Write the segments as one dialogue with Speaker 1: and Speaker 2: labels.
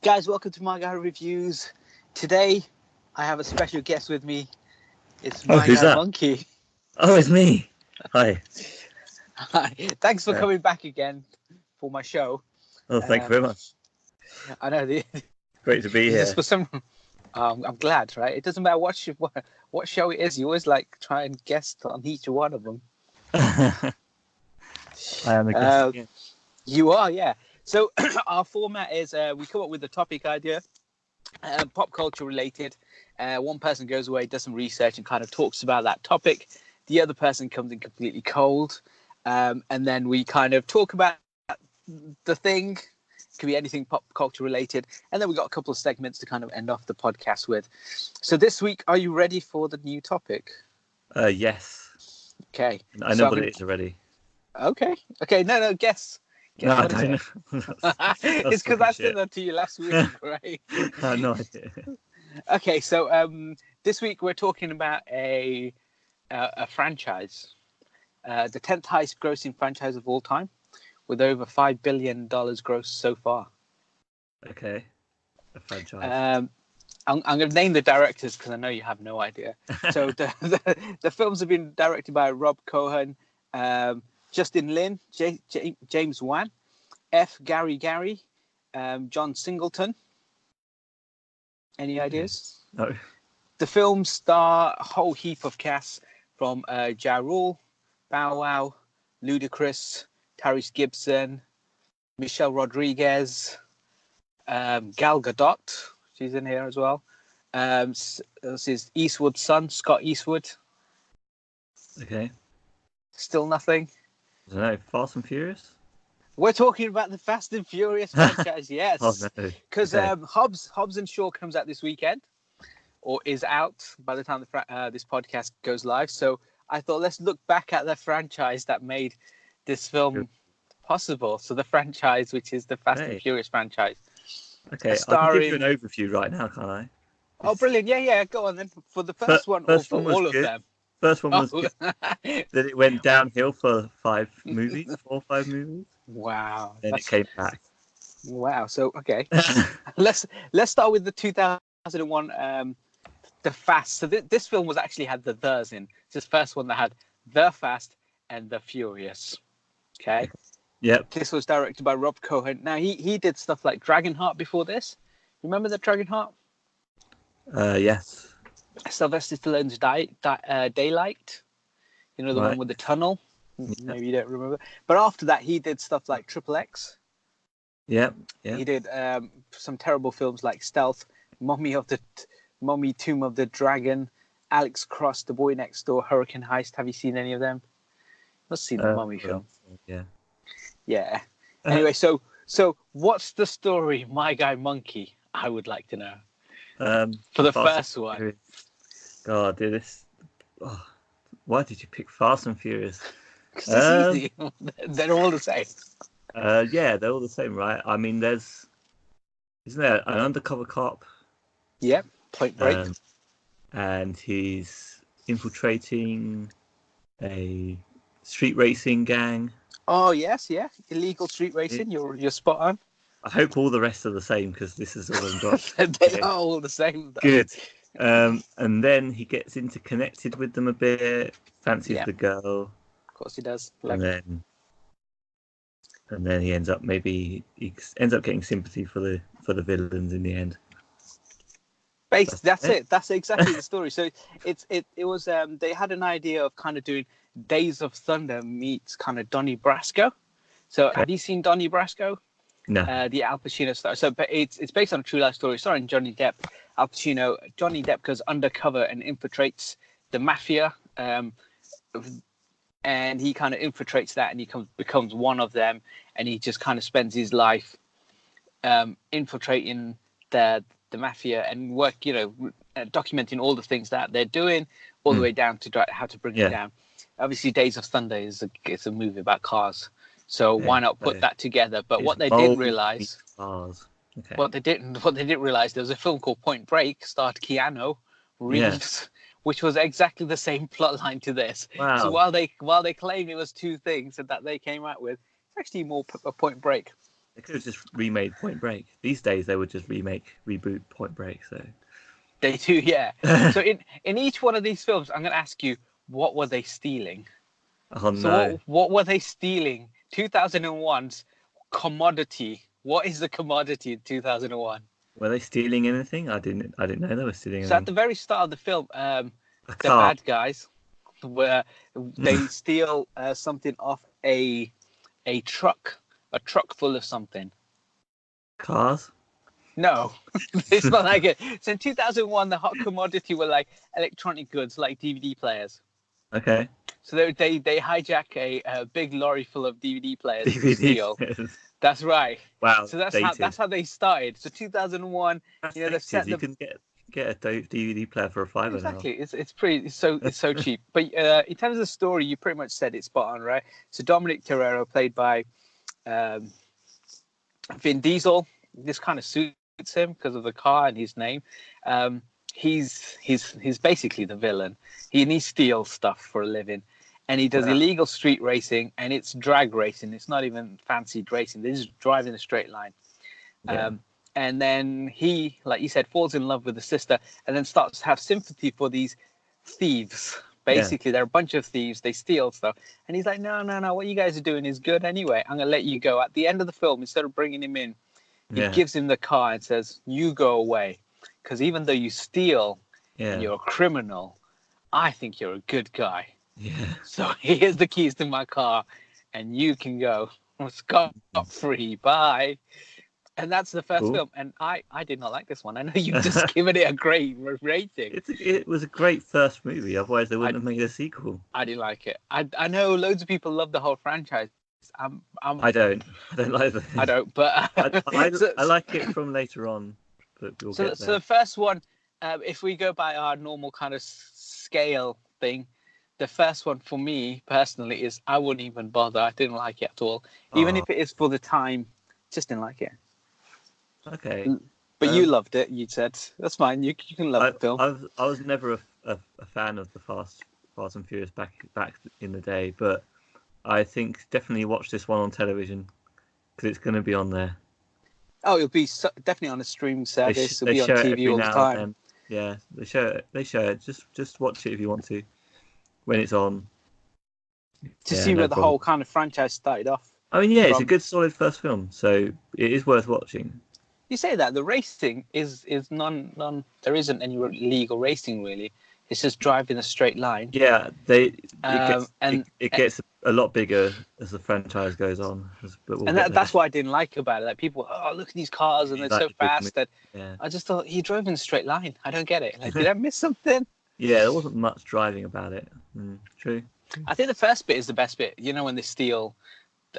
Speaker 1: Guys, welcome to My Guy Reviews. Today, I have a special guest with me. It's My
Speaker 2: who's
Speaker 1: Guy
Speaker 2: that?
Speaker 1: Monkey.
Speaker 2: Oh, it's me. Hi.
Speaker 1: Hi. Thanks for coming back again for my show.
Speaker 2: Oh, thank you very much.
Speaker 1: I know
Speaker 2: Great to be
Speaker 1: this
Speaker 2: here.
Speaker 1: is for some. I'm glad, right? It doesn't matter what show it is. You always try and guest on each one of them.
Speaker 2: I am the guest again.
Speaker 1: You are, yeah. So our format is we come up with a topic idea, pop culture related. One person goes away, does some research, and kind of talks about that topic. The other person comes in completely cold, and then we kind of talk about the thing. Could be anything pop culture related, and then we got a couple of segments to kind of end off the podcast with. So this week, are you ready for the new topic?
Speaker 2: Yes.
Speaker 1: Okay.
Speaker 2: I know what it is already.
Speaker 1: Okay. No, guess.
Speaker 2: No, I don't know.
Speaker 1: It's because I said that to you last week, right?
Speaker 2: I have no idea.
Speaker 1: Okay, so this week we're talking about a franchise, the 10th highest grossing franchise of all time, with over $5 billion gross so far.
Speaker 2: Okay, a franchise.
Speaker 1: I'm going to name the directors because I know you have no idea. So the films have been directed by Rob Cohen, Justin Lin, James Wan, F. Gary, John Singleton. Any ideas?
Speaker 2: No.
Speaker 1: The film star a whole heap of casts from Ja Rule, Bow Wow, Ludacris, Tyrese Gibson, Michelle Rodriguez, Gal Gadot. She's in here as well. This is Eastwood's son, Scott Eastwood.
Speaker 2: Okay.
Speaker 1: Still nothing.
Speaker 2: I don't know. Fast and Furious?
Speaker 1: We're talking about the Fast and Furious franchise, yes.
Speaker 2: Oh, no.
Speaker 1: Because
Speaker 2: Okay.
Speaker 1: Hobbs and Shaw comes out this weekend, or is out by the time this podcast goes live. So I thought, let's look back at the franchise that made this film possible. So the franchise, which is the Fast and Furious franchise.
Speaker 2: Okay, I can give you an overview right now, can't I?
Speaker 1: Oh, brilliant. Yeah, go on then. For the first one or for all of them?
Speaker 2: First one was good. That it went downhill for 4 or 5 movies.
Speaker 1: Wow.
Speaker 2: Then it came back.
Speaker 1: Wow. So, okay. Let's start with the 2001 The Fast. So this film was actually had the The's in. It's the first one that had The Fast and The Furious. Okay.
Speaker 2: Yep.
Speaker 1: This was directed by Rob Cohen. Now he did stuff like Dragonheart before this. Remember the Dragonheart?
Speaker 2: Yes.
Speaker 1: Sylvester Stallone's Daylight. You know, the one with the tunnel. Yeah. Maybe you don't remember. But after that, he did stuff like Triple X.
Speaker 2: Yeah.
Speaker 1: He did some terrible films like Stealth, Mummy, Tomb of the Dragon, Alex Cross, The Boy Next Door, Hurricane Heist. Have you seen any of them? Must have seen the Mummy film. Yeah. Anyway, so what's the story, My Guy Monkey? I would like to know. For the first one.
Speaker 2: God, dude, this. Oh, why did you pick Fast and Furious?
Speaker 1: Because it's easy. They're all the same.
Speaker 2: Yeah, they're all the same, right? I mean, isn't there an undercover cop?
Speaker 1: Yep, Point Break.
Speaker 2: And he's infiltrating a street racing gang.
Speaker 1: Oh yes, yeah, illegal street racing. You're spot on.
Speaker 2: I hope all the rest are the same because this is all I've got.
Speaker 1: They are all the same. Though.
Speaker 2: Good. And then he gets interconnected with them a bit. Fancies the girl.
Speaker 1: Of course he does.
Speaker 2: And then he ends up getting sympathy for the villains in the end.
Speaker 1: That's it. That's exactly the story. So it was they had an idea of kind of doing Days of Thunder meets kind of Donnie Brasco. So have you seen Donnie Brasco?
Speaker 2: No.
Speaker 1: The Al Pacino star. So, but it's based on a true life story starring Johnny Depp. Al Pacino. Johnny Depp goes undercover and infiltrates the mafia, and he kind of infiltrates that, and he becomes one of them, and he just kind of spends his life infiltrating the mafia and documenting all the things that they're doing, all the way down to how to bring it down. Obviously, Days of Thunder is a movie about cars. So why not put that together? But what they didn't realize, what they didn't realize, there was a film called Point Break, starred Keanu Reeves, which was exactly the same plot line to this.
Speaker 2: Wow.
Speaker 1: So while they claim it was two things that they came out with, it's actually more a Point Break.
Speaker 2: They could have just remade Point Break. These days, they would just reboot Point Break. So
Speaker 1: They do, yeah. So in each one of these films, I'm going to ask you, what were they stealing?
Speaker 2: oh
Speaker 1: So
Speaker 2: no,
Speaker 1: what were they stealing? 2001's commodity. What is the commodity in 2001?
Speaker 2: were they stealing anything? I didn't know they were stealing
Speaker 1: So at
Speaker 2: anything.
Speaker 1: the very start of the film,
Speaker 2: A
Speaker 1: the
Speaker 2: car.
Speaker 1: bad guys, where they steal something off a truck full of something.
Speaker 2: Cars.
Speaker 1: No, it's not that good. So in 2001, the hot commodity were like electronic goods, like DVD players.
Speaker 2: Okay.
Speaker 1: So they hijack a big lorry full of DVD players to
Speaker 2: DVD.
Speaker 1: steal. That's right.
Speaker 2: Wow.
Speaker 1: So that's
Speaker 2: dated.
Speaker 1: how they started. So 2001,
Speaker 2: That's
Speaker 1: you know, they've
Speaker 2: dated.
Speaker 1: set
Speaker 2: You
Speaker 1: the
Speaker 2: can get a DVD player for $5
Speaker 1: exactly. It's so cheap. But in terms of the story, you pretty much said it spot on, right? So Dominic Toretto, played by Vin Diesel, this kind of suits him because of the car and his name. He's basically the villain. He steals stuff for a living, and he does illegal street racing, and it's drag racing. It's not even fancied racing. They're just driving a straight line.
Speaker 2: Yeah.
Speaker 1: And then he, like you said, falls in love with the sister, and then starts to have sympathy for these thieves. Basically, they're a bunch of thieves. They steal stuff, and he's like, "No, what you guys are doing is good anyway. I'm gonna let you go." At the end of the film, instead of bringing him in, he gives him the car and says, "You go away, because even though you steal and you're a criminal, I think you're a good guy.
Speaker 2: Yeah.
Speaker 1: So here's the keys to my car, and you can go scot free. Bye." And that's the first film, and I did not like this one. I know you've just given it a great rating.
Speaker 2: It was a great first movie. Otherwise, they wouldn't have made a sequel.
Speaker 1: I didn't like it. I know loads of people love the whole franchise.
Speaker 2: I don't like it.
Speaker 1: I don't, but
Speaker 2: I like it from later on. But we'll get there.
Speaker 1: So the first one, if we go by our normal kind of scale thing, the first one for me personally is I wouldn't even bother. I didn't like it at all, even if it is for the time. Just didn't like it.
Speaker 2: Okay.
Speaker 1: But you loved it. You said that's fine. You can love the film.
Speaker 2: I was never a fan of the Fast and Furious back in the day, but I think definitely watch this one on television because it's going to be on there.
Speaker 1: Oh, it'll be definitely on a streaming service. It'll be on TV all the time.
Speaker 2: Yeah, they show it. Just watch it if you want to when it's on.
Speaker 1: To see where the whole kind of franchise started off.
Speaker 2: I mean, it's a good solid first film, so it is worth watching.
Speaker 1: You say that the racing is none. There isn't any legal racing really. It's just driving a straight line.
Speaker 2: Yeah, it gets a lot bigger as the franchise goes on.
Speaker 1: That's what I didn't like about it. Like people, look at these cars and they're so fast. That I just thought he drove in a straight line. I don't get it. Like, did I miss something?
Speaker 2: Yeah, there wasn't much driving about it. True.
Speaker 1: I think the first bit is the best bit. You know, when they steal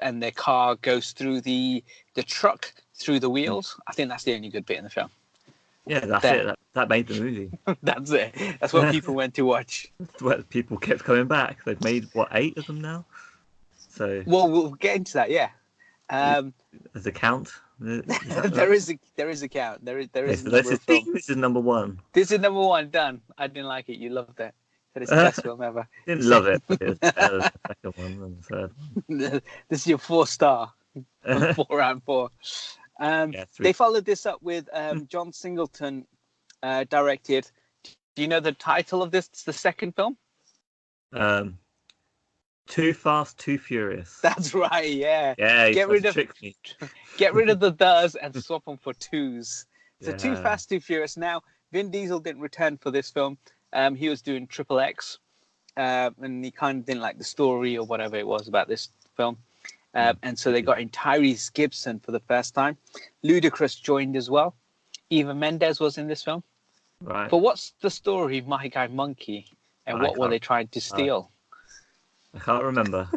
Speaker 1: and their car goes through the truck through the wheels. I think that's the only good bit in the film.
Speaker 2: Yeah, that's it. That made the movie.
Speaker 1: That's it. That's what people went to watch.
Speaker 2: That's where people kept coming back. They've made 8 of them now. So
Speaker 1: we'll get into that. Yeah.
Speaker 2: There's a count.
Speaker 1: There is a count. There is.
Speaker 2: This is number 1.
Speaker 1: This is number 1. Done. I didn't like it. You loved it. It's the best film ever.
Speaker 2: Didn't love it. But it was better than the second one and the third one.
Speaker 1: This is your 4-star. 4 out of 4. They followed this up with John Singleton directed. Do you know the title of this? It's the second film.
Speaker 2: Too Fast, Too Furious.
Speaker 1: That's right. Yeah.
Speaker 2: Yeah.
Speaker 1: Get rid of the does and swap them for twos. So Too Fast, Too Furious. Now Vin Diesel didn't return for this film. He was doing XXX, and he kind of didn't like the story or whatever it was about this film. And so they got in Tyrese Gibson for the first time. Ludacris joined as well. Eva Mendes was in this film.
Speaker 2: Right.
Speaker 1: But what's the story of My Guy Monkey, and what were they trying to steal?
Speaker 2: I can't remember.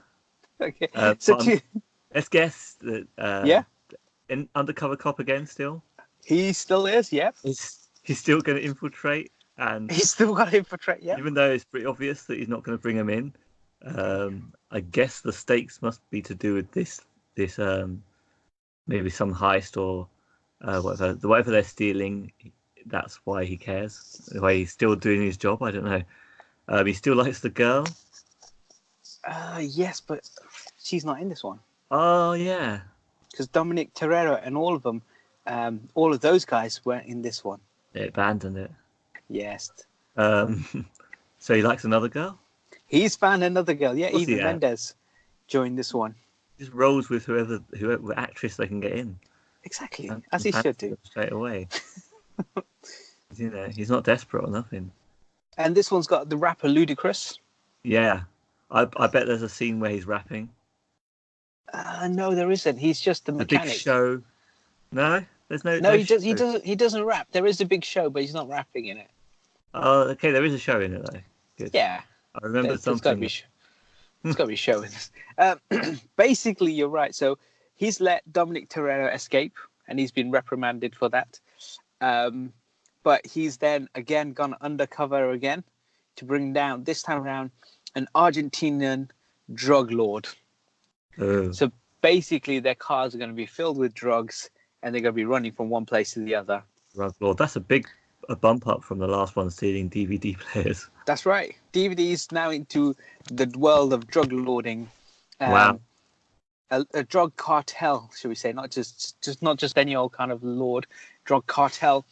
Speaker 1: Okay.
Speaker 2: Let's guess that. In Undercover Cop again, still.
Speaker 1: He still is. Yeah.
Speaker 2: He's still going to infiltrate, and
Speaker 1: he's still got to infiltrate. Yeah.
Speaker 2: Even though it's pretty obvious that he's not going to bring him in. I guess the stakes must be to do with this maybe some heist or whatever they're stealing. That's why he cares. Why he's still doing his job. I don't know. He still likes the girl.
Speaker 1: Yes, but she's not in this one.
Speaker 2: Oh yeah.
Speaker 1: because Dominic Torero and all of them, all of those guys weren't in this one.
Speaker 2: They abandoned it.
Speaker 1: Yes.
Speaker 2: So he likes another girl?
Speaker 1: He's found another girl. Yeah,
Speaker 2: What's he
Speaker 1: Eva
Speaker 2: at?
Speaker 1: Mendes joined this one.
Speaker 2: Just rolls with whoever actress they can get in.
Speaker 1: Exactly,
Speaker 2: And
Speaker 1: as he should do.
Speaker 2: straight away. He's not desperate or nothing.
Speaker 1: And this one's got the rapper Ludacris.
Speaker 2: Yeah, I bet there's a scene where he's rapping.
Speaker 1: No, there isn't. He's just the
Speaker 2: The
Speaker 1: mechanic.
Speaker 2: big show. No, there's no.
Speaker 1: No,
Speaker 2: no
Speaker 1: he does.
Speaker 2: show.
Speaker 1: He doesn't rap. There is a big show, but he's not rapping in it.
Speaker 2: Oh, okay. There is a show in it though. Good.
Speaker 1: Yeah,
Speaker 2: I remember
Speaker 1: there's
Speaker 2: something.
Speaker 1: It's got to be show in this. Basically, you're right. So he's let Dominic Torero escape, and he's been reprimanded for that. But he's then again gone undercover again to bring down, this time around, an Argentinian drug lord.
Speaker 2: Oh.
Speaker 1: So basically, their cars are going to be filled with drugs, and they're going to be running from one place to the other.
Speaker 2: Drug lord. That's a bump up from the last one stealing DVD players.
Speaker 1: That's right. DVD's now into the world of drug lording.
Speaker 2: Wow.
Speaker 1: A drug cartel, should we say? Not just any old kind of lord. Drug cartel.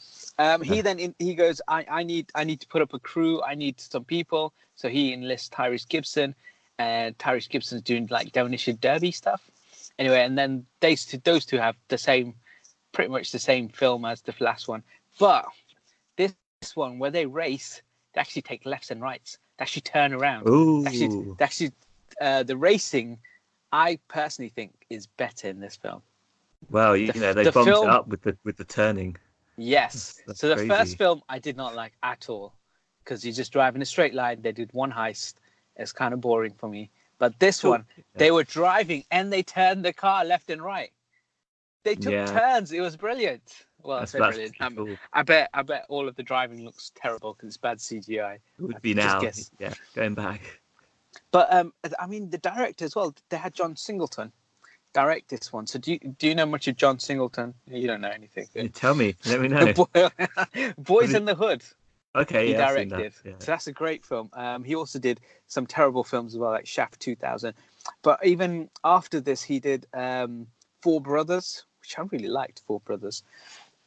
Speaker 1: He goes, I need to put up a crew. I need some people. So he enlists Tyrese Gibson, and Tyrese Gibson's doing like Demolition Derby stuff. Anyway, and then those two have pretty much the same film as the last one. But this one, where they race, they actually take lefts and rights. They actually turn around.
Speaker 2: Ooh.
Speaker 1: The racing, I personally think, is better in this film.
Speaker 2: Well, they bumped it up with the turning.
Speaker 1: Yes.
Speaker 2: That's
Speaker 1: so the
Speaker 2: crazy.
Speaker 1: first film I did not like at all, because you just drive in a straight line. They did one heist. It's kind of boring for me. But this one, they were driving and they turned the car left and right. They took turns. It was brilliant. Well, I say brilliant.
Speaker 2: Cool.
Speaker 1: I bet all of the driving looks terrible because it's bad CGI.
Speaker 2: It would be now. Yeah, going back.
Speaker 1: But I mean, the director as well. They had John Singleton direct this one. So do you know much of John Singleton? You don't know anything.
Speaker 2: You tell me. Let me know.
Speaker 1: Boys in the Hood.
Speaker 2: Okay,
Speaker 1: he
Speaker 2: yeah,
Speaker 1: directed.
Speaker 2: Yeah.
Speaker 1: So that's a great film. He also did some terrible films as well, like Shaft 2000. But even after this, he did Four Brothers, which I really liked. Four Brothers.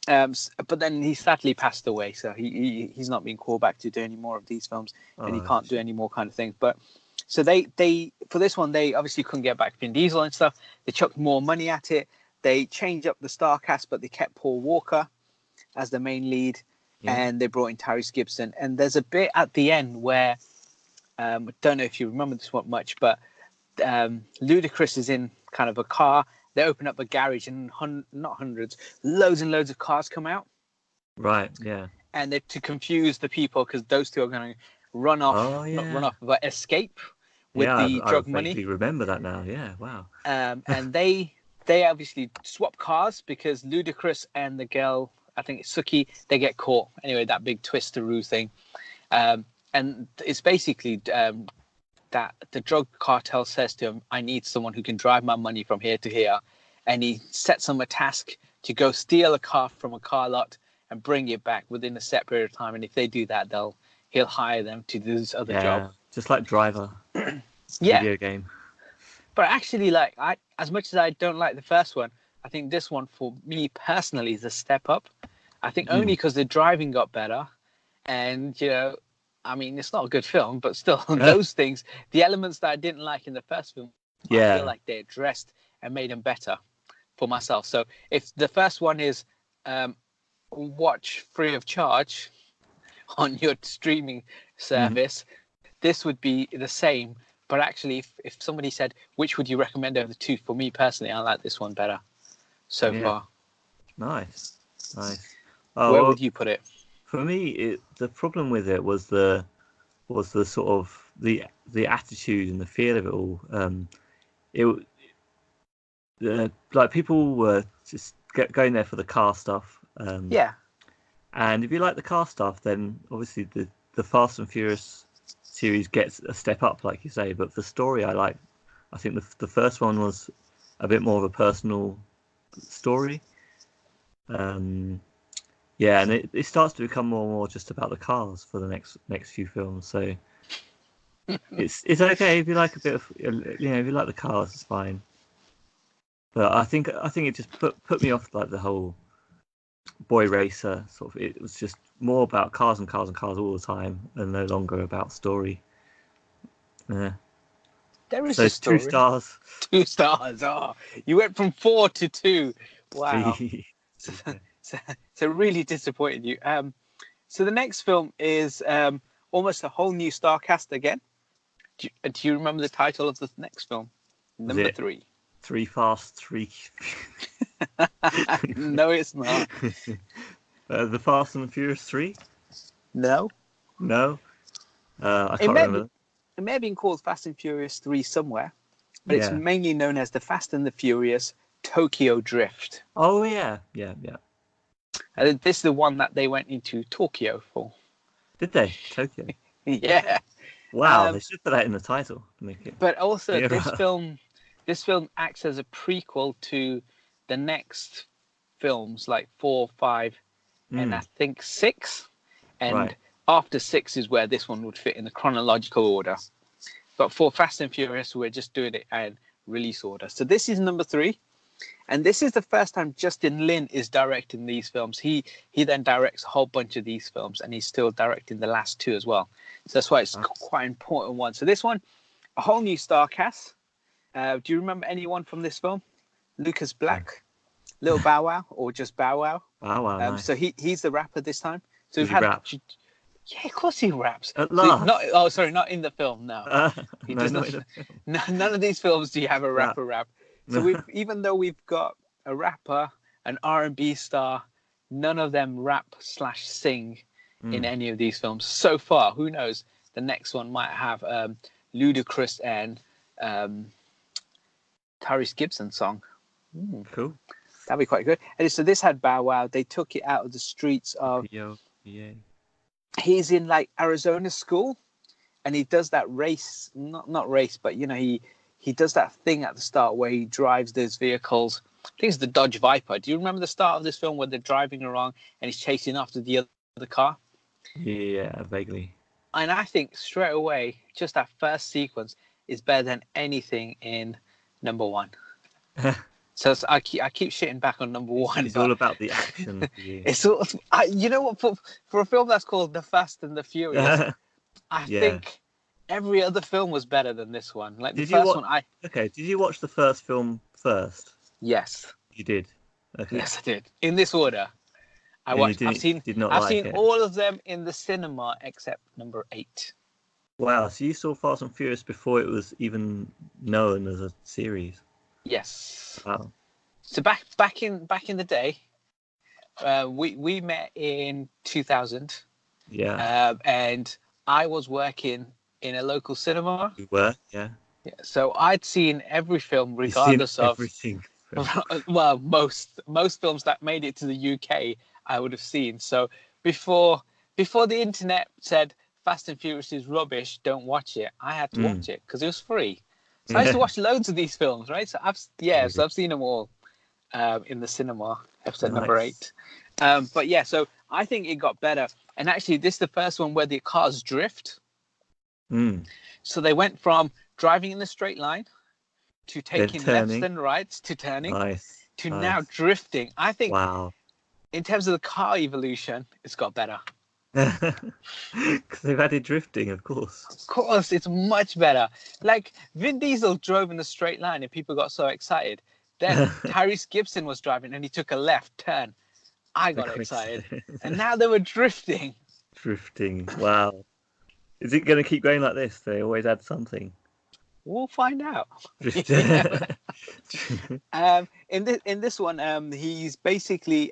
Speaker 1: But then he sadly passed away, so he's not been called back to do any more of these films, and he can't do any more kind of things. But so they for this one, they obviously couldn't get back Vin Diesel and stuff. They chucked more money at it. They changed up the star cast, but they kept Paul Walker as the main lead, and they brought in Tyrese Gibson. And there's a bit at the end where I don't know if you remember this one much, but Ludacris is in kind of a car. They open up a garage and not hundreds, loads and loads of cars come out.
Speaker 2: Right, yeah.
Speaker 1: And they're to confuse the people because those two are going to run off, not run off, but escape with the drug money.
Speaker 2: I remember that now, yeah, wow.
Speaker 1: And they obviously swap cars because Ludacris and the girl, I think it's Suki, they get caught. Anyway, that big twisteroo thing. And it's basically that the drug cartel says to him, I need someone who can drive my money from here to here. And he sets them a task to go steal a car from a car lot and bring it back within a set period of time. And if they do that, he'll hire them to do this other job.
Speaker 2: Just like Driver. Video game.
Speaker 1: But actually, as much as I don't like the first one, I think this one for me personally is a step up. I think only because the driving got better. And, I mean, it's not a good film, but still, those things, the elements that I didn't like in the first film, I feel like they addressed and made them better for myself. So if the first one is watch free of charge on your streaming service, this would be the same. But actually, if somebody said, which would you recommend over the two? For me personally, I like this one better so far.
Speaker 2: Nice.
Speaker 1: Where would you put it?
Speaker 2: For me, the problem with it was the sort of the attitude and the feel of it all. Like people were just going there for the car stuff. And if you like the car stuff, then obviously the Fast and Furious series gets a step up, like you say. But the story I think the first one was a bit more of a personal story. And it starts to become more and more just about the cars for the next few films. So it's okay if you like a bit of if you like the cars, it's fine. But I think it just put me off like the whole boy racer sort of. It was just more about cars and cars and cars all the time, and no longer about story. Yeah.
Speaker 1: There is a story.
Speaker 2: 2 stars.
Speaker 1: 2 stars. Oh, you went from 4 to 2. Wow. so really disappointed you. So the next film is almost a whole new star cast again. Do you remember the title of the next film? Number 3.
Speaker 2: 3 Fast, 3.
Speaker 1: No, it's not.
Speaker 2: The Fast and the Furious 3?
Speaker 1: No.
Speaker 2: I can't remember.
Speaker 1: It may have been called Fast and Furious 3 somewhere, but it's mainly known as the Fast and the Furious Tokyo Drift.
Speaker 2: Oh, yeah.
Speaker 1: And this is the one that they went into Tokyo for.
Speaker 2: Did they? Tokyo?
Speaker 1: Yeah.
Speaker 2: Wow, they should put that in the title to make it.
Speaker 1: But also, this film acts as a prequel to the next films, like 4, 5, and I think 6. And after 6 is where this one would fit in the chronological order. But for Fast and Furious, we're just doing it in release order. So this is number 3. And this is the first time Justin Lin is directing these films. He then directs a whole bunch of these films, and he's still directing the last 2 as well. So that's why it's quite an important one. So this one, a whole new star cast. Do you remember anyone from this film? Lucas Black, Little Bow Wow, or just Bow Wow?
Speaker 2: Bow Wow. Nice.
Speaker 1: So he's the rapper this time. So
Speaker 2: Does he rap?
Speaker 1: Yeah, of course he raps.
Speaker 2: At last.
Speaker 1: Not in the film. No, he does not. None of these films do you have a rapper rap. So even though we've got a rapper, an R&B star, none of them rap/sing in any of these films so far. Who knows? The next one might have Ludacris and Tyrese Gibson song.
Speaker 2: Cool.
Speaker 1: That'd be quite good. And so this had Bow Wow. They took it out of the streets of. He's in like Arizona school, and he does that race. Not race, but he does that thing at the start where he drives those vehicles. I think it's the Dodge Viper. Do you remember the start of this film where they're driving along and he's chasing after the other car?
Speaker 2: Yeah, vaguely.
Speaker 1: And I think straight away, just that first sequence is better than anything in number 1. So I keep shitting back on number 1.
Speaker 2: It's all about the action.
Speaker 1: It's all, you know what? For a film that's called The Fast and the Furious, I think every other film was better than this one. Like the first one,
Speaker 2: Okay, did you watch the first film first?
Speaker 1: Yes.
Speaker 2: You did. Okay.
Speaker 1: Yes, I did. In this order. I've seen all of them in the cinema except number 8.
Speaker 2: Wow, so you saw Fast and Furious before it was even known as a series?
Speaker 1: Yes.
Speaker 2: Wow.
Speaker 1: So back in the day, we met in 2000.
Speaker 2: Yeah.
Speaker 1: And I was working in a local cinema.
Speaker 2: You were, yeah.
Speaker 1: So I'd seen every film, regardless of
Speaker 2: everything.
Speaker 1: Well, most films that made it to the UK, I would have seen. So before the internet said Fast and Furious is rubbish, don't watch it, I had to watch it because it was free. So I used to watch loads of these films, right? So I've seen them all in the cinema. Episode number 8. But yeah, so I think it got better. And actually, this is the first one where the cars drift. So they went from driving in the straight line to taking lefts and rights to turning to now drifting. I think in terms of the car evolution, it's got better.
Speaker 2: Because they've added drifting, of course.
Speaker 1: Of course, it's much better. Like Vin Diesel drove in the straight line and people got so excited. Then Tyrese Gibson was driving and he took a left turn. I got excited. And now they were drifting.
Speaker 2: Drifting, wow. Is it going to keep going like this? They always add something.
Speaker 1: We'll find out. In this one, he's basically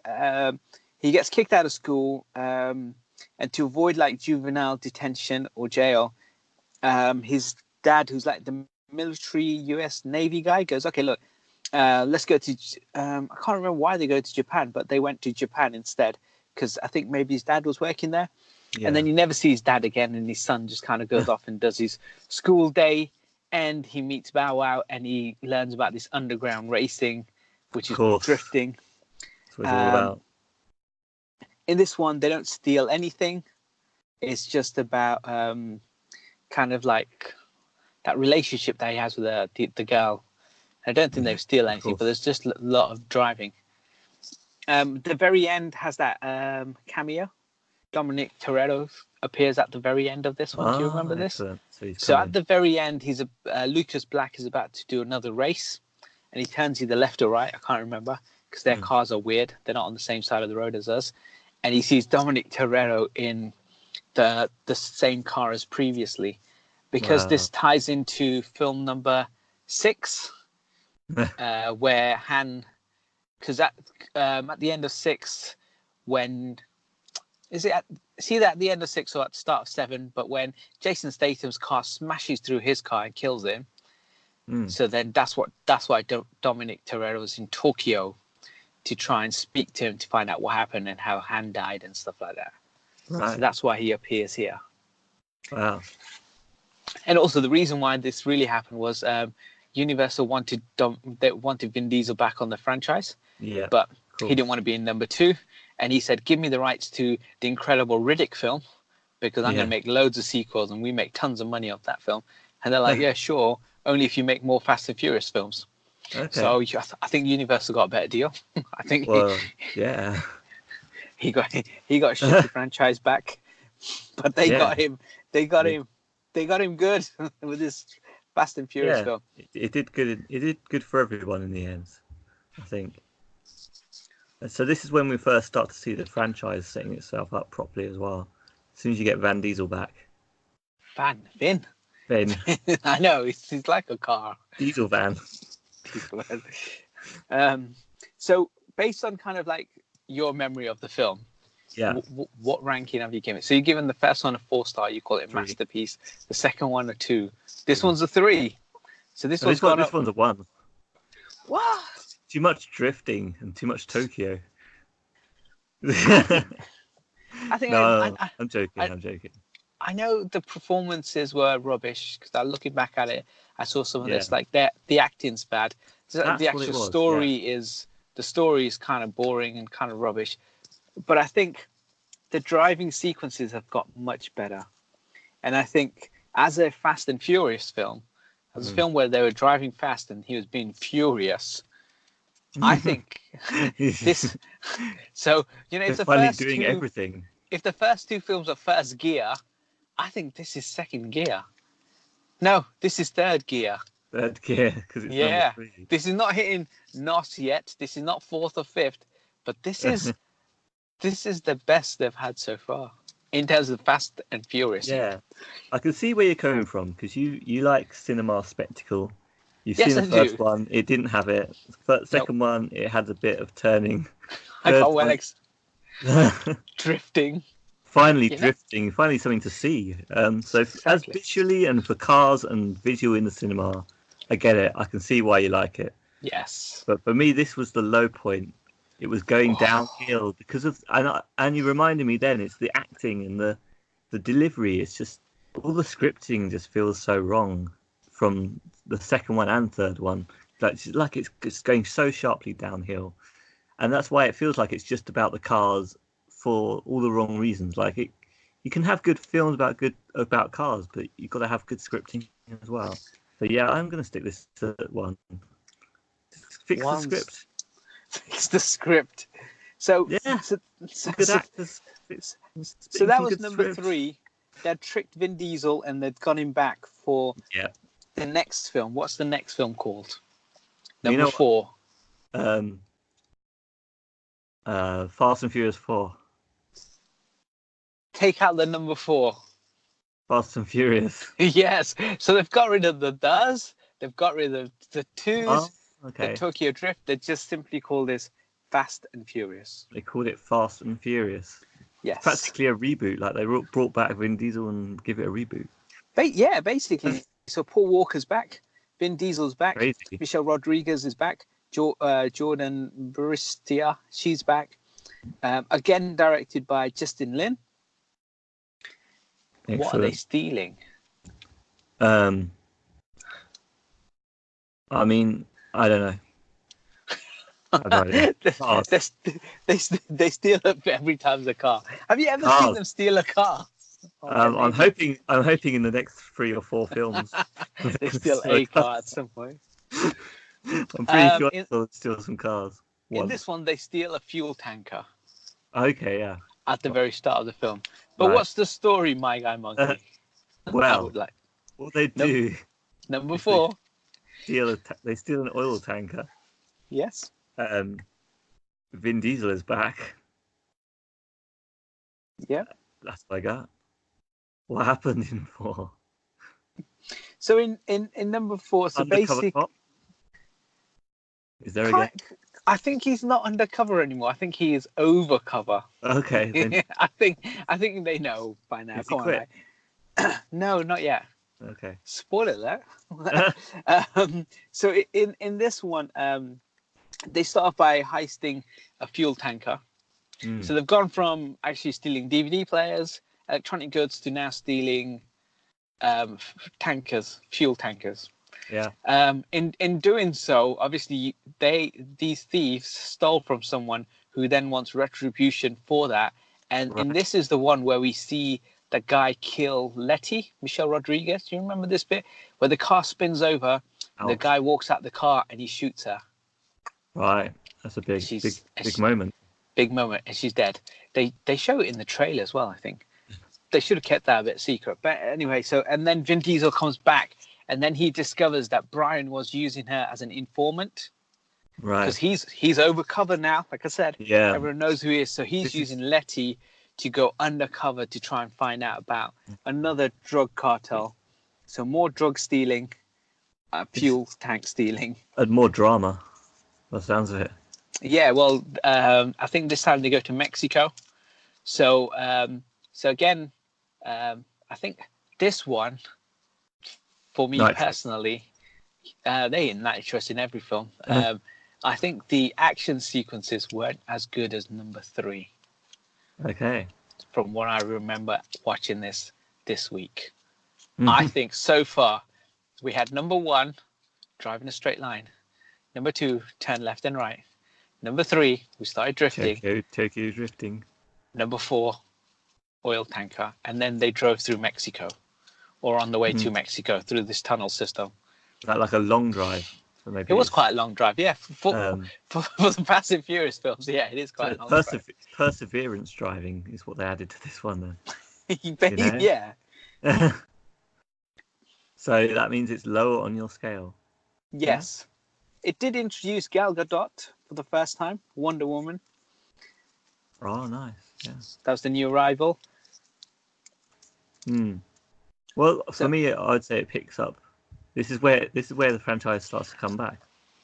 Speaker 1: he gets kicked out of school, and to avoid like juvenile detention or jail, his dad, who's like the military U.S. Navy guy, goes, "Okay, look, let's go to." I can't remember why they go to Japan, but they went to Japan instead because I think maybe his dad was working there. Yeah. And then you never see his dad again, and his son just kind of goes off and does his school day. And he meets Bow Wow, and he learns about this underground racing, which is drifting.
Speaker 2: That's what it's all about.
Speaker 1: In this one, they don't steal anything. It's just about kind of like that relationship that he has with the girl. I don't think they steal anything, but there's just a lot of driving. The very end has that cameo. Dominic Toretto appears at the very end of this one. Do you remember this? So at the very end, Lucas Black is about to do another race, and he turns either left or right. I can't remember because their cars are weird. They're not on the same side of the road as us. And he sees Dominic Toretto in the same car as previously, because this ties into film number 6, where Han, because at the end of 6, when is it? At the end of 6 or at the start of 7? But when Jason Statham's car smashes through his car and kills him, so then that's why Dominic Toretto is in Tokyo to try and speak to him to find out what happened and how Han died and stuff like that. Right. So that's why he appears here.
Speaker 2: Wow.
Speaker 1: And also the reason why this really happened was Universal wanted Vin Diesel back on the franchise.
Speaker 2: Yeah.
Speaker 1: But he didn't want to be in number 2. And he said, give me the rights to the incredible Riddick film, because I'm going to make loads of sequels and we make tons of money off that film. And they're like, yeah, sure. Only if you make more Fast and Furious films. Okay. So I think Universal got a better deal. I think he got a shitty franchise back, but they got him. They got him good with this Fast and Furious film.
Speaker 2: It did good. It did good for everyone in the end, I think. And so this is when we first start to see the franchise setting itself up properly as well. As soon as you get Van Diesel back.
Speaker 1: Vin. I know he's like a car.
Speaker 2: Diesel van.
Speaker 1: So based on kind of like your memory of the film, what ranking have you given it? So you've given the first one a 4-star. You call it a 3. Masterpiece. The second one a 2. This one's a 3. So this one's a
Speaker 2: 1.
Speaker 1: What?
Speaker 2: Too much drifting and too much Tokyo.
Speaker 1: I think
Speaker 2: I'm joking.
Speaker 1: I know the performances were rubbish because looking back at it, I saw some of this. Like the acting's bad. So the actual story is kind of boring and kind of rubbish. But I think the driving sequences have got much better. And I think as a Fast and Furious film, as a film where they were driving fast and he was being furious, I think this. So if the first
Speaker 2: doing everything.
Speaker 1: If the first 2 films are first gear, I think this is second gear. No, this is third gear.
Speaker 2: Third gear, because it's number 3.
Speaker 1: This is not hitting NOS yet. This is not 4th or 5th, but this is the best they've had so far in terms of Fast and Furious.
Speaker 2: Yeah, I can see where you're coming from because you like cinema spectacle. You've seen the first one; it didn't have it. Second one, it had a bit of turning.
Speaker 1: I got drifting.
Speaker 2: Finally drifting, finally something to see. As visually and for cars and visual in the cinema, I get it. I can see why you like it.
Speaker 1: Yes.
Speaker 2: But for me, this was the low point. It was going downhill because of, and you reminded me then, it's the acting and the delivery. It's just, all the scripting just feels so wrong from the second one and third one. Like it's going so sharply downhill. And that's why it feels like it's just about the cars for all the wrong reasons. Like you can have good films about cars, but you've got to have good scripting as well. So yeah, I'm going to stick this to 1. Fix the script.
Speaker 1: Fix the script. So
Speaker 2: yeah, good actors.
Speaker 1: So that was number 3. They'd tricked Vin Diesel and they'd got him back for the next film. What's the next film called? Number 4.
Speaker 2: Fast and Furious 4.
Speaker 1: Take out the number 4.
Speaker 2: Fast and Furious.
Speaker 1: Yes. So they've got rid of the does. They've got rid of the 2s. The Tokyo Drift. They just simply call this Fast and Furious.
Speaker 2: They called it Fast and Furious.
Speaker 1: Yes.
Speaker 2: It's practically a reboot. Like they brought back Vin Diesel and give it a reboot.
Speaker 1: Basically. So Paul Walker's back. Vin Diesel's back.
Speaker 2: Crazy.
Speaker 1: Michelle Rodriguez is back. Jordan Baristia, she's back. Again, directed by Justin Lin. Excellent. What are they stealing?
Speaker 2: I mean, I don't know.
Speaker 1: They steal it every time the car. Have you ever seen them steal a car?
Speaker 2: I'm hoping in the next 3 or 4 films
Speaker 1: they steal a car at some point.
Speaker 2: I'm pretty sure I saw them steal some cars.
Speaker 1: In this one, they steal a fuel tanker.
Speaker 2: Okay, yeah.
Speaker 1: At the very start of the film. But what's the story, My Guy Monkey?
Speaker 2: Well, what they do...
Speaker 1: Number 4.
Speaker 2: They steal an oil tanker.
Speaker 1: Yes.
Speaker 2: Vin Diesel is back.
Speaker 1: Yeah.
Speaker 2: That's what I got. What happened in 4?
Speaker 1: So in number 4, so basically...
Speaker 2: Is there again?
Speaker 1: I think he's not undercover anymore. I think he is overcover.
Speaker 2: Okay. Then...
Speaker 1: I think they know by now.
Speaker 2: Come on,
Speaker 1: mate. No, not yet.
Speaker 2: Okay.
Speaker 1: Spoiler alert. So in this one, they start off by heisting a fuel tanker. So they've gone from actually stealing DVD players, electronic goods, to now stealing fuel tankers.
Speaker 2: Yeah.
Speaker 1: In doing so, obviously these thieves stole from someone who then wants retribution for that. And this is the one where we see the guy kill Letty, Michelle Rodriguez. Do you remember this bit where the car spins over, the guy walks out the car and he shoots her?
Speaker 2: Right, that's a big moment.
Speaker 1: Big moment, and she's dead. They show it in the trailer as well. I think they should have kept that a bit secret. But anyway, and then Vin Diesel comes back. And then he discovers that Brian was using her as an informant. Right. Because he's overcover now, like I said. Yeah. Everyone knows who he is. So he's using Letty to go undercover to try and find out about another drug cartel. So more drug stealing, fuel tank stealing.
Speaker 2: And more drama, by the sounds of it.
Speaker 1: Yeah, well, I think this time they go to Mexico. So again, I think this one... For me personally, they ain't that interested in every film. I think the action sequences weren't as good as number 3.
Speaker 2: Okay.
Speaker 1: From what I remember watching this week. I think so far we had number 1, driving a straight line. Number 2, turn left and right. Number 3, we started drifting.
Speaker 2: Tokyo drifting.
Speaker 1: Number 4, oil tanker. And then they drove through Mexico. Or on the way to Mexico through this tunnel system.
Speaker 2: Is that like a long drive? So maybe
Speaker 1: it was quite a long drive, yeah. For the Fast and Furious films, yeah, it is quite a long drive.
Speaker 2: Perseverance driving is what they added to this one, then.
Speaker 1: Yeah.
Speaker 2: So that means it's lower on your scale.
Speaker 1: Yes. Yeah? It did introduce Gal Gadot for the first time, Wonder Woman.
Speaker 2: Oh, nice. Yeah.
Speaker 1: That was the new arrival.
Speaker 2: Well, for me, I'd say it picks up. This is where the franchise starts to come back.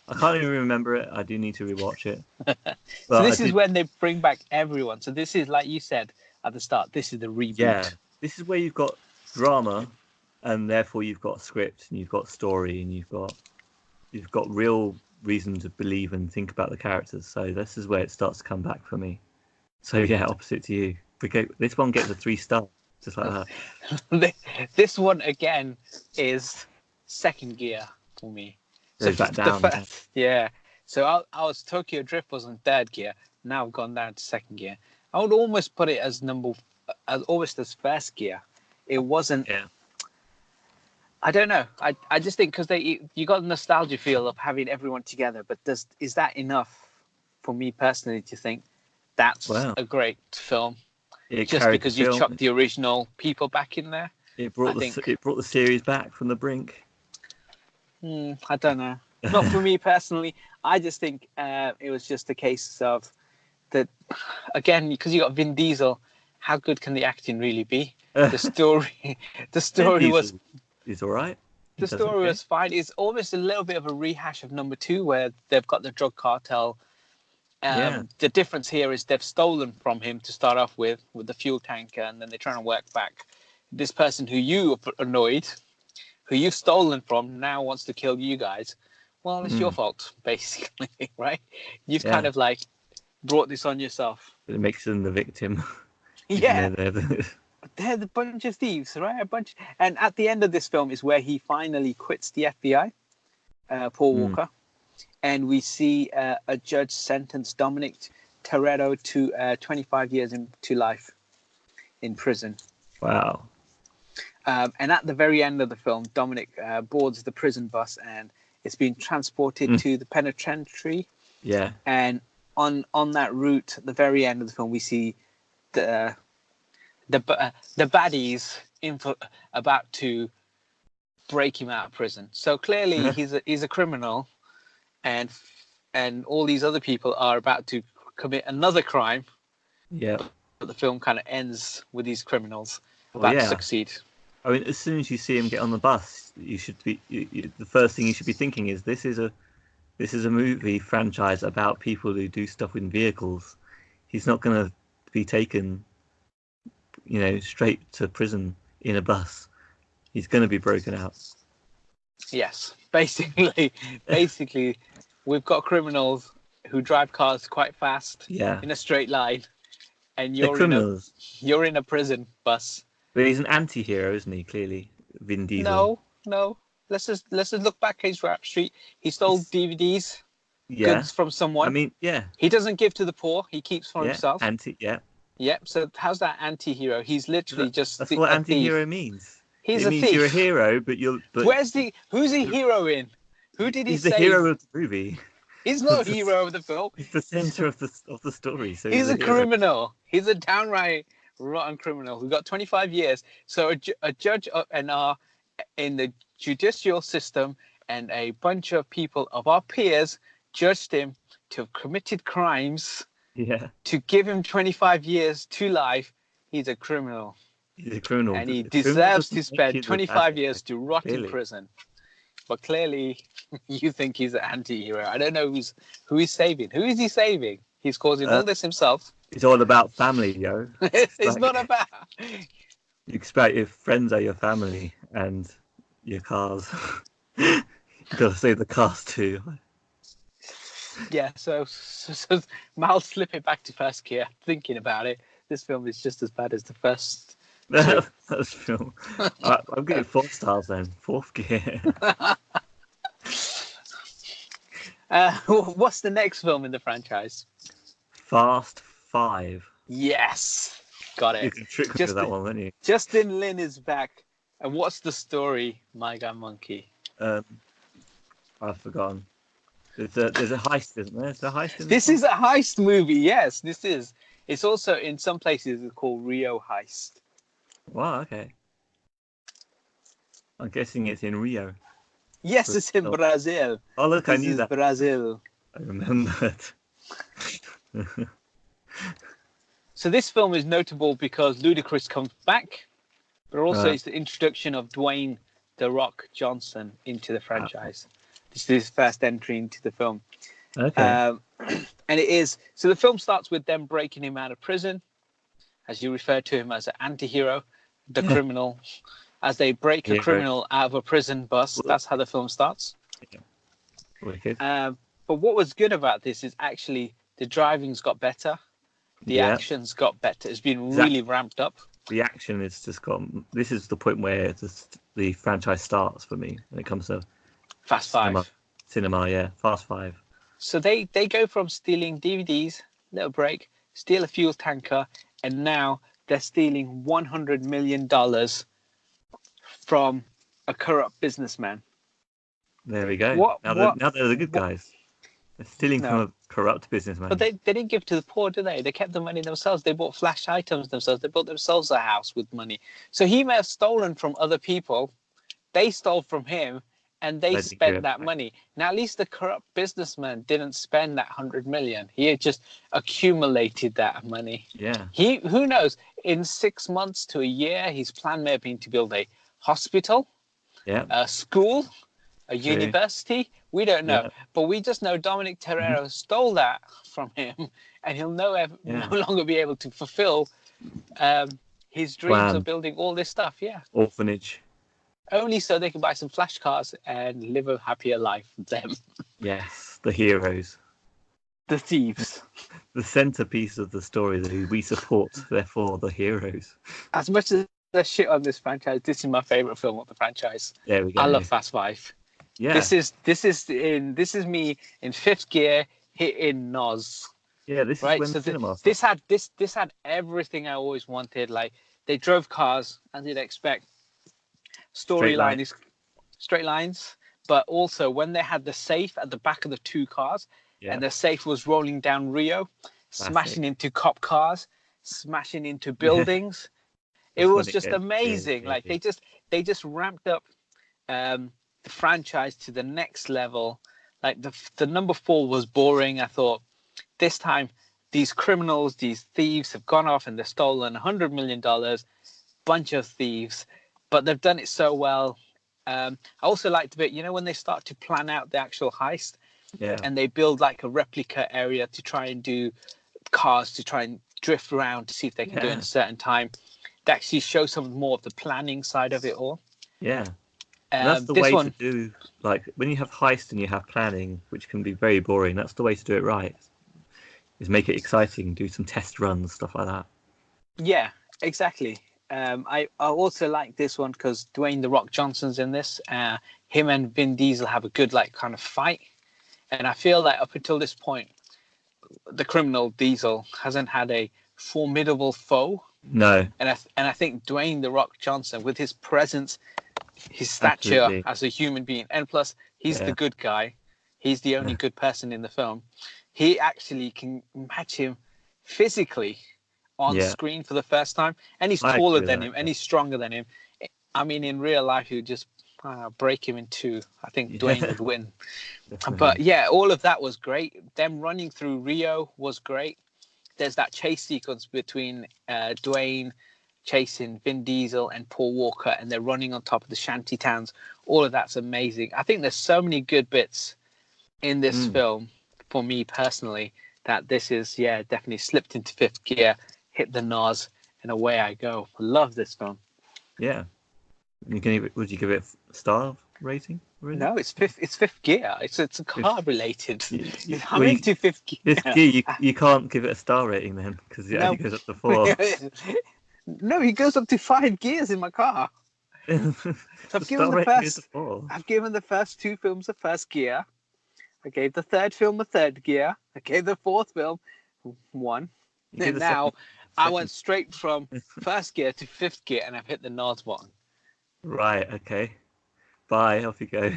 Speaker 2: I can't even remember it. I do need to rewatch it.
Speaker 1: So this is when they bring back everyone. So this is, like you said at the start, this is the reboot.
Speaker 2: Yeah, this is where you've got drama, and therefore you've got script, and you've got story, and you've got real reason to believe and think about the characters. So this is where it starts to come back for me. So yeah, opposite to you. This one gets a 3 star. Just like
Speaker 1: that. This one again is second gear for me.
Speaker 2: So back down.
Speaker 1: Yeah. So I was Tokyo Drift was in 3rd gear. Now I've gone down to 2nd gear. I would almost put it as almost as 1st gear. It wasn't.
Speaker 2: Yeah.
Speaker 1: I don't know. I just think because you got the nostalgia feel of having everyone together, but is that enough for me personally to think that's a great film? Just because you chucked the original people back in there?
Speaker 2: It brought the series back from the brink.
Speaker 1: I don't know. Not for me personally. I just think it was just a case of that, again, because you got Vin Diesel, how good can the acting really be? The story was...
Speaker 2: He's all right.
Speaker 1: The story was fine. It's almost a little bit of a rehash of number 2 where they've got the drug cartel. The difference here is they've stolen from him to start off with the fuel tanker, and then they're trying to work back. This person who you annoyed, who you've stolen from, now wants to kill you guys. Well, it's your fault, basically, right? You've kind of like brought this on yourself.
Speaker 2: It makes them the victim.
Speaker 1: Yeah. They're the bunch of thieves, right? And at the end of this film is where he finally quits the FBI, Paul Walker. And we see a judge sentence Dominic Toretto to 25 years to life in prison.
Speaker 2: Wow.
Speaker 1: And at the very end of the film, Dominic boards the prison bus and It's being transported to the penitentiary.
Speaker 2: Yeah.
Speaker 1: And on that route, at the very end of the film, we see the baddies about to break him out of prison. So clearly he's a criminal, and all these other people are about to commit another crime.
Speaker 2: Yeah.
Speaker 1: But the film kind of ends with these criminals about to succeed.
Speaker 2: I mean, as soon as you see him get on the bus, you should be the first thing you should be thinking is this is a movie franchise about people who do stuff in vehicles. He's not going to be taken, straight to prison in a bus. He's going to be broken out.
Speaker 1: Yes, basically, we've got criminals who drive cars quite fast in a straight line, and you're in a prison bus.
Speaker 2: But he's an anti-hero, isn't he? Clearly, Vin Diesel.
Speaker 1: No. Let's just look back at his rap sheet. He stole DVDs, goods from someone.
Speaker 2: I mean,
Speaker 1: he doesn't give to the poor. He keeps for himself.
Speaker 2: Yep.
Speaker 1: So how's that anti-hero? He's literally
Speaker 2: that's what anti-hero means.
Speaker 1: He's
Speaker 2: a thief. You're a hero, but
Speaker 1: who's the hero in? Who did he
Speaker 2: save? He's the hero of the movie.
Speaker 1: He's not a hero of the film.
Speaker 2: He's the center of the story. So
Speaker 1: he's a criminal. He's a downright rotten criminal who got 25 years. So a judge in the judicial system and a bunch of people of our peers judged him to have committed crimes.
Speaker 2: Yeah.
Speaker 1: To give him 25 years to life, he's a criminal.
Speaker 2: He's a criminal.
Speaker 1: And he deserves to spend 25 years to rot in prison. But clearly, you think he's an anti-hero. I don't know who he's saving. Who is he saving? He's causing all this himself.
Speaker 2: It's all about family, yo.
Speaker 1: It's not about...
Speaker 2: You expect your friends are your family and your cars. You got to save the cars too.
Speaker 1: Yeah, so Mal, slip it back to first gear. Thinking about it, this film is just as bad as the first.
Speaker 2: That's film. I'm getting 4 stars then. 4th gear.
Speaker 1: What's the next film in the franchise?
Speaker 2: Fast 5.
Speaker 1: Yes, got it.
Speaker 2: You can trick me with that one, didn't you?
Speaker 1: Justin Lin is back, and what's the story, My Guy Monkey?
Speaker 2: I've forgotten. There's a heist, isn't there? Is there a heist in
Speaker 1: this? This is a heist movie. Yes, this is. It's also in some places it's called Rio Heist.
Speaker 2: Wow. Okay. I'm guessing it's in Rio.
Speaker 1: Yes, it's in Brazil.
Speaker 2: Oh look, I knew that.
Speaker 1: Brazil.
Speaker 2: I remembered.
Speaker 1: So this film is notable because Ludacris comes back, but also it's the introduction of Dwayne "The Rock" Johnson into the franchise. This is his first entry into the film.
Speaker 2: Okay.
Speaker 1: And it is, so the film starts with them breaking him out of prison, as you refer to him as an anti-hero, the criminal, as they break a criminal out of a prison bus. That's how the film starts.
Speaker 2: Yeah. Wicked.
Speaker 1: But what was good about this is actually the driving's got better. The action's got better. It's been really ramped up.
Speaker 2: The action is just gone. This is the point where the franchise starts for me when it comes to
Speaker 1: Fast 5.
Speaker 2: Cinema, Fast 5.
Speaker 1: So they go from stealing DVDs, little break, steal a fuel tanker, and now they're stealing $100 million from a corrupt businessman.
Speaker 2: There we go. Now they're the good guys. They're stealing from a corrupt businessman.
Speaker 1: But they didn't give to the poor, did they? They kept the money themselves. They bought flash items themselves. They built themselves a house with money. So he may have stolen from other people. They stole from him. And they spent that money. Now, at least the corrupt businessman didn't spend that $100 million. He had just accumulated that money.
Speaker 2: Yeah.
Speaker 1: Who knows? In 6 months to a year, his plan may have been to build a hospital, a school, a university. We don't know. Yeah. But we just know Dominic Toretto stole that from him, and he'll no longer be able to fulfill his dreams of building all this stuff. Yeah.
Speaker 2: Orphanage.
Speaker 1: Only so they can buy some flash cars and live a happier life with them.
Speaker 2: Yes, the heroes.
Speaker 1: The thieves.
Speaker 2: The centerpiece of the story that we support, therefore the heroes.
Speaker 1: As much as the shit on this franchise, this is my favourite film of the franchise.
Speaker 2: There we go.
Speaker 1: I love Fast 5. Yeah. This is me in 5th gear hitting NOS.
Speaker 2: Yeah, this is when
Speaker 1: so
Speaker 2: cinema.
Speaker 1: This had everything I always wanted. Like they drove cars as you'd expect. Storyline is straight lines, but also when they had the safe at the back of the two cars, and the safe was rolling down Rio, smashing into cop cars, smashing into buildings. It was just amazing. Like they just ramped up the franchise to the next level. Like the number 4 was boring. I thought this time these criminals, these thieves have gone off and they've stolen $100 million, bunch of thieves, but they've done it so well. I also liked a bit, when they start to plan out the actual heist, and they build like a replica area to try and do cars to try and drift around to see if they can do it in a certain time. They actually show some more of the planning side of it all.
Speaker 2: Yeah. That's the way to do, like, when you have heist and you have planning, which can be very boring, that's the way to do it right. Is make it exciting, do some test runs, stuff like that.
Speaker 1: Yeah, exactly. I also like this one because Dwayne "The Rock" Johnson's in this. Him and Vin Diesel have a good, like, kind of fight. And I feel like up until this point, the criminal Diesel hasn't had a formidable foe.
Speaker 2: No.
Speaker 1: And I think Dwayne "The Rock" Johnson, with his presence, his stature as a human being, and plus he's the good guy, he's the only good person in the film, he actually can match him physically on screen for the first time. And he's taller than him, and he's stronger than him. I mean, in real life he would just break him in two. I think Dwayne would win. But yeah, all of that was great. Them running through Rio was great. There's that chase sequence between Dwayne chasing Vin Diesel and Paul Walker, and they're running on top of the shanty towns. All of that's amazing. I think there's so many good bits in this film for me personally that this is definitely slipped into fifth gear, hit the NOS, and away I go. I love this film.
Speaker 2: Yeah. Would you give it a star rating? Really?
Speaker 1: No, it's fifth gear. It's a car related. I'm into fifth gear.
Speaker 2: Fifth gear, you can't give it a star rating then because it only goes up to 4.
Speaker 1: No, he goes up to 5 gears in my car. So I've given the first 2 films a first gear. I gave the third film a third gear. I gave the fourth film 1. And now I went straight from first gear to fifth gear, and I've hit the NOS button.
Speaker 2: Right. Okay. Bye. Off you go.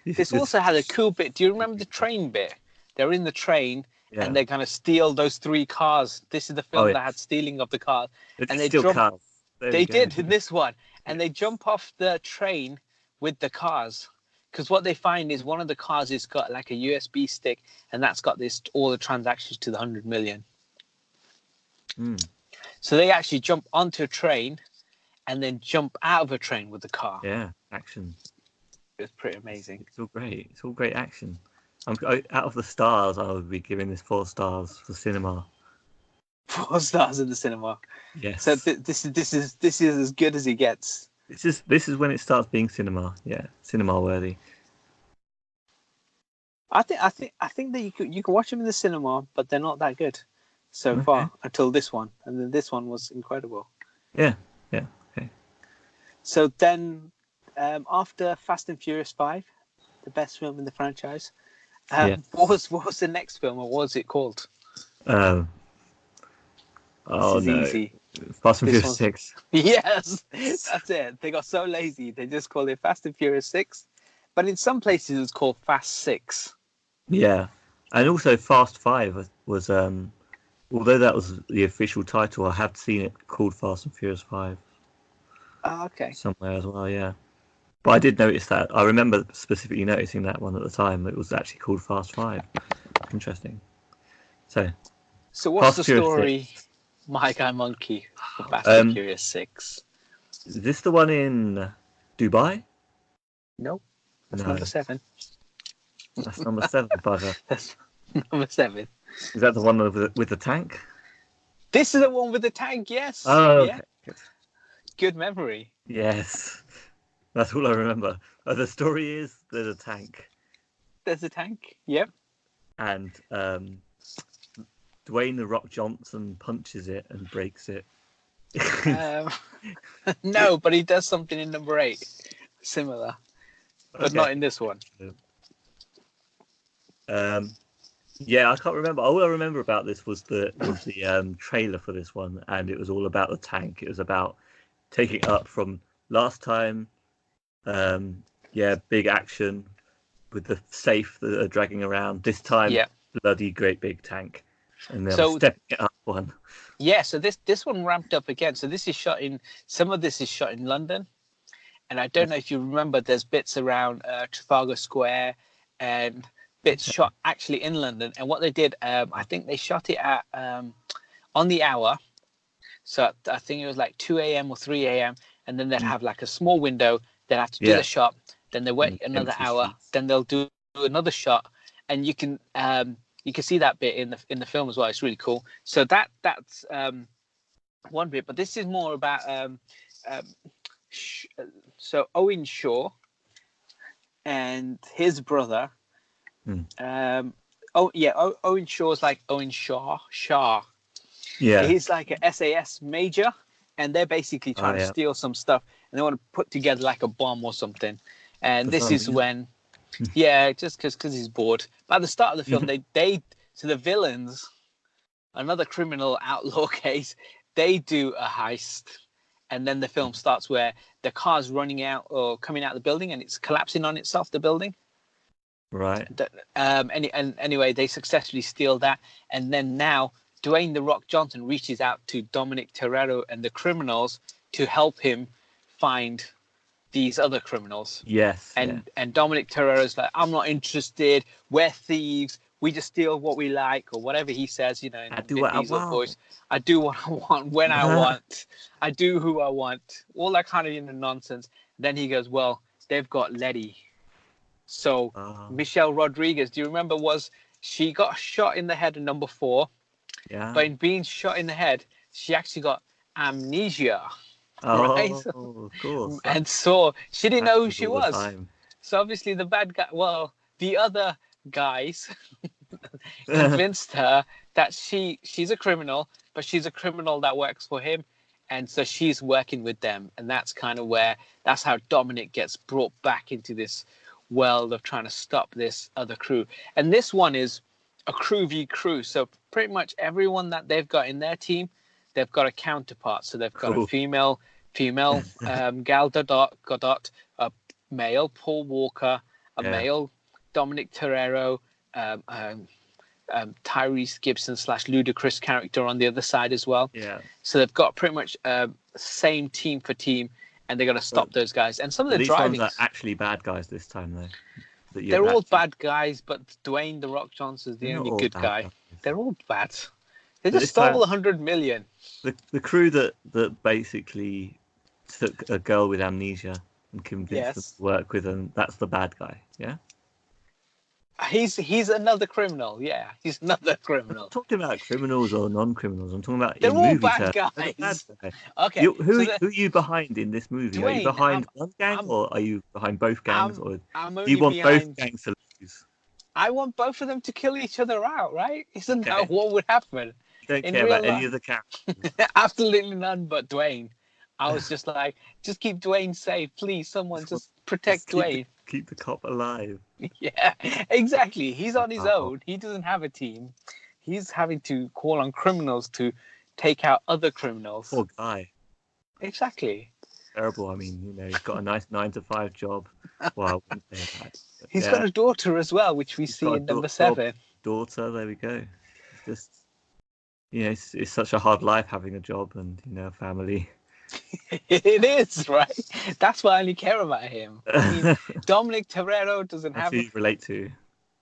Speaker 1: This also had a cool bit. Do you remember the train bit? They're in the train. Yeah. And they're going to steal those 3 cars. This is the film that had stealing of the cars.
Speaker 2: And they steal cars.
Speaker 1: They did in this one. And they jump off the train with the cars. Because what they find is one of the cars has got like a USB stick, and that's got all the transactions to the 100 million. So they actually jump onto a train and then jump out of a train with the car.
Speaker 2: Yeah, action.
Speaker 1: It was pretty amazing.
Speaker 2: It's all great. It's all great action. Out of the stars, I would be giving this 4 stars for cinema.
Speaker 1: 4 stars in the cinema.
Speaker 2: Yes.
Speaker 1: So this is as good as it gets.
Speaker 2: This is when it starts being cinema. Yeah, cinema worthy.
Speaker 1: I think that you can watch them in the cinema, but they're not that good so far until this one, and then this one was incredible.
Speaker 2: Yeah. Okay.
Speaker 1: So then, after Fast and Furious 5, the best film in the franchise. What was the next film, or what was it called?
Speaker 2: Easy. Fast and Furious 6.
Speaker 1: Yes, that's it. They got so lazy, they just called it Fast and Furious 6. But in some places, it's called Fast 6.
Speaker 2: Yeah, and also Fast 5 was, although that was the official title, I have seen it called Fast and Furious 5.
Speaker 1: Oh, okay.
Speaker 2: Somewhere as well, yeah. But I did notice that. I remember specifically noticing that one at the time. It was actually called Fast 5. Interesting. So
Speaker 1: what's the story, My Guy Monkey, for Fast and Furious 6?
Speaker 2: Is this the one in Dubai?
Speaker 1: Nope. That's number 7.
Speaker 2: That's number 7, bugger.
Speaker 1: That's number 7.
Speaker 2: Is that the one with the tank?
Speaker 1: This is the one with the tank, yes.
Speaker 2: Oh, okay.
Speaker 1: Yeah. Good memory.
Speaker 2: Yes. That's all I remember. The story is there's a tank.
Speaker 1: There's a tank, yep.
Speaker 2: And Dwayne "The Rock" Johnson punches it and breaks it.
Speaker 1: No, but he does something in number 8. Similar. But not in this one.
Speaker 2: Yeah, I can't remember. All I remember about this was the trailer for this one, and it was all about the tank. It was about taking it up from last time. Yeah, big action with the safe that are dragging around. This time, bloody great big tank, and they're stepping it up one.
Speaker 1: Yeah, so this one ramped up again. So this is some of this is shot in London, and I don't know if you remember. There's bits around Trafalgar Square, and bits shot actually in London. And what they did, I think they shot it at on the hour. So I think it was like 2 a.m. or 3 a.m. And then they'd have like a small window. They'd have to do the shot. Then they wait another hour. Streets. Then they'll do another shot, and you can see that bit in the film as well. It's really cool. So that's one bit. But this is more about so Owen Shaw and his brother. Owen Shaw's like Owen Shaw.
Speaker 2: Yeah,
Speaker 1: he's like a SAS major, and they're basically trying to steal some stuff, and they want to put together like a bomb or something. And this is when, just because he's bored. But at the start of the film, so the villains, another criminal outlaw case, they do a heist, and then the film starts where the car's running out or coming out of the building, and it's collapsing on itself, the building.
Speaker 2: Right.
Speaker 1: Anyway, they successfully steal that, and then now Dwayne "The Rock" Johnson reaches out to Dominic Toretto and the criminals to help him find these other criminals.
Speaker 2: Yes.
Speaker 1: And Dominic Toretto's like, I'm not interested. We're thieves. We just steal what we like, or whatever he says. In
Speaker 2: I do what I want.
Speaker 1: Voice. I do what I want when I want. I do who I want. All that kind of nonsense. Then he goes, well, they've got Letty. So Michelle Rodriguez, do you remember? She got shot in the head in number 4.
Speaker 2: Yeah.
Speaker 1: But in being shot in the head, she actually got amnesia.
Speaker 2: Right? Of course.
Speaker 1: And so she didn't know who she was. So obviously the bad guy, the other guys convinced her that she's a criminal, but she's a criminal that works for him. And so she's working with them. And that's how Dominic gets brought back into this world of trying to stop this other crew. And this one is a crew v crew. So pretty much everyone that they've got in their team, they've got a counterpart. So they've got a female Gal Gadot, a male Paul Walker, a male Dominic Toretto, Tyrese Gibson / Ludacris character on the other side as well.
Speaker 2: Yeah.
Speaker 1: So they've got pretty much same team for team, and they're going to stop those guys. And some of the driving
Speaker 2: ones are actually bad guys this time, though.
Speaker 1: They're all bad guys, but Dwayne "The Rock" Johnson's the only good guy. They're all bad. They just stole 100 million.
Speaker 2: The crew that basically took a girl with amnesia and convinced them to work with them, that's the bad guy, yeah?
Speaker 1: He's another criminal, yeah. He's another criminal.
Speaker 2: I'm not talking about criminals or non-criminals. I'm talking about
Speaker 1: they're all bad
Speaker 2: guys.
Speaker 1: guys. Okay.
Speaker 2: Who are you behind in this movie? Dwayne, are you behind one gang or are you behind both gangs? Or do you want both gangs to lose?
Speaker 1: I want both of them to kill each other out, right? Isn't that what would happen?
Speaker 2: You don't care about any of the characters?
Speaker 1: Absolutely none but Dwayne. I was just like, just keep Dwayne safe. Please, someone just protect Dwayne.
Speaker 2: Keep the cop alive.
Speaker 1: Yeah, exactly. He's on his own. He doesn't have a team. He's having to call on criminals to take out other criminals.
Speaker 2: Poor guy.
Speaker 1: Exactly.
Speaker 2: Terrible. I mean, he's got a nice 9-to-5 job. Well, I wouldn't say that.
Speaker 1: He's got a daughter as well, which we see in number 7.
Speaker 2: Daughter, there we go. It's just, it's such a hard life having a job and, a family.
Speaker 1: It is, right? That's why I only care about him. I mean, Dominic Toretto doesn't have...
Speaker 2: Who do you relate to?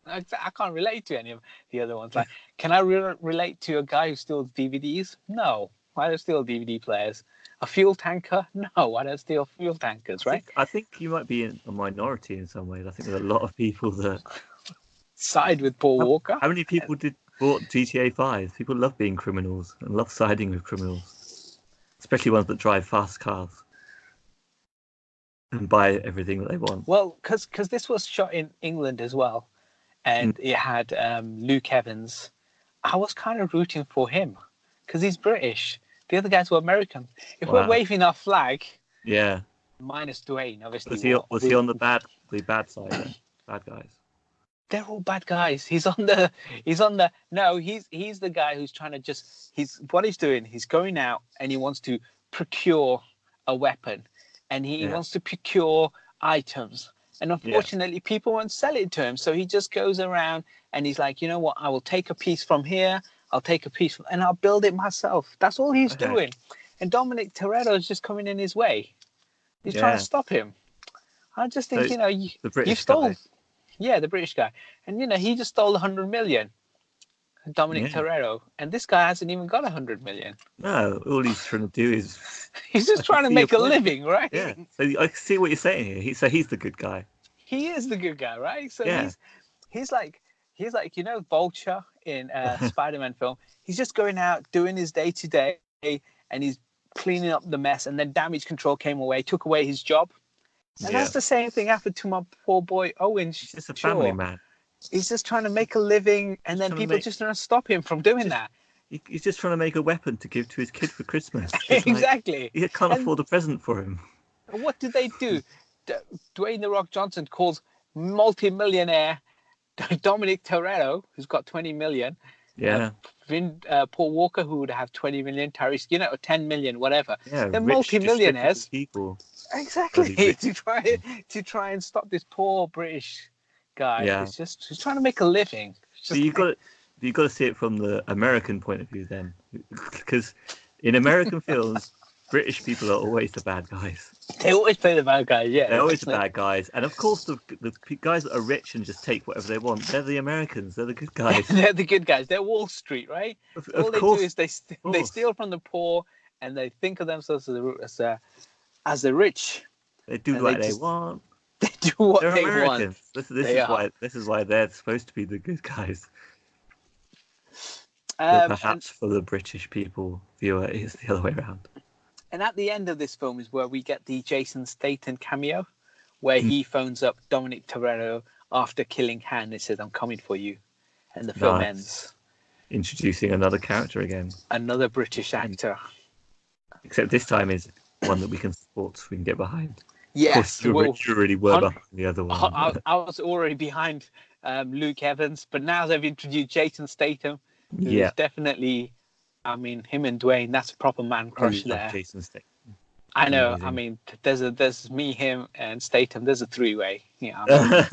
Speaker 1: I can't relate to any of the other ones. Like, can I relate to a guy who steals DVDs? No. Why do I steal DVD players? A fuel tanker? No. Why do I steal fuel tankers, right?
Speaker 2: I think you might be in a minority in some ways. I think there's a lot of people that...
Speaker 1: side with Paul Walker.
Speaker 2: How many people bought GTA 5? People love being criminals and love siding with criminals. Especially ones that drive fast cars and buy everything that they want.
Speaker 1: Well, because this was shot in England as well, and it had Luke Evans. I was kind of rooting for him because he's British. The other guys were American. If we're waving our flag, minus Dwayne, obviously.
Speaker 2: Was he on the bad side? Bad guys.
Speaker 1: They're all bad guys. He's on the he's the guy who's trying to what he's doing, he's going out and he wants to procure a weapon and he wants to procure items And unfortunately, people won't sell it to him. So he just goes around and he's like, you know what? I will take a piece from here. I'll take a piece and I'll build it myself. That's all he's doing. And Dominic Toretto is just coming in his way. He's trying to stop him. I just think,
Speaker 2: so
Speaker 1: you stole. Yeah, the British guy. And, he just stole 100 million. Dominic Toretto. And this guy hasn't even got 100 million.
Speaker 2: No, all he's trying to do is...
Speaker 1: He's just trying to make a living, right?
Speaker 2: Yeah. So I see what you're saying here. He's the good guy.
Speaker 1: He is the good guy, right? So he's like Vulture in Spider-Man film. He's just going out doing his day-to-day, and he's cleaning up the mess. And then Damage Control came away, took away his job. And that's the same thing happened to my poor boy Owen.
Speaker 2: He's just a family man.
Speaker 1: He's just trying to make a living, and then people just don't stop him from doing that.
Speaker 2: He's just trying to make a weapon to give to his kid for Christmas.
Speaker 1: Exactly.
Speaker 2: He can't afford a present for him.
Speaker 1: What did they do? Dwayne The Rock Johnson calls multi-millionaire Dominic Toretto, who's got 20 million.
Speaker 2: Yeah.
Speaker 1: Paul Walker, who would have 20 million. Terry Skinner, or 10 million, whatever.
Speaker 2: Yeah,
Speaker 1: they're multi-millionaires.
Speaker 2: People.
Speaker 1: Exactly. to try and stop this poor British guy. Yeah. He's trying to make a living.
Speaker 2: So you've got to see it from the American point of view then, because in American films, British people are always the bad guys.
Speaker 1: They always play the bad guys, yeah.
Speaker 2: They're always the bad guys. And of course, the guys that are rich and just take whatever they want, they're the Americans. They're the good guys.
Speaker 1: They're the good guys. They're Wall Street, right? All they do is they steal from the poor, and they think of themselves as the rich.
Speaker 2: They do what they want.
Speaker 1: They do what
Speaker 2: they're
Speaker 1: they
Speaker 2: Americans.
Speaker 1: want.
Speaker 2: This is why they're supposed to be the good guys. Perhaps for the British people, viewer, it's the other way around.
Speaker 1: And at the end of this film is where we get the Jason Statham cameo, where he phones up Dominic Toretto after killing Han and says, "I'm coming for you," and the film ends.
Speaker 2: Introducing another character again.
Speaker 1: Another British actor.
Speaker 2: Except this time is one that we can support, we can get behind.
Speaker 1: Yes,
Speaker 2: you already were behind the other one.
Speaker 1: I was already behind Luke Evans, but now they've introduced Jason Statham, who's definitely, I mean, him and Dwayne, that's a proper man crush there.
Speaker 2: Jason Statham.
Speaker 1: I know. Amazing. I mean, there's me, him, and Statham. There's a three-way. Yeah, I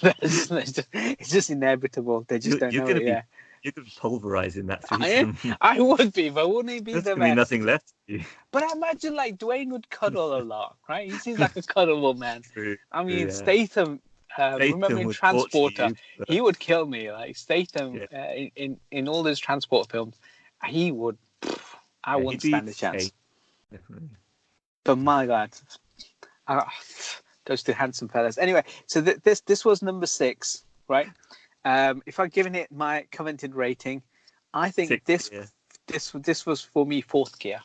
Speaker 1: mean, it's just inevitable. They just don't know it.
Speaker 2: You could pulverize in that threesome.
Speaker 1: I would be, but wouldn't he be the best?
Speaker 2: There's nothing left of you.
Speaker 1: But I imagine like Dwayne would cuddle a lot, right? He seems like a cuddleable man.
Speaker 2: True.
Speaker 1: I mean, Statham. Remember in Transporter, he would kill me. Like Statham in all those Transporter films, he would. I wouldn't stand a chance.
Speaker 2: Definitely.
Speaker 1: But my God, those two handsome fellas. Anyway, so this was number 6, right? If I've given it my coveted rating, I think this was for me 4th gear.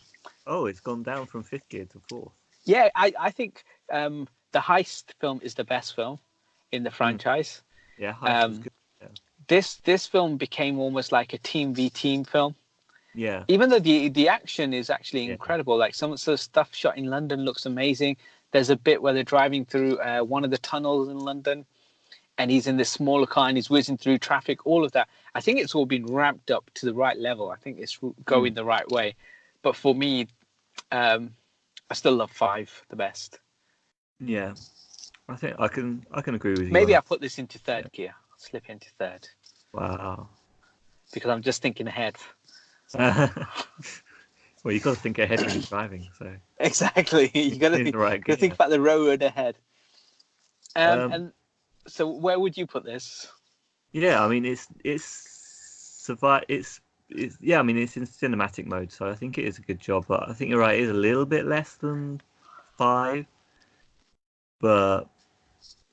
Speaker 2: Oh, it's gone down from 5th gear to 4th.
Speaker 1: Yeah, I think the Heist film is the best film in the franchise.
Speaker 2: Yeah, Heist is good. Yeah.
Speaker 1: This film became almost like a team v team film.
Speaker 2: Yeah.
Speaker 1: Even though the action is actually incredible, like some of the stuff shot in London looks amazing. There's a bit where they're driving through one of the tunnels in London, and he's in this smaller car and he's whizzing through traffic. All of that, I think it's all been ramped up to the right level. I think it's going the right way. But for me, I still love 5 the best.
Speaker 2: Yeah, I think I can agree with you.
Speaker 1: Maybe I put this into 3rd gear. I'll slip into 3rd.
Speaker 2: Wow.
Speaker 1: Because I'm just thinking ahead.
Speaker 2: Well, you've got to think ahead when you're driving. So
Speaker 1: exactly, you got to think about the road ahead. And so, where would you put this?
Speaker 2: Yeah, I mean, it's yeah, I mean, it's in cinematic mode, so I think it is a good job. But I think you're right; it is a little bit less than 5, but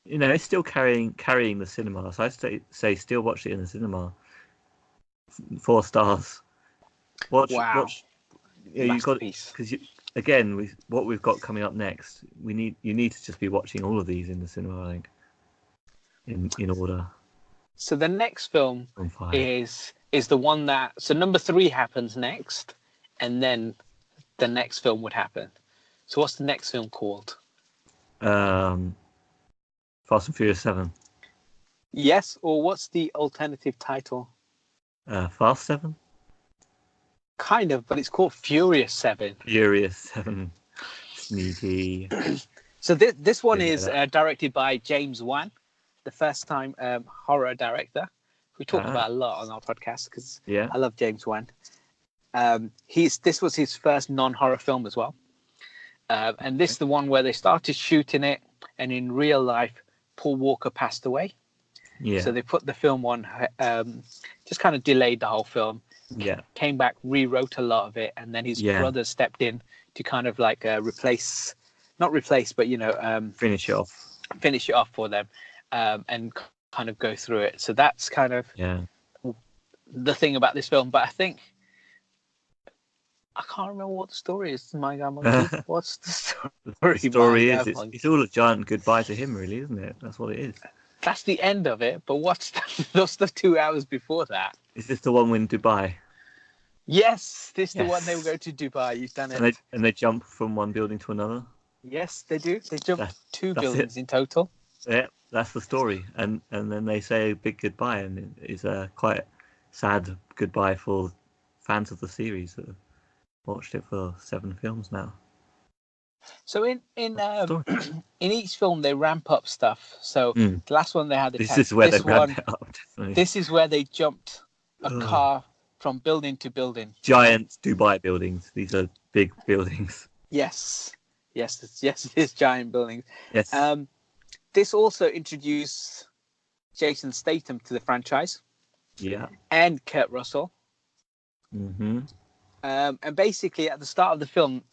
Speaker 2: it's still carrying the cinema. So I say still watch it in the cinema. 4 stars. Watch. Yeah, you've got because again, what we've got coming up next, you need to just be watching all of these in the cinema, I think, in order.
Speaker 1: So the next film is the one that number 3 happens next, and then the next film would happen. So what's the next film called?
Speaker 2: Fast and Furious 7.
Speaker 1: Yes, or what's the alternative title?
Speaker 2: Fast 7.
Speaker 1: Kind of, but it's called Furious 7.
Speaker 2: Furious 7. Sneaky.
Speaker 1: So this one is directed by James Wan, the first time horror director. We talk about a lot on our podcast because I love James Wan. This was his first non-horror film as well. And this is the one where they started shooting it, and in real life, Paul Walker passed away. Yeah. So they put the film on, just kind of delayed the whole film.
Speaker 2: Yeah.
Speaker 1: Came back, rewrote a lot of it, and then his brother stepped in to kind of like not replace, but
Speaker 2: finish it off
Speaker 1: for them, and kind of go through it. So that's kind of the thing about this film. But I think I can't remember what the story is. My God, Monkey. What's the story?
Speaker 2: The story is it's all a giant goodbye to him, really, isn't it? That's what it is.
Speaker 1: That's the end of it. But what's the 2 hours before that?
Speaker 2: Is this the one in Dubai?
Speaker 1: Yes, this is the one they will go to Dubai. You've done it.
Speaker 2: And they jump from one building to another.
Speaker 1: Yes, they do. They jump two buildings in total.
Speaker 2: Yeah, that's the story. And then they say a big goodbye, and it's a quite sad goodbye for fans of the series that have watched it for 7 films now.
Speaker 1: So in each film they ramp up stuff. So the last one they had
Speaker 2: this is where they ramp it up. Definitely.
Speaker 1: This is where they jumped a car from building to building.
Speaker 2: Giant Dubai buildings. These are big buildings.
Speaker 1: Yes, it is giant buildings.
Speaker 2: Yes.
Speaker 1: This also introduced Jason Statham to the franchise.
Speaker 2: Yeah.
Speaker 1: And Kurt Russell.
Speaker 2: Mm-hmm.
Speaker 1: And basically, at the start of the film,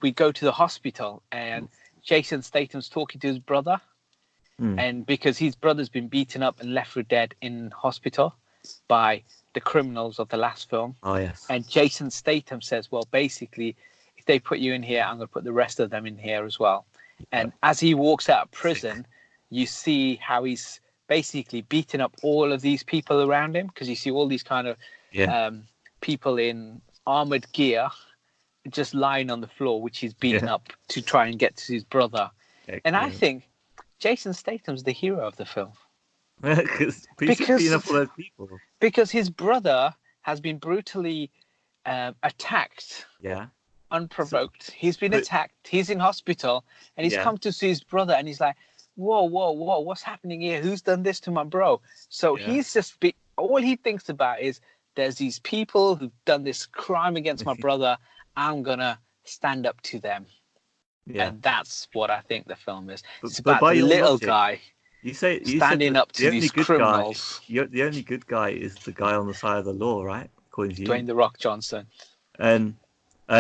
Speaker 1: we go to the hospital, and Jason Statham's talking to his brother, and because his brother's been beaten up and left for dead in hospital by the criminals of the last film.
Speaker 2: Oh yes.
Speaker 1: And Jason Statham says, "Well, basically, if they put you in here, I'm going to put the rest of them in here as well." And as he walks out of prison, you see how he's basically beating up all of these people around him, because you see all these kind of people in armored gear just lying on the floor, which he's beating up to try and get to his brother. And I think Jason Statham's the hero of the film.
Speaker 2: Because beating up all those people.
Speaker 1: Because his brother has been brutally attacked.
Speaker 2: Yeah.
Speaker 1: Unprovoked. He's been attacked. He's in hospital, and he's come to see his brother, and he's like, whoa, what's happening here? Who's done this to my bro? So he's just all he thinks about is, there's these people who've done this crime against my brother. I'm gonna stand up to them. And that's what I think the film is. It's about the little guy standing up to these criminals.
Speaker 2: The only good guy is the guy on the side of the law, right? According to you.
Speaker 1: Dwayne "The Rock" Johnson.
Speaker 2: And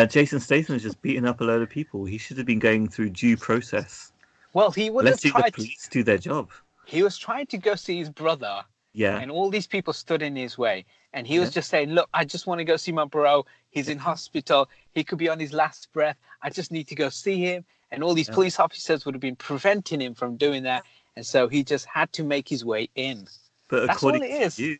Speaker 2: Jason Statham is just beating up a load of people. He should have been going through due process.
Speaker 1: Well, he would have tried.
Speaker 2: Let the police do their job.
Speaker 1: He was trying to go see his brother.
Speaker 2: Yeah.
Speaker 1: And all these people stood in his way. And he was just saying, look, I just want to go see my bro. He's in hospital. He could be on his last breath. I just need to go see him. And all these police officers would have been preventing him from doing that. And so he just had to make his way in.
Speaker 2: But
Speaker 1: that's
Speaker 2: according
Speaker 1: all it is.
Speaker 2: To you,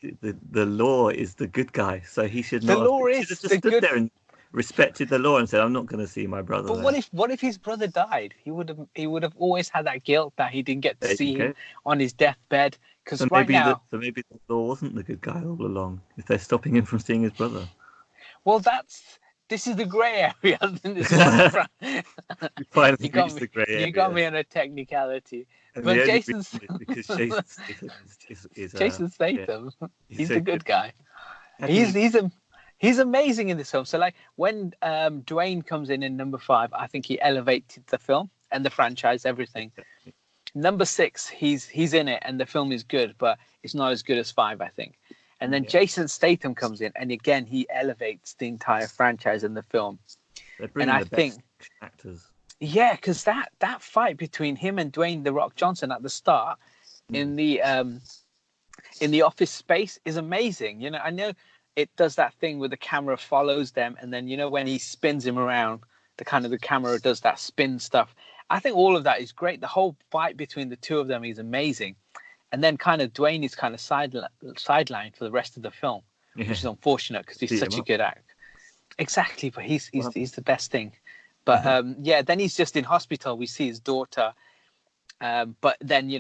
Speaker 2: the law is the good guy. So he should
Speaker 1: not.
Speaker 2: The law is just stood there and respected the law and said, I'm not going to see my brother.
Speaker 1: But what if his brother died? He would have always had that guilt that he didn't get to see him on his deathbed. Because maybe
Speaker 2: the law wasn't the good guy all along, if they're stopping him from seeing his brother.
Speaker 1: Well, this is the grey area.
Speaker 2: You finally reached the grey area.
Speaker 1: You got me on a technicality.
Speaker 2: And
Speaker 1: but
Speaker 2: Jason Statham is
Speaker 1: Jason Statham. He's a good guy. He's amazing in this film. So like when Dwayne comes in number 5, I think he elevated the film and the franchise, everything. Number 6, he's in it, and the film is good, but it's not as good as 5, I think. And then Jason Statham comes in, and again he elevates the entire franchise in the film.
Speaker 2: And I think actors.
Speaker 1: Yeah, because that fight between him and Dwayne "The Rock" Johnson at the start in the office space is amazing. You know, I know it does that thing where the camera follows them, and then when he spins him around, the camera does that spin stuff. I think all of that is great. The whole fight between the two of them is amazing. And then kind of Dwayne is kind of sidelined for the rest of the film, which is unfortunate because he's such a good actor. Exactly, but he's the best thing. But then he's just in hospital. We see his daughter. But then,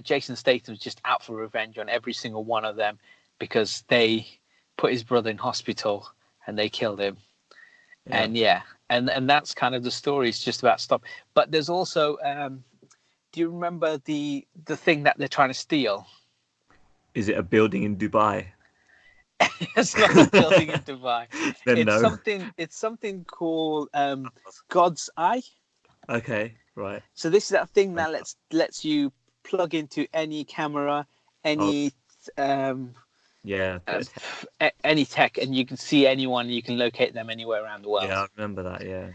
Speaker 1: Jason Statham's just out for revenge on every single one of them because they put his brother in hospital and they killed him. And and that's kind of the story. It's just about stop. But there's also, do you remember the thing that they're trying to steal?
Speaker 2: Is it a building in Dubai?
Speaker 1: It's not a building in Dubai.
Speaker 2: Then
Speaker 1: It's
Speaker 2: no.
Speaker 1: It's something called God's Eye.
Speaker 2: Okay, right.
Speaker 1: So this is that thing that lets you plug into any camera, any any tech, and you can see anyone. You can locate them anywhere around the world.
Speaker 2: Yeah, I remember that. Yeah.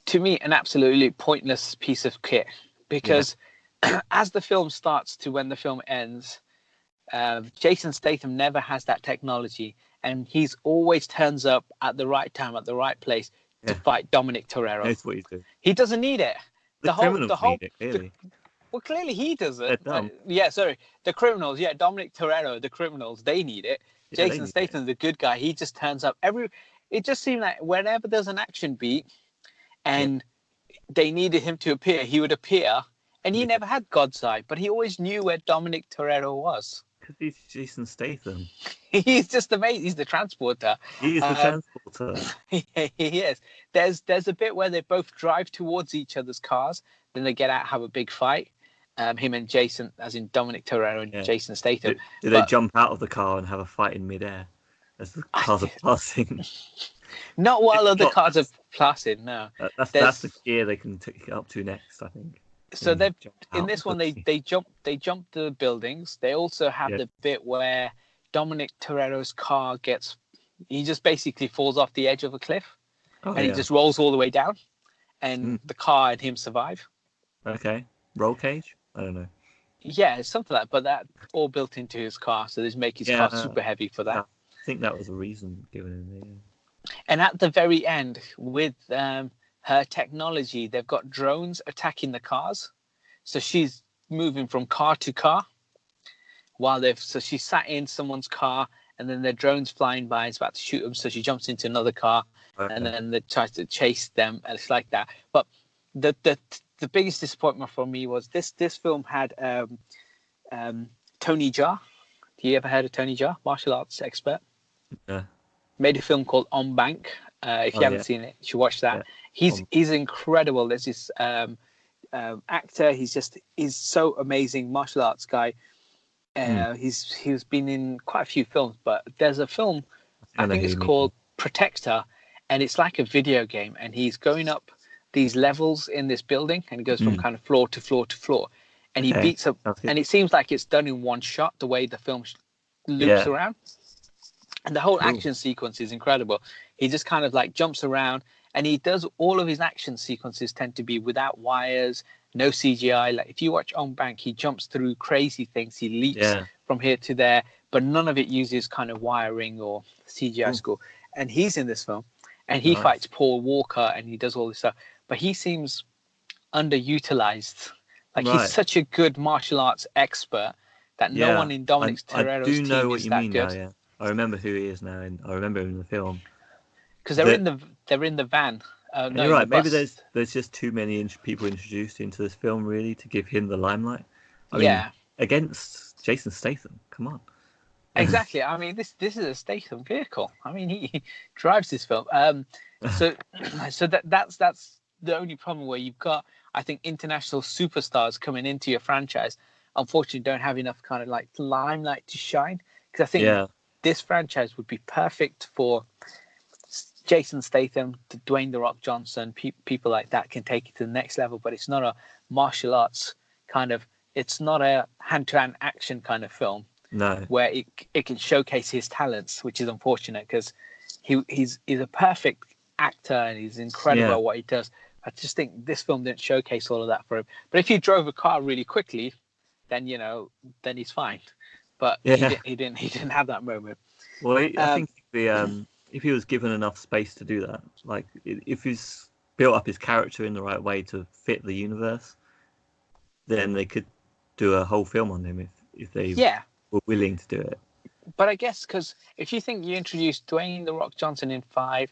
Speaker 1: To me, an absolutely pointless piece of kit, because as the film starts to when the film ends, Jason Statham never has that technology, and he's always turns up at the right time, at the right place to fight Dominic Toretto.
Speaker 2: That's what he's doing.
Speaker 1: He doesn't need it.
Speaker 2: The criminals need it, clearly.
Speaker 1: Well, clearly he doesn't.
Speaker 2: Dumb.
Speaker 1: The criminals. Yeah, Dominic Toretto, the criminals, they need it.
Speaker 2: Yeah,
Speaker 1: Jason Statham, the good guy, he just turns up. It just seemed like whenever there's an action beat, and they needed him to appear, he would appear. And he never had God's Eye, but he always knew where Dominic Toretto was.
Speaker 2: Because he's Jason Statham.
Speaker 1: He's just amazing. He's the transporter.
Speaker 2: He is the transporter.
Speaker 1: He is. There's a bit where they both drive towards each other's cars, then they get out, have a big fight. Him and Jason, as in Dominic Toretto and Jason Statham.
Speaker 2: Do they jump out of the car and have a fight in midair as the cars are passing?
Speaker 1: Not while other cars are passing. No.
Speaker 2: That's the gear they can take it up to next, I think.
Speaker 1: So they've in this one they jump the buildings. They also have the bit where Dominic Toretto's car he just basically falls off the edge of a cliff, and he just rolls all the way down, and the car and him survive.
Speaker 2: Okay, roll cage. I don't know.
Speaker 1: Yeah, it's something like that, but that all built into his car, so they make his car super heavy for that.
Speaker 2: I think that was a reason given in there.
Speaker 1: And at the very end, with her technology, they've got drones attacking the cars, so she's moving from car to car so she sat in someone's car, and then the drone's flying by, it's about to shoot them, so she jumps into another car, and then they tries to chase them, and it's like that. But the biggest disappointment for me was this film had Tony Jaa. Do you ever heard of Tony Jaa, martial arts expert?
Speaker 2: Yeah.
Speaker 1: Made a film called On Bank. If you haven't seen it, you should watch that. Yeah. He's incredible. There's this actor. He's so amazing, martial arts guy. He's been in quite a few films, but there's a film I think it's called Protector, and it's like a video game, and he's going up these levels in this building, and he goes from kind of floor to floor to floor, and he beats up, and it seems like it's done in one shot the way the film loops around. And the whole action sequence is incredible. He just kind of like jumps around, and he does all of his action sequences tend to be without wires, no CGI. Like if you watch On Bank, he jumps through crazy things. He leaps from here to there, but none of it uses kind of wiring or CGI school. And he's in this film, and he fights Paul Walker, and he does all this stuff. But he seems underutilized. Like he's such a good martial arts expert that no one in Dominic Toretto's team is that good. I do know what you mean now, yeah.
Speaker 2: I remember who he is now, and I remember him in the film.
Speaker 1: Because they're in the van. No,
Speaker 2: you're right. Maybe there's just too many people introduced into this film, really, to give him the limelight. I mean, against Jason Statham. Come on.
Speaker 1: Exactly. I mean, this is a Statham vehicle. I mean, he drives this film. So that's the only problem where you've got, I think, international superstars coming into your franchise. Unfortunately, don't have enough kind of like limelight to shine. Because I think this franchise would be perfect for Jason Statham, Dwayne The Rock Johnson, people like that can take it to the next level. But it's not a martial arts kind of, it's not a hand-to-hand action kind of film.
Speaker 2: No.
Speaker 1: Where it can showcase his talents, which is unfortunate because he's a perfect actor and he's incredible at what he does. I just think this film didn't showcase all of that for him. But if he drove a car really quickly, then he's fine. But he didn't have that moment.
Speaker 2: Well, I think if he was given enough space to do that, like if he's built up his character in the right way to fit the universe, then they could do a whole film on him if they were willing to do it.
Speaker 1: But I guess because if you think you introduced Dwayne The Rock Johnson in 5,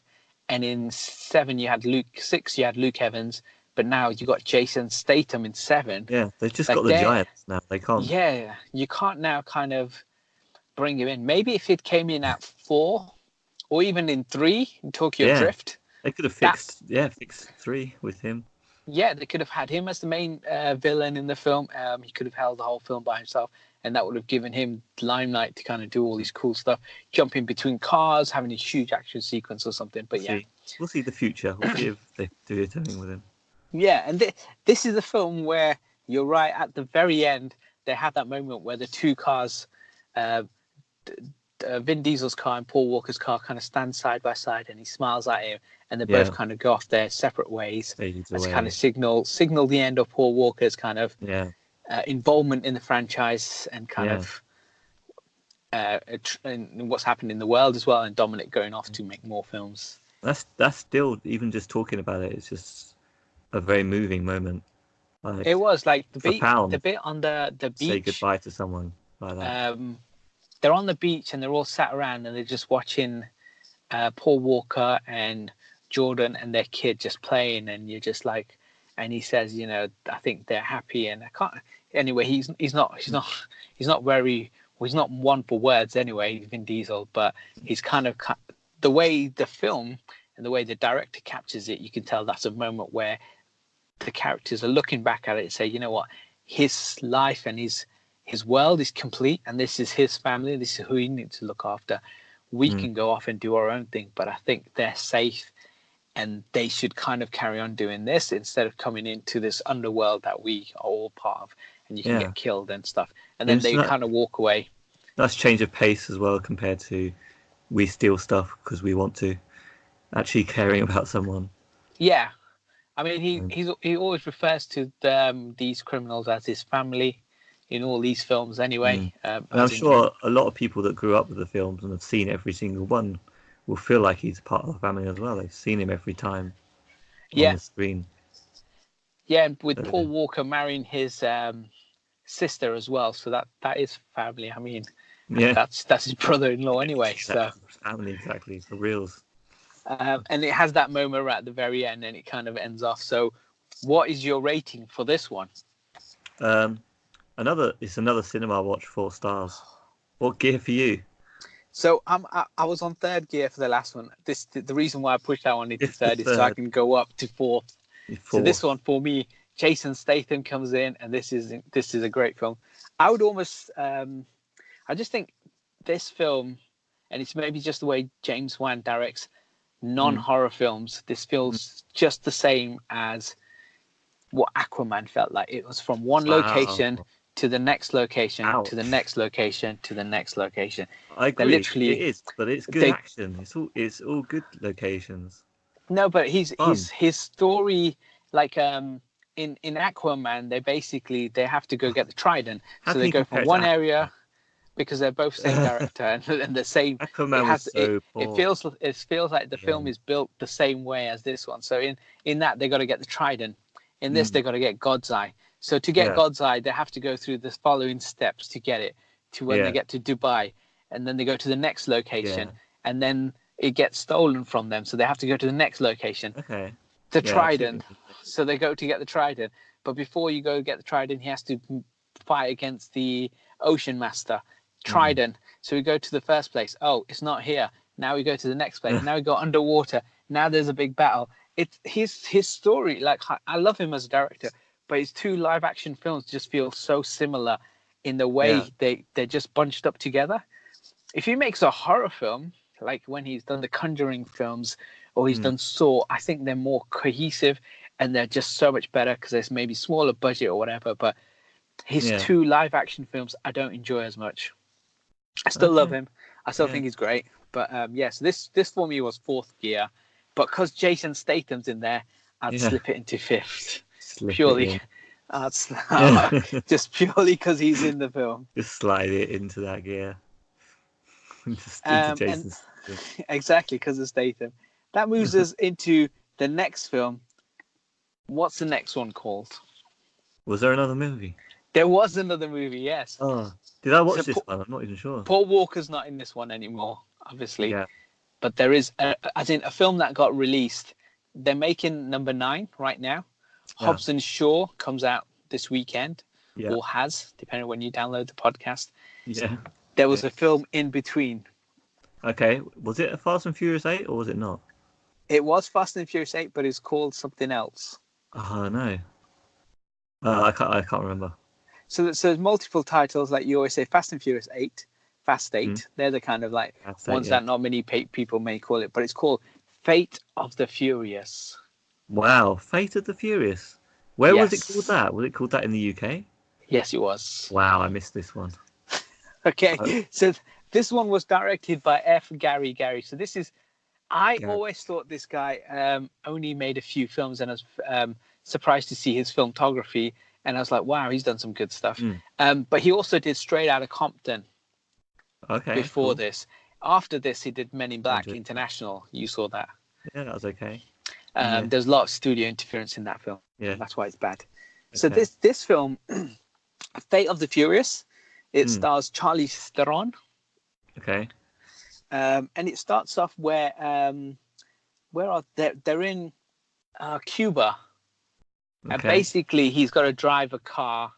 Speaker 1: and in 7 you had 6 you had Luke Evans, but now you got Jason Statham in 7.
Speaker 2: Yeah, they've just got the giants now. They can't.
Speaker 1: Yeah, you can't now kind of bring him in. Maybe if it came in at 4, or even in 3 in Tokyo Drift.
Speaker 2: They could have fixed 3 with him.
Speaker 1: Yeah, they could have had him as the main villain in the film. He could have held the whole film by himself, and that would have given him limelight to kind of do all these cool stuff, jumping between cars, having a huge action sequence or something. But
Speaker 2: we'll see the future. We'll see if they do anything with him.
Speaker 1: Yeah, and this is a film where you're right. At the very end, they have that moment where the two cars, Vin Diesel's car and Paul Walker's car, kind of stand side by side, and he smiles at him, and they both kind of go off their separate ways. As kind of signal the end of Paul Walker's kind of involvement in the franchise and kind of and what's happened in the world as well, and Dominic going off to make more films.
Speaker 2: That's still, even just talking about it, it's just a very moving moment.
Speaker 1: Like, it was like the bit on the beach.
Speaker 2: Say goodbye to someone like that.
Speaker 1: They're on the beach and they're all sat around and they're just watching Paul Walker and Jordan and their kid just playing, and you're just like, and he says, you know, I think they're happy, and I can't. Anyway, he's not one for words anyway, Vin Diesel, but he's kind of the way the film and the way the director captures it, you can tell that's a moment where the characters are looking back at it and say, you know what, his life and his world is complete, and this is his family, this is who he needs to look after. We can go off and do our own thing, but I think they're safe and they should kind of carry on doing this instead of coming into this underworld that we are all part of, and you can get killed and stuff. And then they kind of walk away.
Speaker 2: That's change of pace as well compared to we steal stuff because we want to, actually caring about someone.
Speaker 1: Yeah. I mean, he always refers to these criminals as his family in all these films anyway.
Speaker 2: And I'm sure a lot of people that grew up with the films and have seen every single one will feel like he's part of the family as well. They've seen him every time on the screen.
Speaker 1: Yeah, and with Paul Walker marrying his sister as well, so that is family. I mean, that's his brother-in-law anyway. So
Speaker 2: family, exactly, for reals.
Speaker 1: And it has that moment right at the very end, and it kind of ends off. So, what is your rating for this one?
Speaker 2: It's another cinema watch, 4 stars. What gear for you?
Speaker 1: So I was on 3rd gear for the last one. The reason why I pushed that one into 3rd is so I can go up to 4th. So this one for me, Jason Statham comes in, and this is a great film. I would almost I just think this film, and it's maybe just the way James Wan directs non-horror films, this feels just the same as what Aquaman felt like. It was from one location to the next location, to the next location, to the next location.
Speaker 2: I agree. It is, but it's good action. It's all good locations.
Speaker 1: No, but his story, like in Aquaman, they have to go get the trident. So they go from one area because they're both same director and the same.
Speaker 2: Aquaman was so poor.
Speaker 1: It feels like the film is built the same way as this one. So in that they got to get the trident. In this they got to get God's Eye. So to get God's Eye, they have to go through the following steps to get it to when they get to Dubai, and then they go to the next location, and then it gets stolen from them. So they have to go to the next location.
Speaker 2: Okay.
Speaker 1: The trident. So they go to get the trident, but before you go get the trident, he has to fight against the Ocean Master. Trident. So we go to the first place. Oh, it's not here. Now we go to the next place. Now we go underwater. Now there's a big battle. It's his story. Like, I love him as a director, but his 2 live action films just feel so similar in the way they're just bunched up together. If he makes a horror film, like when he's done the Conjuring films or he's done Saw, I think they're more cohesive and they're just so much better because there's maybe smaller budget or whatever. But his 2 live action films, I don't enjoy as much. I still love him. I still think he's great. But so this for me was 4th gear. But because Jason Statham's in there, I'd slip it into 5th. Purely. Just purely because he's in the film.
Speaker 2: Just slide it into that gear. Just into Jason's.
Speaker 1: Exactly, because of Statham. That moves us into the next film. What's the next one called?
Speaker 2: Was there another movie?
Speaker 1: There was another movie, yes.
Speaker 2: Oh, did I watch this one? I'm not even sure.
Speaker 1: Paul Walker's not in this one anymore, obviously. Yeah. But there is, as in a film that got released. They're making number 9 right now. Yeah. Hobbs and Shaw comes out this weekend, or has, depending on when you download the podcast.
Speaker 2: Yeah.
Speaker 1: There was a film in between.
Speaker 2: Okay. Was it a Fast and Furious 8 or was it not?
Speaker 1: It was Fast and Furious 8, but it's called something else.
Speaker 2: Oh no. I can't remember.
Speaker 1: So there's multiple titles, like you always say, Fast and Furious 8, Fast 8. They're the kind of like ones that not many people may call it, but it's called Fate of the Furious.
Speaker 2: Wow, Fate of the Furious. Where was it called that? Was it called that in the UK?
Speaker 1: Yes, it was.
Speaker 2: Wow, I missed this one.
Speaker 1: Okay, so this one was directed by F. Gary Gary. So this is, I always thought this guy only made a few films, and I was surprised to see his filmography. And I was like, wow, he's done some good stuff. But he also did Straight Outta Compton.
Speaker 2: Okay.
Speaker 1: Before this. After this, he did Men in Black International. You saw that.
Speaker 2: Yeah, that was okay.
Speaker 1: There's a lot of studio interference in that film.
Speaker 2: Yeah.
Speaker 1: That's why it's bad. Okay. So this film, Fate of the Furious, it stars Charlize Theron.
Speaker 2: Okay.
Speaker 1: And it starts off where they're in Cuba. Okay. And basically, he's got to drive a car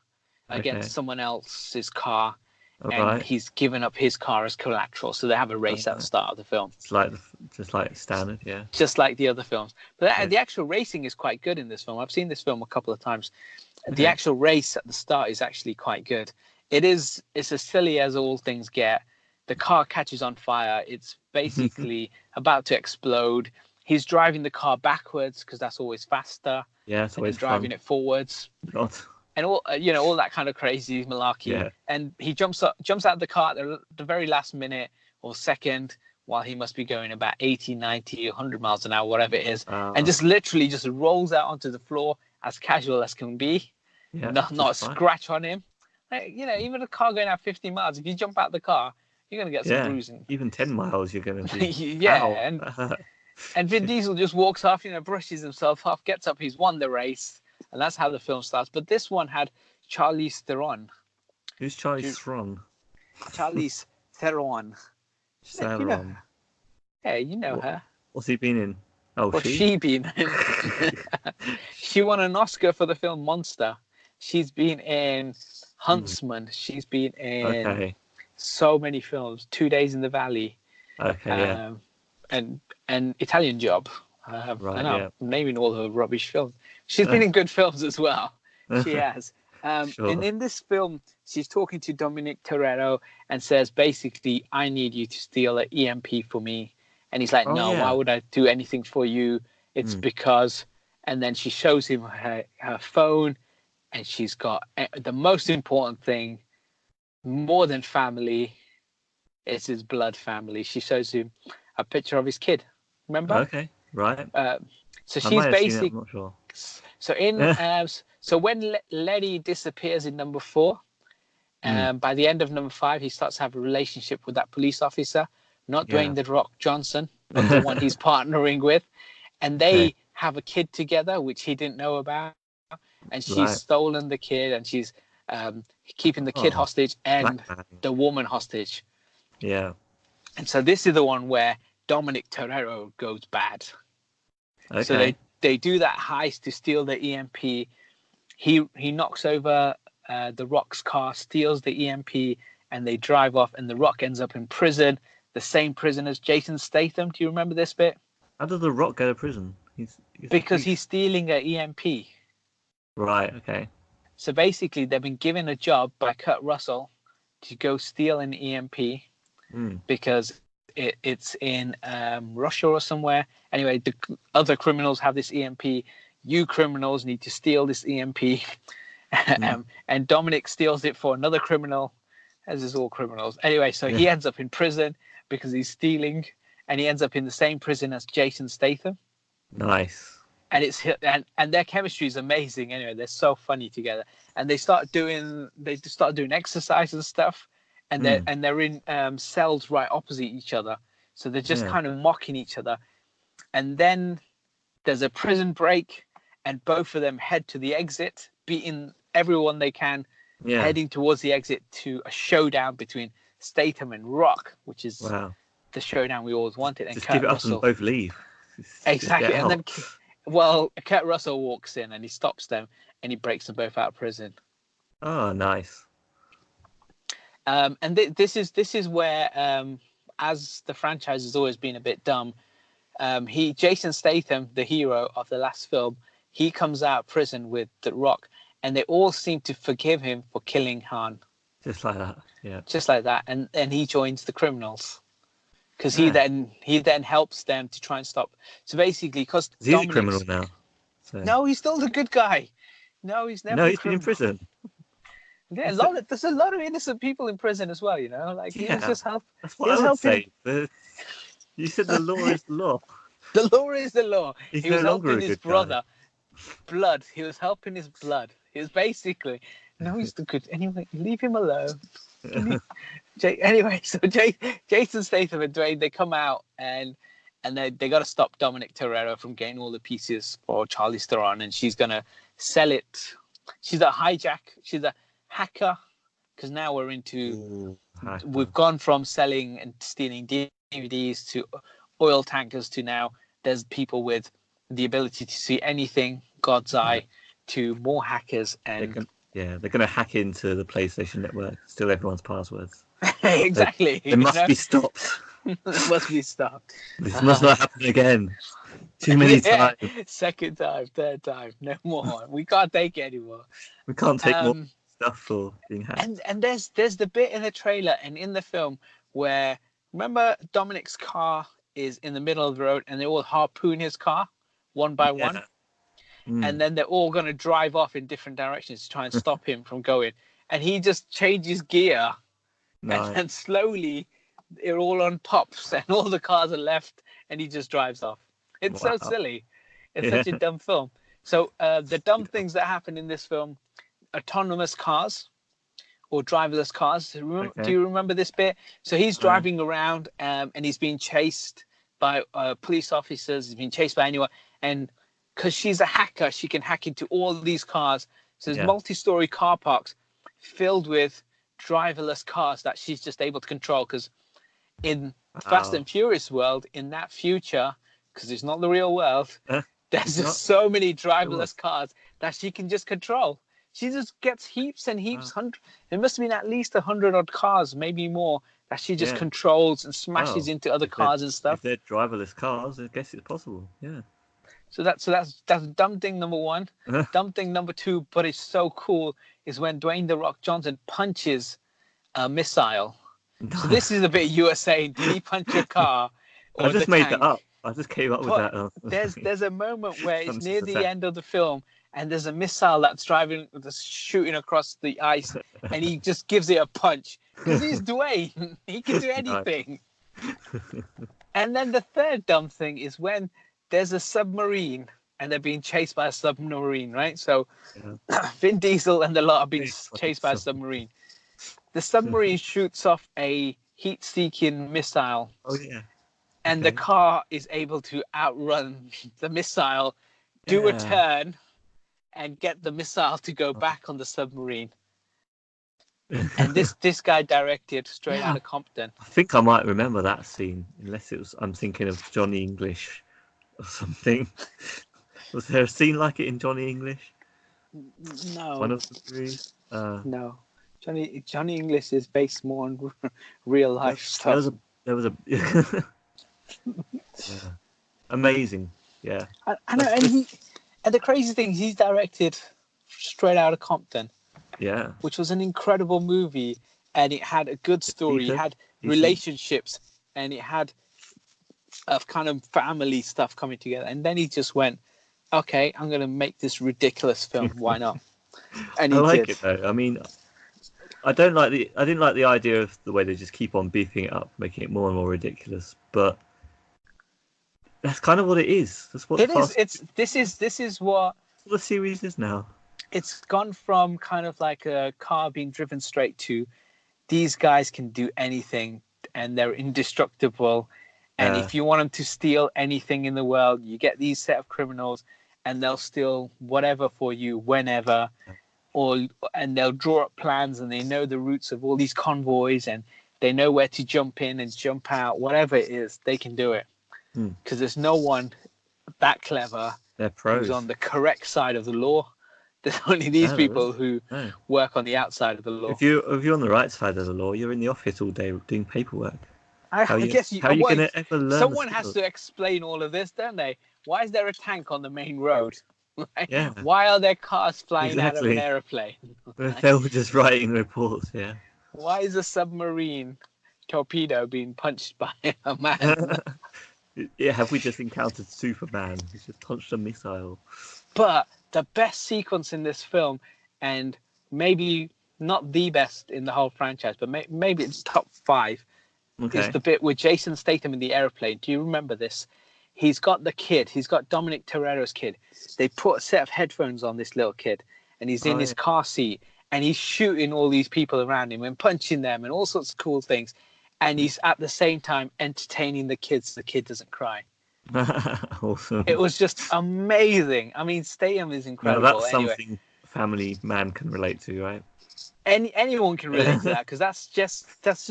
Speaker 1: against someone else's car, and he's given up his car as collateral. So they have a race at the start of the film.
Speaker 2: It's just like standard, yeah.
Speaker 1: Just like the other films, but the actual racing is quite good in this film. I've seen this film a couple of times. The actual race at the start is actually quite good. It's as silly as all things get. The car catches on fire. It's basically about to explode. He's driving the car backwards because that's always faster.
Speaker 2: Yeah, it's always
Speaker 1: driving it forwards.
Speaker 2: God.
Speaker 1: And all that kind of crazy malarkey. Yeah. And he jumps out of the car at the very last minute or second, while he must be going about 80, 90, 100 miles an hour, whatever it is, and just literally just rolls out onto the floor as casual as can be. Yeah, not a scratch on him. Like, even a car going at 50 miles, if you jump out the car, you're going to get some bruising.
Speaker 2: Even 10 miles, you're going to be...
Speaker 1: yeah, and Vin Diesel just walks off, brushes himself off, gets up, he's won the race, and that's how the film starts. But this one had Charlize Theron.
Speaker 2: Who's Charlize Theron?
Speaker 1: Charlize Theron.
Speaker 2: Theron.
Speaker 1: Hey, you know her.
Speaker 2: What's he been in? Oh,
Speaker 1: What's she been in? She won an Oscar for the film Monster. She's been in Huntsman. She's been in so many films. 2 Days in the Valley.
Speaker 2: Okay,
Speaker 1: and Italian Job. I'm naming all her rubbish films. She's been in good films as well. She has. Sure. And in this film, she's talking to Dominic Toretto and says, basically, I need you to steal an EMP for me. And he's like, why would I do anything for you? It's because... And then she shows him her phone, and she's got the most important thing, more than family, it's his blood family. She shows him a picture of his kid. Remember?
Speaker 2: Okay, right.
Speaker 1: So she's basically...
Speaker 2: I'm not sure.
Speaker 1: So when Letty disappears in number 4, by the end of number 5, he starts to have a relationship with that police officer, not Dwayne The Rock Johnson, not the one he's partnering with. And they have a kid together, which he didn't know about. And she's stolen the kid, and she's keeping the kid hostage and the woman hostage.
Speaker 2: Yeah.
Speaker 1: And so this is the one where Dominic Toretto goes bad.
Speaker 2: Okay.
Speaker 1: So they do that heist to steal the EMP. He knocks over The Rock's car, steals the EMP, and they drive off, and The Rock ends up in prison, the same prison as Jason Statham. Do you remember this bit?
Speaker 2: How did The Rock go to prison?
Speaker 1: Because he's stealing an EMP.
Speaker 2: Right, okay.
Speaker 1: So basically, they've been given a job by Kurt Russell to go steal an EMP because it's in Russia or somewhere. Anyway, the other criminals have this EMP. You criminals need to steal this EMP. And Dominic steals it for another criminal, as is all criminals. Anyway, so he ends up in prison because he's stealing, and he ends up in the same prison as Jason Statham.
Speaker 2: Nice.
Speaker 1: And it's and their chemistry is amazing. Anyway, they're so funny together, and they start doing exercise and stuff, and they're in cells right opposite each other, so they're just kind of mocking each other. And then there's a prison break, and both of them head to the exit, beating everyone they can, heading towards the exit to a showdown between Statham and Rock, which is the showdown we always wanted. And
Speaker 2: just
Speaker 1: Kurt
Speaker 2: give it up
Speaker 1: Russell,
Speaker 2: and both leave.
Speaker 1: Exactly, and then. Kurt Russell walks in and he stops them and he breaks them both out of prison.
Speaker 2: Oh, nice.
Speaker 1: And this is where, as the franchise has always been a bit dumb, Jason Statham, the hero of the last film, he comes out of prison with The Rock, and they all seem to forgive him for killing Han.
Speaker 2: Just like that, yeah.
Speaker 1: Just like that, and he joins the criminals because he then helps them to try and stop. So basically, because
Speaker 2: he's a criminal now. So.
Speaker 1: No, he's still the good guy. No, he's never.
Speaker 2: No, he's been in prison.
Speaker 1: Yeah, there's a lot of innocent people in prison as well. You know, like he was just helping.
Speaker 2: That's what I would say. You said the law is the law.
Speaker 1: The law is the law.
Speaker 2: He was helping his brother.
Speaker 1: Blood. He was helping his blood. He was basically. No, he's the good. Anyway, leave him alone. Anyway, so Jason Statham and Dwayne, they come out and they got to stop Dominic Toretto from getting all the pieces for Charlize Theron, and she's gonna sell it. She's a hacker, because now we're into. We've gone from selling and stealing DVDs to oil tankers to now there's people with the ability to see anything, God's eye, to more hackers and.
Speaker 2: They're going to hack into the PlayStation Network, steal everyone's passwords.
Speaker 1: Exactly.
Speaker 2: It must be stopped.
Speaker 1: It must be stopped.
Speaker 2: This must not happen again. Too many times.
Speaker 1: Second time, third time, no more. We can't take it anymore.
Speaker 2: We can't take more stuff for being hacked.
Speaker 1: And there's the bit in the trailer and in the film where, remember, Dominic's car is in the middle of the road and they all harpoon his car one by one. And then they're all going to drive off in different directions to try and stop him from going. And he just changes gear. Nice. And slowly they're all on pops and all the cars are left and he just drives off. It's so silly. It's such a dumb film. So the dumb things that happen in this film, autonomous cars or driverless cars. Do you remember this bit? So he's driving around and he's being chased by police officers. He's being chased by anyone. And because she's a hacker, she can hack into all these cars. So there's multi-story car parks filled with driverless cars that she's just able to control. Because in Fast and Furious world, in that future, because it's not the real world, there's just so many driverless cars that she can just control. She just gets heaps and heaps. There must have been at least 100 odd cars, maybe more, that she just controls and smashes into other cars and stuff.
Speaker 2: If they're driverless cars, I guess it's possible. Yeah.
Speaker 1: So that's dumb thing number one. Dumb thing number two, but it's so cool, is when Dwayne "The Rock" Johnson punches a missile. So this is a bit you were saying, did he punch a car?
Speaker 2: I just made that up. I just came up with that.
Speaker 1: There's a moment where it's near the end of the film, and there's a missile that's shooting across the ice, and he just gives it a punch because he's Dwayne. He can do anything. And then the third dumb thing is when there's a submarine and they're being chased by a submarine, right? So Vin Diesel and the lot are being chased by a submarine. The submarine shoots off a heat-seeking missile.
Speaker 2: Oh, yeah.
Speaker 1: And the car is able to outrun the missile, do a turn, and get the missile to go back on the submarine. And this guy directed Straight Outta Compton.
Speaker 2: I think I might remember that scene, unless I'm thinking of Johnny English or something. Was there a scene like it in Johnny English?
Speaker 1: No.
Speaker 2: One of the three?
Speaker 1: No. Johnny English is based more on real life stuff.
Speaker 2: There was a amazing. Yeah.
Speaker 1: I know, and the crazy thing is he's directed Straight Outta Compton.
Speaker 2: Yeah.
Speaker 1: Which was an incredible movie, and it had a good story. It had relationships, and it had a kind of family stuff coming together. And then he just went, "Okay, I'm going to make this ridiculous film. Why not?" And he did.
Speaker 2: It though. I mean, I didn't like the idea of the way they just keep on beefing it up, making it more and more ridiculous. But that's kind of what it is. That's what
Speaker 1: it is. This is what
Speaker 2: the series is now.
Speaker 1: It's gone from kind of like a car being driven straight to these guys can do anything and they're indestructible. And if you want them to steal anything in the world, you get these set of criminals and they'll steal whatever for you whenever. And they'll draw up plans and they know the routes of all these convoys and they know where to jump in and jump out. Whatever it is, they can do it. Because there's no one that clever who's on the correct side of the law. There's only these people who work on the outside of the law.
Speaker 2: If you're on the right side of the law, you're in the office all day doing paperwork.
Speaker 1: I guess
Speaker 2: how are you going to ever learn?
Speaker 1: Someone has to explain all of this, don't they? Why is there a tank on the main road?
Speaker 2: Yeah.
Speaker 1: Why are there cars flying out of an airplane?
Speaker 2: They were just writing reports, yeah.
Speaker 1: Why is a submarine torpedo being punched by a man?
Speaker 2: Yeah, have we just encountered Superman who's just punched a missile?
Speaker 1: But the best sequence in this film, and maybe not the best in the whole franchise, but maybe it's top 5, is the bit with Jason Statham in the airplane. Do you remember this? He's got the kid. He's got Dominic Toretto's kid. They put a set of headphones on this little kid, and he's in his car seat, and he's shooting all these people around him and punching them and all sorts of cool things. And he's at the same time entertaining the kids so the kid doesn't cry.
Speaker 2: Awesome.
Speaker 1: It was just amazing. I mean, Statham is incredible.
Speaker 2: Now, that's something Family Man can relate to, right?
Speaker 1: Anyone can relate to that, because that's just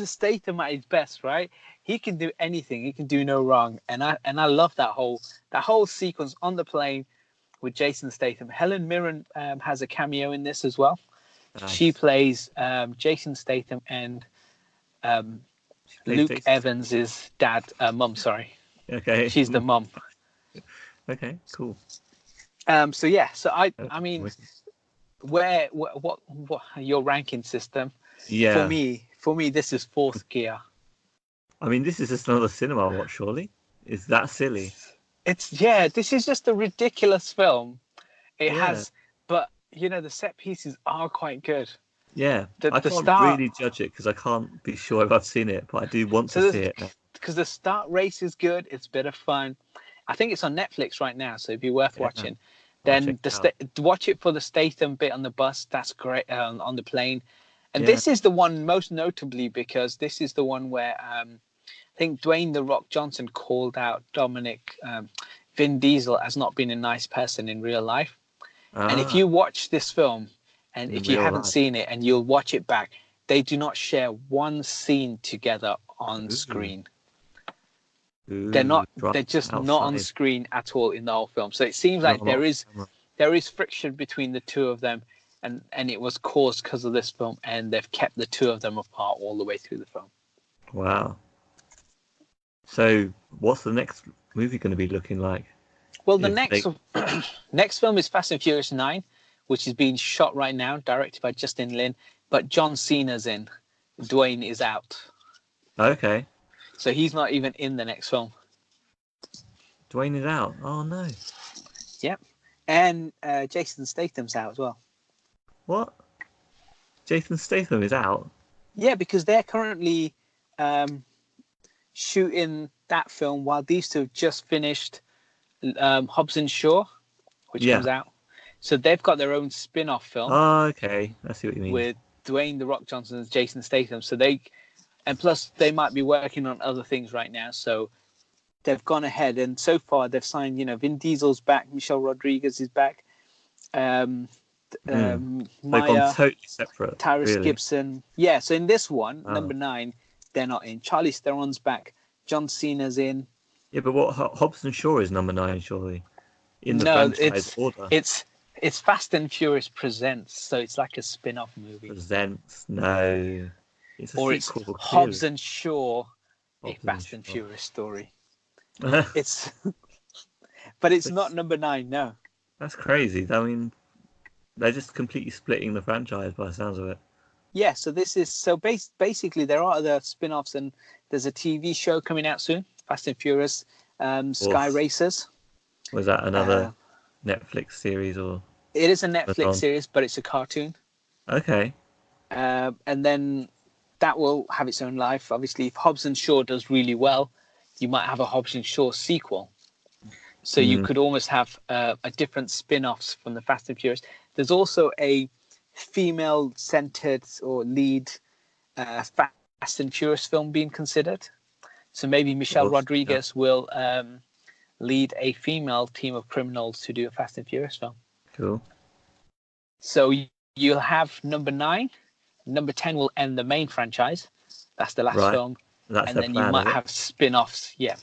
Speaker 1: Statham at his best, right? He can do anything. He can do no wrong, and I love that whole sequence on the plane with Jason Statham. Helen Mirren has a cameo in this as well. Nice. She plays Jason Statham and Luke Evans' mum. Sorry.
Speaker 2: Okay.
Speaker 1: She's the mum.
Speaker 2: Okay. Cool.
Speaker 1: So yeah. So I mean, what your ranking system?
Speaker 2: Yeah.
Speaker 1: For me, this is fourth gear.
Speaker 2: I mean, this is just another cinema watch, surely. It's that silly.
Speaker 1: This is just a ridiculous film. It has, but the set pieces are quite good.
Speaker 2: Yeah, I can't really judge it because I can't be sure if I've seen it, but I do want to see it.
Speaker 1: Because the start race is good. It's a bit of fun. I think it's on Netflix right now, so it'd be worth watching. Then watch it for the Statham bit on the bus. That's great on the plane. And this is the one most notably because this is the one where I think Dwayne "The Rock" Johnson called out Vin Diesel as not being a nice person in real life. And if you watch this film, and if you haven't seen it and you'll watch it back, they do not share one scene together on screen. They're just not on screen at all in the whole film. So it seems like there is friction between the two of them, and it was caused because of this film, and they've kept the two of them apart all the way through the film.
Speaker 2: Wow. So what's the next movie going to be looking like?
Speaker 1: Well, the next film is Fast and Furious 9, which is being shot right now, directed by Justin Lin, but John Cena's in. Dwayne is out.
Speaker 2: Okay.
Speaker 1: So he's not even in the next film.
Speaker 2: Dwayne is out. Oh, no.
Speaker 1: Yep. And Jason Statham's out as well.
Speaker 2: What? Jason Statham is out?
Speaker 1: Yeah, because they're currently shooting that film while these two have just finished Hobbs and Shaw, which comes out. So they've got their own spin-off film.
Speaker 2: Oh, okay. I see what you mean.
Speaker 1: With Dwayne "The Rock" Johnson and Jason Statham. So and plus they might be working on other things right now. So they've gone ahead, and so far they've signed, Vin Diesel's back, Michelle Rodriguez is back, Maya,
Speaker 2: they've gone totally separate.
Speaker 1: Tyrese Gibson. Yeah, so in this one, number 9, they're not in. Charlize Theron's back. John Cena's in.
Speaker 2: Yeah, but what Hobbs and Shaw is number 9, surely? In the franchise order.
Speaker 1: It's Fast and Furious Presents, so it's like a spin-off movie.
Speaker 2: Presents, no. It's a sequel.
Speaker 1: It's Hobbs and Shaw, a Fast and Furious story. But it's not number 9, no.
Speaker 2: That's crazy. I mean, they're just completely splitting the franchise by the sounds of it.
Speaker 1: Yeah, so this is basically there are other spin-offs, and there's a TV show coming out soon, Fast and Furious, Sky Racers.
Speaker 2: Was that another Netflix series or?
Speaker 1: It is a Netflix series, but it's a cartoon.
Speaker 2: Okay.
Speaker 1: And then that will have its own life. Obviously, if Hobbs and Shaw does really well, you might have a Hobbs and Shaw sequel. So you could almost have a different spin-offs from the Fast and Furious. There's also a female-centered or lead Fast and Furious film being considered. So maybe Michelle Rodriguez will lead a female team of criminals to do a Fast and Furious film.
Speaker 2: Cool.
Speaker 1: So you'll have number 9. Number 10 will end the main franchise. That's the last film.
Speaker 2: That's
Speaker 1: and then you might have spin-offs. Yeah.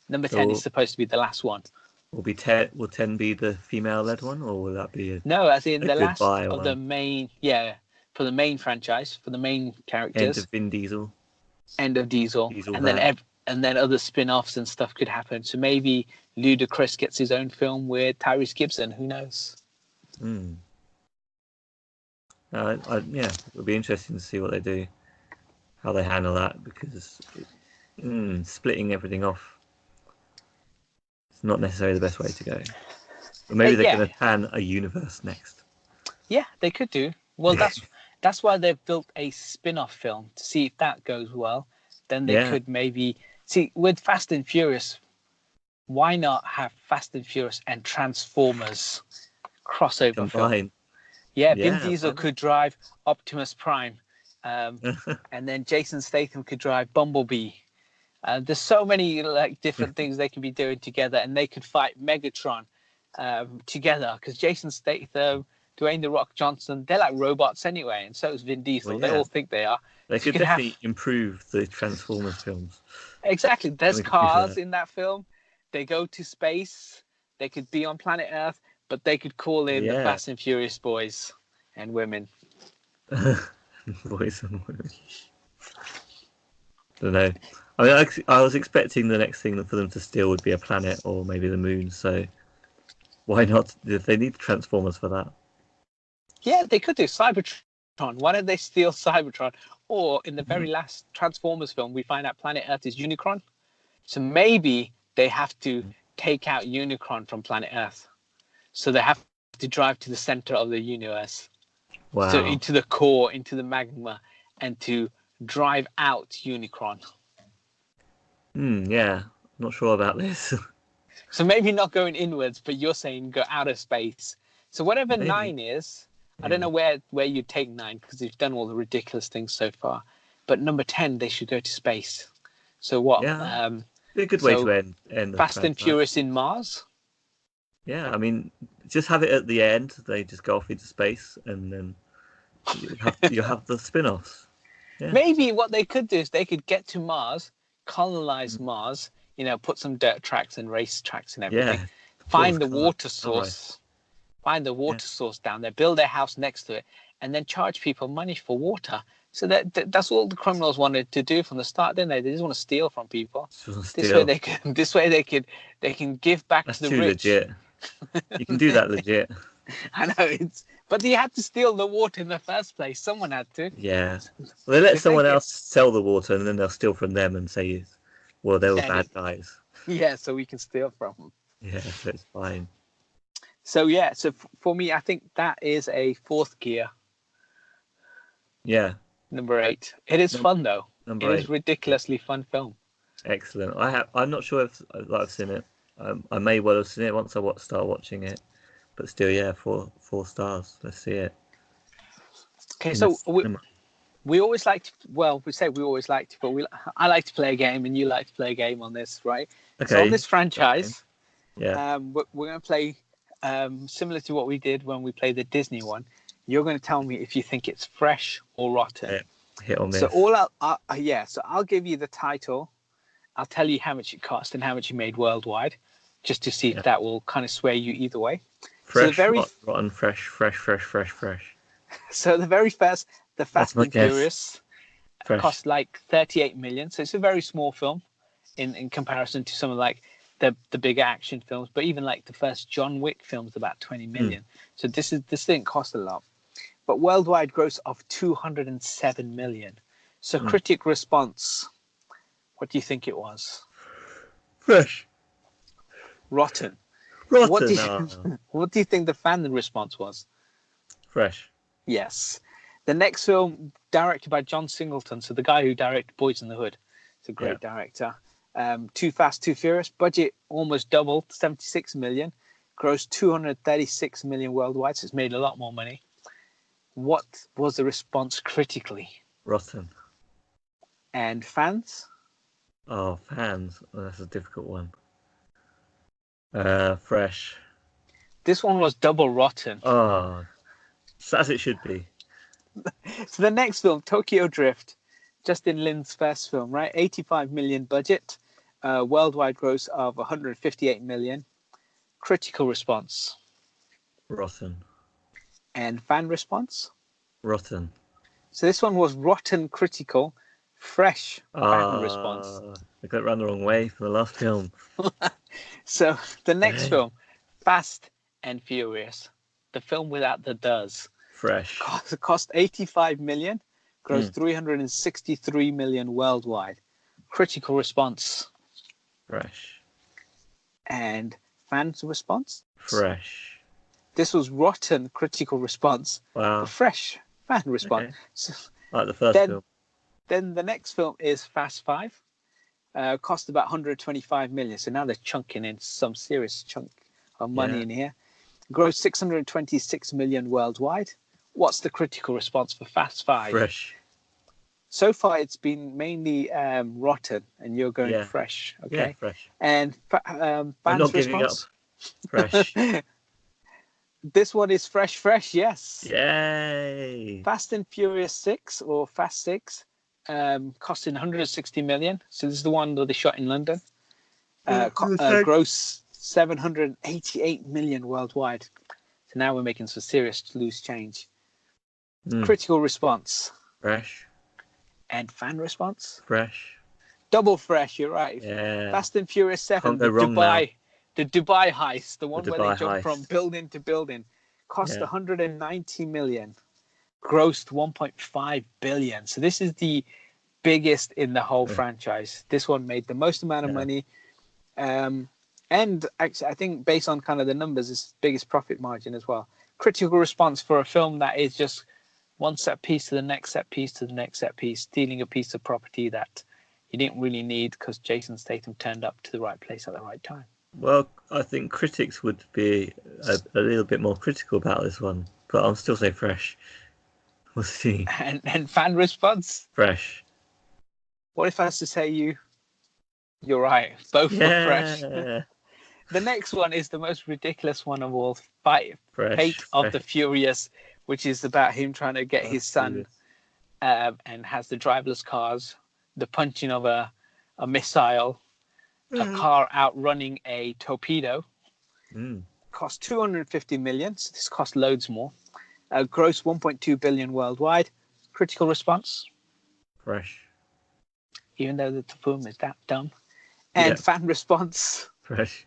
Speaker 1: Number 10 is supposed to be the last one.
Speaker 2: Will 10 be the female-led one, or will that be
Speaker 1: No, as in the last of the main, for the main franchise, for the main characters.
Speaker 2: End of Vin Diesel.
Speaker 1: End of Diesel, and then other spin-offs and stuff could happen. So maybe Ludacris gets his own film with Tyrese Gibson. Who knows?
Speaker 2: Yeah, it would be interesting to see what they do, how they handle that, because splitting everything off is not necessarily the best way to go. But maybe they're going to plan a universe next.
Speaker 1: Yeah, they could do. Well, that's why they've built a spin-off film to see if that goes well. Then they could maybe see with Fast and Furious. Why not have Fast and Furious and Transformers crossover film? Yeah, Vin Diesel could drive Optimus Prime, and then Jason Statham could drive Bumblebee. There's so many different things they could be doing together, and they could fight Megatron together. Because Jason Statham, Dwayne The Rock Johnson, they're like robots anyway, and so is Vin Diesel. Well, They all think they are.
Speaker 2: They could definitely improve the Transformers films.
Speaker 1: Exactly. There's cars in that film. They go to space. They could be on planet Earth, but they could call in the Fast and Furious boys and women.
Speaker 2: Boys and women. I don't know. I mean, I was expecting the next thing for them to steal would be a planet or maybe the moon. So why not? If they need Transformers for that.
Speaker 1: Yeah, they could do Cybertron. Why don't they steal Cybertron? Or in the very last Transformers film, we find out planet Earth is Unicron. So maybe they have to take out Unicron from planet Earth. So they have to drive to the center of the universe.
Speaker 2: Wow.
Speaker 1: So into the core, into the magma, and to drive out Unicron.
Speaker 2: Yeah, not sure about this.
Speaker 1: So maybe not going inwards, but you're saying go out of space. So whatever maybe. 9 is, I don't know where you take 9 because you've done all the ridiculous things so far. But number 10, they should go to space. So what?
Speaker 2: Yeah, be a good way to end the
Speaker 1: Fast and Furious in Mars.
Speaker 2: Yeah, I mean, just have it at the end. They just go off into space, and then you have the spin-offs. Yeah.
Speaker 1: Maybe what they could do is they could get to Mars, colonize Mars. Put some dirt tracks and race tracks and everything.
Speaker 2: Yeah.
Speaker 1: Find the water source. Find the water source down there. Build their house next to it, and then charge people money for water. So that's all the criminals wanted to do from the start, didn't they? They just want to steal from people. This way they can give back to the rich.
Speaker 2: Legit. You can do that legit.
Speaker 1: I know but you had to steal the water in the first place. Someone had to.
Speaker 2: Yeah. Well, they let someone else sell the water, and then they'll steal from them and say, well, they were bad guys.
Speaker 1: Yeah, so we can steal from them.
Speaker 2: Yeah, so it's fine.
Speaker 1: So for me, I think that is a fourth gear.
Speaker 2: Yeah.
Speaker 1: Number 8. It is fun though. It is ridiculously fun film.
Speaker 2: Excellent. I'm not sure if I've seen it. I may well have seen it once I start watching it, but still, 4 stars. Let's see it.
Speaker 1: Okay, so we always like to. Well, we say we always like to, but I like to play a game, and you like to play a game on this, right? Okay. So on this franchise, we're going to play similar to what we did when we played the Disney one. You're going to tell me if you think it's fresh or rotten.
Speaker 2: Yeah. Hit or miss.
Speaker 1: So so I'll give you the title. I'll tell you how much it cost and how much it made worldwide, just to see if that will kind of sway you either way.
Speaker 2: Fresh, rotten, fresh.
Speaker 1: So the very first, the Fast and Furious, cost like 38 million. So it's a very small film in comparison to some of like the bigger action films. But even like the first John Wick film is about 20 million. So this didn't cost a lot. But worldwide gross of 207 million. So critic response, what do you think it was?
Speaker 2: Fresh.
Speaker 1: Rotten. What do you think the fan response was?
Speaker 2: Fresh.
Speaker 1: Yes. The next film, directed by John Singleton, so the guy who directed Boys in the Hood. It's a great director. Too Fast, Too Furious. Budget almost doubled, 76 million. Grossed 236 million worldwide, so it's made a lot more money. What was the response critically?
Speaker 2: Rotten.
Speaker 1: And fans?
Speaker 2: Oh, fans. Oh, that's a difficult one. Fresh.
Speaker 1: This one was double rotten.
Speaker 2: Oh, as it should be.
Speaker 1: So the next film, Tokyo Drift, Justin Lin's first film, right? 85 million budget, worldwide gross of 158 million. Critical response?
Speaker 2: Rotten.
Speaker 1: And fan response?
Speaker 2: Rotten.
Speaker 1: So this one was rotten critical, Fresh fan response.
Speaker 2: I got it round the wrong way for the last film.
Speaker 1: So the next film, Fast and Furious, the film without the does.
Speaker 2: Fresh.
Speaker 1: Cost 85 million, grossed 363 million worldwide. Critical response.
Speaker 2: Fresh.
Speaker 1: And fans' response?
Speaker 2: Fresh.
Speaker 1: This was rotten critical response.
Speaker 2: Wow.
Speaker 1: Fresh fan response.
Speaker 2: Okay.
Speaker 1: So,
Speaker 2: like the first film.
Speaker 1: Then the next film is Fast 5. Cost about 125 million. So now they're chunking in some serious chunk of money in here. Grossed 626 million worldwide. What's the critical response for Fast 5?
Speaker 2: Fresh.
Speaker 1: So far, it's been mainly rotten, and you're going fresh. Okay.
Speaker 2: Yeah, fresh.
Speaker 1: And
Speaker 2: I'm not giving up. Fresh.
Speaker 1: This one is fresh. Yes.
Speaker 2: Yay.
Speaker 1: Fast and Furious 6 or Fast 6, costing 160 million. So this is the one that they shot in London. Gross 788 million worldwide. So now we're making some serious loose change. Critical response.
Speaker 2: Fresh.
Speaker 1: And fan response.
Speaker 2: Fresh.
Speaker 1: Double fresh, you're right.
Speaker 2: Yeah.
Speaker 1: Fast and Furious 7, the Dubai heist, the one where they jump from building to building, cost 190 million, grossed 1.5 billion. So this is the biggest in the whole franchise. This one made the most amount of money. And actually, I think based on kind of the numbers, it's biggest profit margin as well. Critical response for a film that is just one set piece to the next set piece to the next set piece, stealing a piece of property that you didn't really need because Jason Statham turned up to the right place at the right time.
Speaker 2: Well, I think critics would be a little bit more critical about this one, but I'll still say fresh. We'll see.
Speaker 1: And fan response?
Speaker 2: Fresh.
Speaker 1: What if I was to say you're right, both are fresh. The next one is the most ridiculous one of all, Fate of the Furious, which is about him trying to get his son and has the driverless cars, the punching of a missile, a car outrunning a torpedo. Cost 250 million, so this cost loads more. Gross 1.2 billion worldwide. Critical response?
Speaker 2: Fresh.
Speaker 1: Even though the film is that dumb. And fan response?
Speaker 2: Fresh.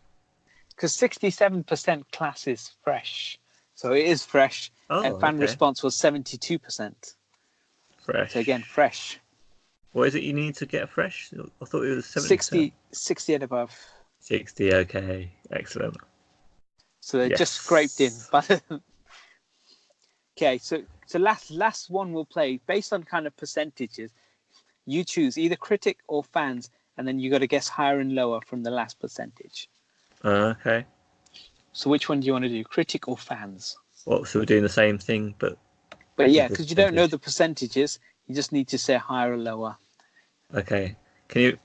Speaker 1: Because 67% class is fresh. So it is fresh. And fan response was 72%.
Speaker 2: Fresh.
Speaker 1: So again, fresh.
Speaker 2: What is it you need to get fresh? I thought it was 70%.
Speaker 1: 60 and above.
Speaker 2: 60, okay. Excellent.
Speaker 1: So they're just scraped in. But okay, so last one we'll play. Based on kind of percentages, you choose either critic or fans, and then you got to guess higher and lower from the last percentage.
Speaker 2: Okay.
Speaker 1: So which one do you want to do, critic or fans?
Speaker 2: Well, so we're doing the same thing, but
Speaker 1: yeah, because you don't know the percentages, you just need to say higher or lower.
Speaker 2: Okay. Can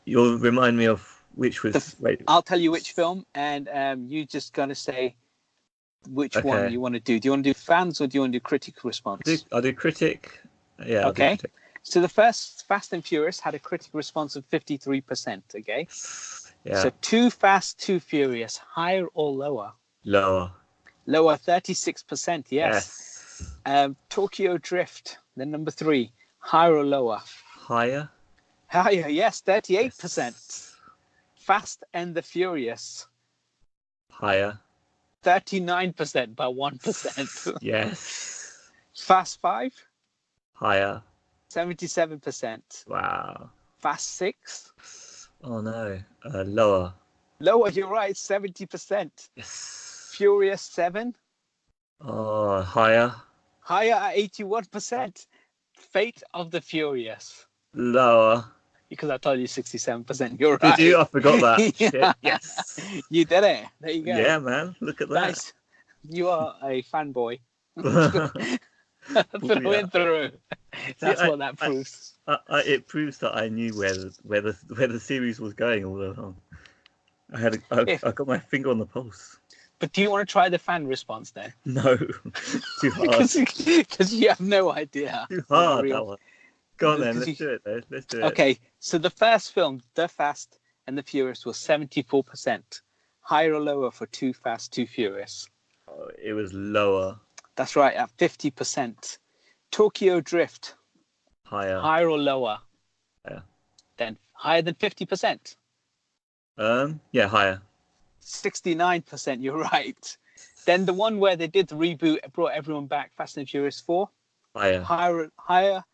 Speaker 2: you'll remind me of which was...
Speaker 1: I'll tell you which film, and you just got to say which one you want to do. Do you want to do fans or do you want to do critical response?
Speaker 2: I'll do critic. Yeah,
Speaker 1: okay.
Speaker 2: I'll do critic.
Speaker 1: So the first Fast and Furious had a critical response of 53%, okay?
Speaker 2: Yeah.
Speaker 1: So Too Fast, Too Furious, higher or lower?
Speaker 2: Lower.
Speaker 1: Lower, 36%, yes. Tokyo Drift, then number 3, higher or lower?
Speaker 2: Higher.
Speaker 1: Higher, yes, 38%. Yes. Fast and the Furious.
Speaker 2: Higher.
Speaker 1: 39% by 1%.
Speaker 2: Yes.
Speaker 1: Fast 5.
Speaker 2: Higher.
Speaker 1: 77%.
Speaker 2: Wow.
Speaker 1: Fast 6.
Speaker 2: Oh no. Lower.
Speaker 1: Lower, you're right, 70%.
Speaker 2: Yes.
Speaker 1: Furious 7.
Speaker 2: Oh, higher.
Speaker 1: Higher at 81%. Fate of the Furious.
Speaker 2: Lower.
Speaker 1: Because I told you 67%. You're right.
Speaker 2: Did you? I forgot that.
Speaker 1: Yeah.
Speaker 2: Shit. Yes.
Speaker 1: You did it. There you go.
Speaker 2: Yeah, man. Look at that.
Speaker 1: Nice. You are a fanboy. Through and through. That's what that proves.
Speaker 2: It proves that I knew where the series was going all along. I got my finger on the pulse.
Speaker 1: But do you want to try the fan response then?
Speaker 2: No, too hard.
Speaker 1: Because you have no idea.
Speaker 2: Too hard, that one. Go on then, let's do it though. Let's do it.
Speaker 1: Okay, so the first film, The Fast and the Furious, was 74%. Higher or lower for Too Fast, Too Furious?
Speaker 2: Oh, it was lower.
Speaker 1: That's right, at 50%. Tokyo Drift.
Speaker 2: Higher.
Speaker 1: Higher or lower?
Speaker 2: Yeah.
Speaker 1: Then higher than 50%.
Speaker 2: Yeah, higher.
Speaker 1: 69%. You're right. Then the one where they did the reboot, brought everyone back, Fast and Furious 4.
Speaker 2: Higher.
Speaker 1: Higher.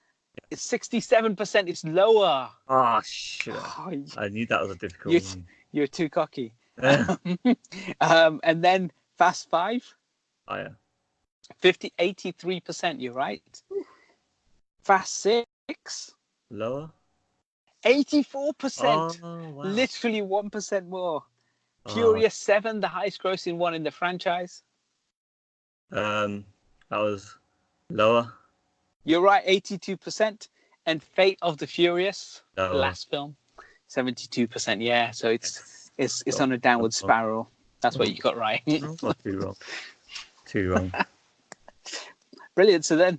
Speaker 1: It's 67%. It's lower.
Speaker 2: Oh, shit.
Speaker 1: Oh,
Speaker 2: I knew that was a difficult one.
Speaker 1: You're too cocky. And then Fast 5.
Speaker 2: Higher.
Speaker 1: 83%. You're right. Fast 6.
Speaker 2: Lower.
Speaker 1: 84%.
Speaker 2: Oh, wow.
Speaker 1: Literally 1% more. Furious 7, the highest grossing one in the franchise.
Speaker 2: That was lower.
Speaker 1: You're right, 82%. And Fate of the Furious,
Speaker 2: lower.
Speaker 1: The last film, 72%. Yeah, so it's on a downward spiral. That's what you got right.
Speaker 2: Not too wrong. Too wrong.
Speaker 1: Brilliant. So then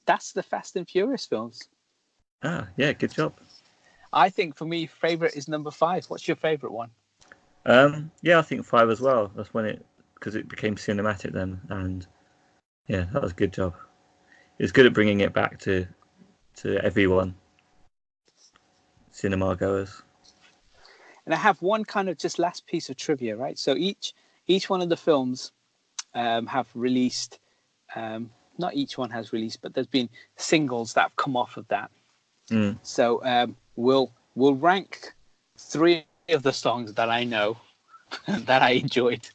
Speaker 1: that's the Fast and Furious films.
Speaker 2: Yeah, good job.
Speaker 1: I think for me, favorite is number 5. What's your favorite one?
Speaker 2: Yeah, I think 5 as well. That's when because it became cinematic then, and yeah, that was a good job. It was good at bringing it back to everyone, cinema goers.
Speaker 1: And I have one kind of just last piece of trivia, right? So each one of the films have released. Not each one has released, but there's been singles that have come off of that. So we'll rank 3 of the songs that I know that I enjoyed.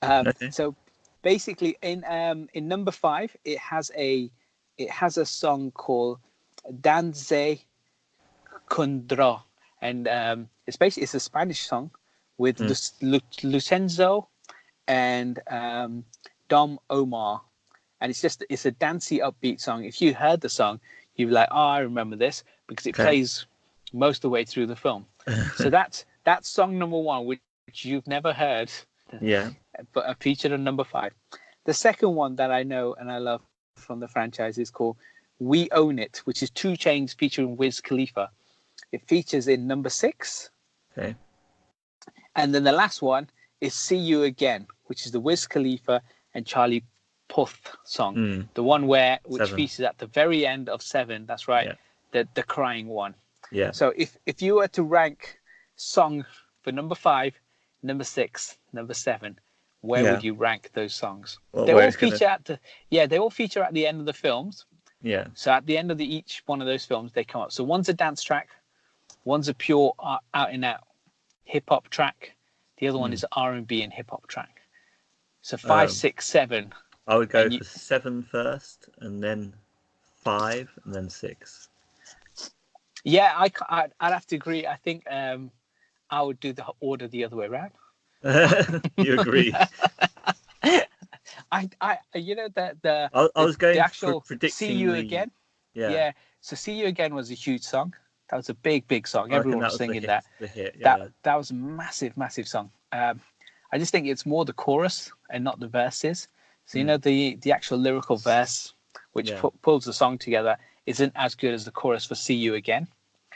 Speaker 2: Okay.
Speaker 1: So basically, in number 5, it has a song called Danze Condro, and it's a Spanish song with Lucenzo and Dom Omar, and it's a dancey, upbeat song. If you heard the song, you'd be like, "Oh, I remember this," because it plays most of the way through the film. So that's song number 1, which you've never heard.
Speaker 2: Yeah.
Speaker 1: But featured on number 5. The second one that I know and I love from the franchise is called "We Own It," which is 2 Chainz featuring Wiz Khalifa. It features in number 6.
Speaker 2: Okay.
Speaker 1: And then the last one is "See You Again," which is the Wiz Khalifa and Charlie Puth song. The one which
Speaker 2: 7.
Speaker 1: features at the very end of 7. That's right.
Speaker 2: Yeah.
Speaker 1: The crying one.
Speaker 2: Yeah.
Speaker 1: So if you were to rank song for number 5, number 6, number 7, where would you rank those songs?
Speaker 2: Well,
Speaker 1: they all feature at the end of the films.
Speaker 2: Yeah.
Speaker 1: So at the end of each one of those films, they come up. So one's a dance track, one's a pure out and out hip hop track. The other one is R&B and hip hop track. So 5, 6, 7.
Speaker 2: I would go for 7 first, and then 5, and then 6.
Speaker 1: Yeah, I'd have to agree. I think I would do the order the other way around.
Speaker 2: You agree?
Speaker 1: I
Speaker 2: was going
Speaker 1: the actual
Speaker 2: for predicting
Speaker 1: "See You Again." Yeah. So "See You Again" was a huge song. That was a big song. Everyone was singing that.
Speaker 2: The hit, yeah.
Speaker 1: That was a massive song. I just think it's more the chorus and not the verses. So the actual lyrical verse, which pulls the song together, isn't as good as the chorus for "See You Again."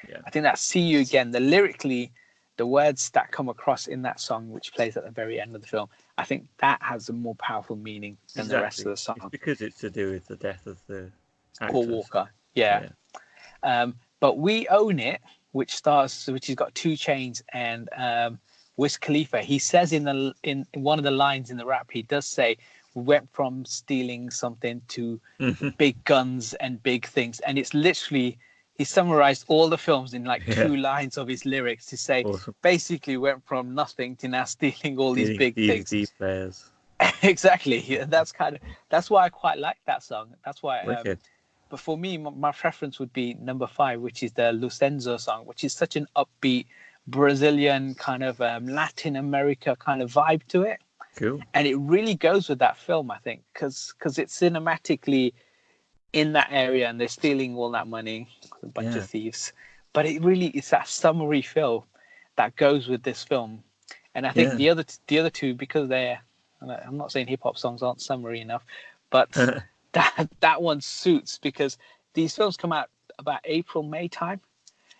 Speaker 2: Yeah.
Speaker 1: I think that "See You Again," the words that come across in that song, which plays at the very end of the film, I think that has a more powerful meaning than the rest of the song.
Speaker 2: It's because it's to do with the death of the actors.
Speaker 1: Paul Walker. Yeah. But "We Own It," which has got 2 Chainz and Wiz Khalifa, he says in one of the lines in the rap, he does say, "We went from stealing something to big guns and big things," and it's literally. He summarized all the films in 2 lines of his lyrics to say, basically went from nothing to now stealing all these big things.
Speaker 2: These players.
Speaker 1: Exactly. That's why I quite like that song. That's why. But for me, my preference would be number 5, which is the Lucenzo song, which is such an upbeat Brazilian kind of Latin America kind of vibe to it.
Speaker 2: Cool.
Speaker 1: And it really goes with that film, I think, because it's cinematically in that area and they're stealing all that money, a bunch of thieves. But it's that summery feel that goes with this film. And I think the other two, because I'm not saying hip hop songs aren't summery enough, but that one suits because these films come out about April, May time.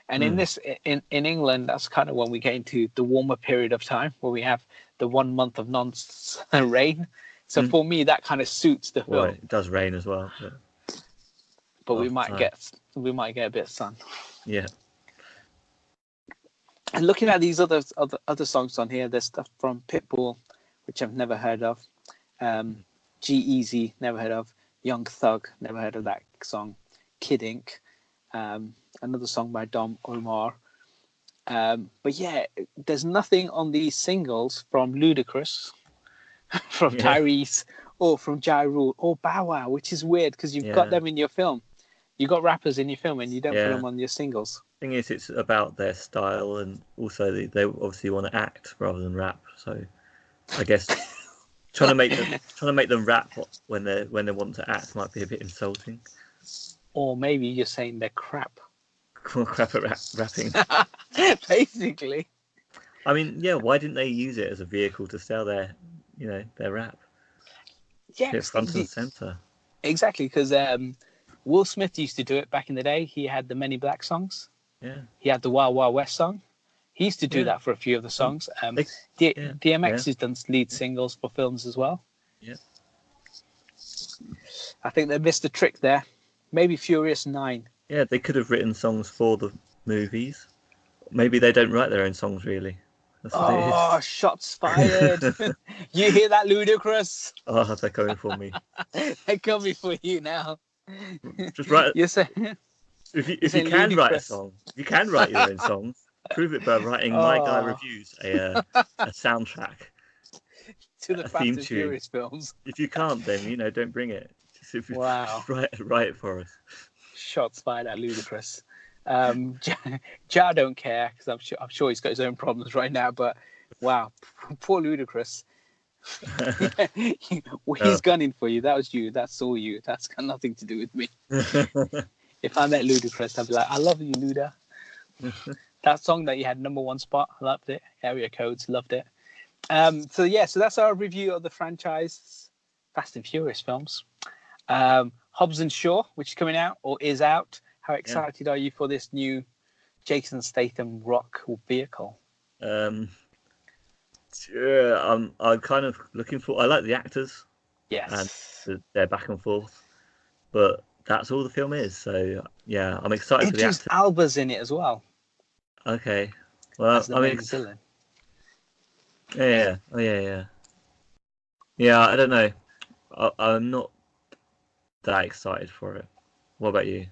Speaker 1: And in England, that's kind of when we get into the warmer period of time where we have the 1 month of rain. So for me, that kind of suits the film.
Speaker 2: Well, it does rain as well.
Speaker 1: But we might get a bit of sun.
Speaker 2: Yeah.
Speaker 1: And looking at these other songs on here, there's stuff from Pitbull, which I've never heard of. G-Eazy, never heard of. Young Thug, never heard of that song. Kid Ink, another song by Don Omar. But yeah, there's nothing on these singles from Ludacris, from Tyrese, or from Ja Rule, or Bow Wow, which is weird because you've got them in your film. You've got rappers in your film and you don't put them on your singles.
Speaker 2: Thing is, it's about their style, and also they obviously want to act rather than rap. So I guess trying to make them rap when they want to act might be a bit insulting.
Speaker 1: Or maybe you're saying they're crap.
Speaker 2: Crap at rapping.
Speaker 1: Basically.
Speaker 2: I mean, yeah. Why didn't they use it as a vehicle to sell their rap?
Speaker 1: Yeah,
Speaker 2: it's front and center.
Speaker 1: Exactly, because Will Smith used to do it back in the day. He had the Men in Black songs.
Speaker 2: Yeah.
Speaker 1: He had the Wild Wild West song. He used to do that for a few of the songs. DMX has done lead singles for films as well.
Speaker 2: Yeah.
Speaker 1: I think they missed a trick there. Maybe Furious 9.
Speaker 2: Yeah, they could have written songs for the movies. Maybe they don't write their own songs, really.
Speaker 1: That's what it is. Shots fired. You hear that, Ludacris?
Speaker 2: Oh, they're coming for me.
Speaker 1: They're coming for you now.
Speaker 2: Just write.
Speaker 1: You're saying...
Speaker 2: If you can write a song, you can write your own songs. Prove it by writing My Guy Reviews, a soundtrack
Speaker 1: to the Fast and Furious films.
Speaker 2: If you can't, then don't bring it. Just write it for us.
Speaker 1: Shots fired at Ludacris. Ja don't care because I'm sure he's got his own problems right now. But wow, poor Ludacris. He's gunning for you. That was you. That's all you. That's got nothing to do with me. If I met Ludacris, I'd be like, I love you, Luda. That song that you had #1 spot, I loved it. Area Codes, loved it. So that's our review of the franchise Fast and Furious films. Hobbs and Shaw, which is coming out or is out. How excited are you for this new Jason Statham rock vehicle?
Speaker 2: I'm kind of looking for. I like the actors.
Speaker 1: Yes.
Speaker 2: And they're back and forth, but that's all the film is. So yeah, I'm excited for the actors.
Speaker 1: Alba's in it as well.
Speaker 2: Okay. Well, I mean,
Speaker 1: villain.
Speaker 2: Yeah. Oh yeah. Yeah, I don't know. I'm not that excited for it. What about you?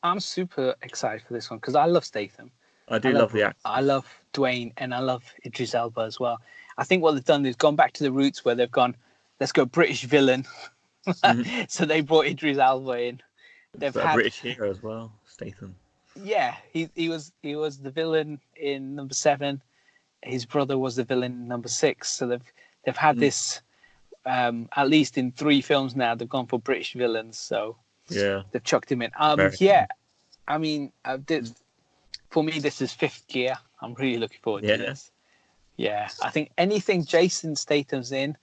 Speaker 1: I'm super excited for this one because I love Statham.
Speaker 2: I love the actor.
Speaker 1: I love Dwayne and I love Idris Elba as well. I think what they've done is gone back to the roots where they've gone, let's go British villain. So they brought Idris Elba in. They've had a
Speaker 2: British hero as well, Statham.
Speaker 1: Yeah, he was the villain in #7. His brother was the villain in #6. So they've had this at least in 3 films now. They've gone for British villains. So
Speaker 2: yeah,
Speaker 1: they've chucked him in. I mean, for me, this is 5th gear. I'm really looking forward to this. Yeah, I think anything Jason Statham's in,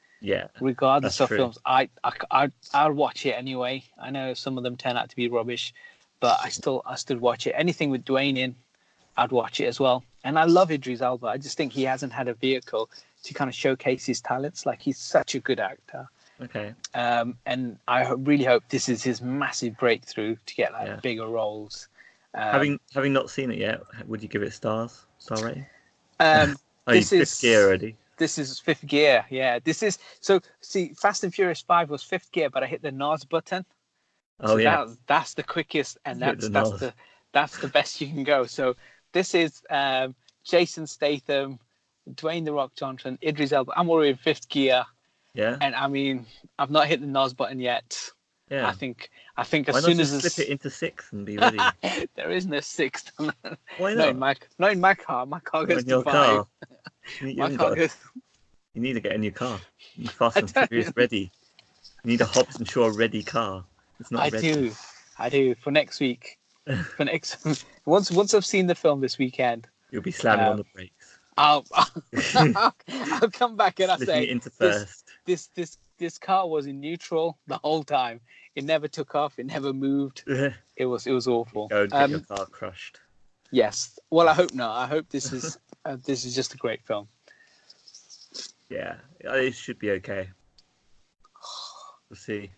Speaker 1: regardless of films, I'll watch it anyway. I know some of them turn out to be rubbish, but I still watch it. Anything with Dwayne in, I'd watch it as well. And I love Idris Elba. I just think he hasn't had a vehicle to kind of showcase his talents. Like, he's such a good actor.
Speaker 2: Okay.
Speaker 1: And I really hope this is his massive breakthrough to get bigger roles.
Speaker 2: Having not seen it yet, would you give it star rating?
Speaker 1: This is
Speaker 2: 5th gear already.
Speaker 1: This is 5th gear. Yeah, this is Fast and Furious 5 was 5th gear, but I hit the NOS button. That's the quickest, and that's the best you can go. So this is Jason Statham, Dwayne The Rock Johnson, Idris Elba. I'm already in 5th gear.
Speaker 2: Yeah.
Speaker 1: And I mean, I've not hit the NOS button yet.
Speaker 2: Yeah.
Speaker 1: I think as soon as
Speaker 2: slip it into 6th and be ready.
Speaker 1: There is no 6th.
Speaker 2: Why not?
Speaker 1: Not in my car. My car goes to 5.
Speaker 2: Car.
Speaker 1: Goes.
Speaker 2: You need to get a new car. Fast and Furious ready. You need a Hobbs and Shaw ready car. It's not ready.
Speaker 1: I do. For next week. Once I've seen the film this weekend,
Speaker 2: you'll be slamming on the brakes.
Speaker 1: I'll come back and I'll say
Speaker 2: into first.
Speaker 1: This car was in neutral the whole time. It never took off. It never moved. It was awful.
Speaker 2: Go and get your car crushed.
Speaker 1: Yes. Well, I hope not. I hope this is just a great film.
Speaker 2: Yeah, it should be okay. We'll see.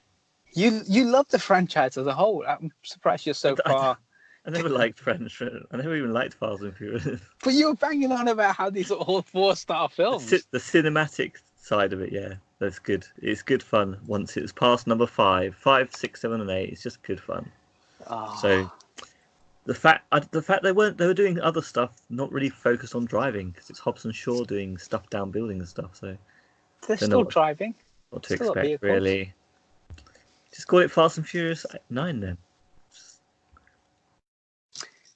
Speaker 1: You love the franchise as a whole. I'm surprised you're so far
Speaker 2: I never liked French. I never even liked Fast and Furious.
Speaker 1: But you were banging on about how these are all 4-star films.
Speaker 2: The cinematic side of it, yeah, that's good. It's good fun once it's past number 5, 5, 6, 7, and 8. It's just good fun.
Speaker 1: Oh.
Speaker 2: So the fact they were doing other stuff, not really focused on driving, because it's Hobbs and Shaw doing stuff down buildings and stuff. So
Speaker 1: they're still driving.
Speaker 2: What to expect, really? Just call it Fast and Furious 9 then.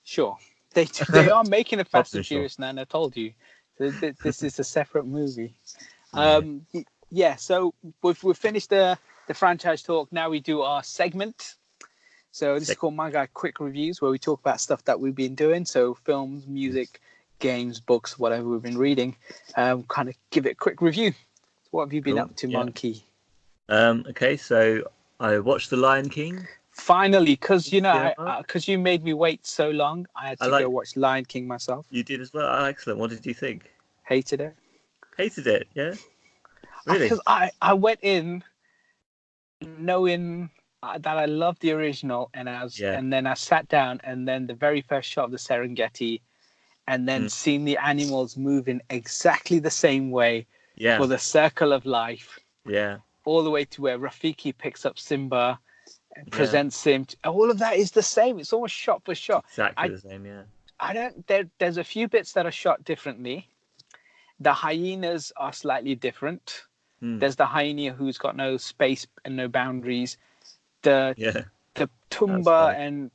Speaker 1: Sure, they are making a Fast and Furious 9. I told you, this is a separate movie. So we've finished the franchise talk. Now we do our segment. So this is called My Guy Quick Reviews, where we talk about stuff that we've been doing. So films, music, games, books, whatever we've been reading. Kind of give it a quick review. So what have you been up to, Monkey?
Speaker 2: Okay, so I watched The Lion King.
Speaker 1: Finally, because you made me wait so long, I had to go watch Lion King myself.
Speaker 2: You did as well. Oh, excellent. What did you think?
Speaker 1: Hated it.
Speaker 2: Hated it, yeah? Really?
Speaker 1: Because I went in knowing that I loved the original, and then I sat down, and then the very first shot of the Serengeti, and then seeing the animals moving exactly the same way for the circle of life.
Speaker 2: Yeah.
Speaker 1: All the way to where Rafiki picks up Simba and presents him. All of that is the same. It's almost shot for shot.
Speaker 2: Exactly the same, yeah.
Speaker 1: There's a few bits that are shot differently. The hyenas are slightly different. There's the hyena who's got no space and no boundaries. The Tumba and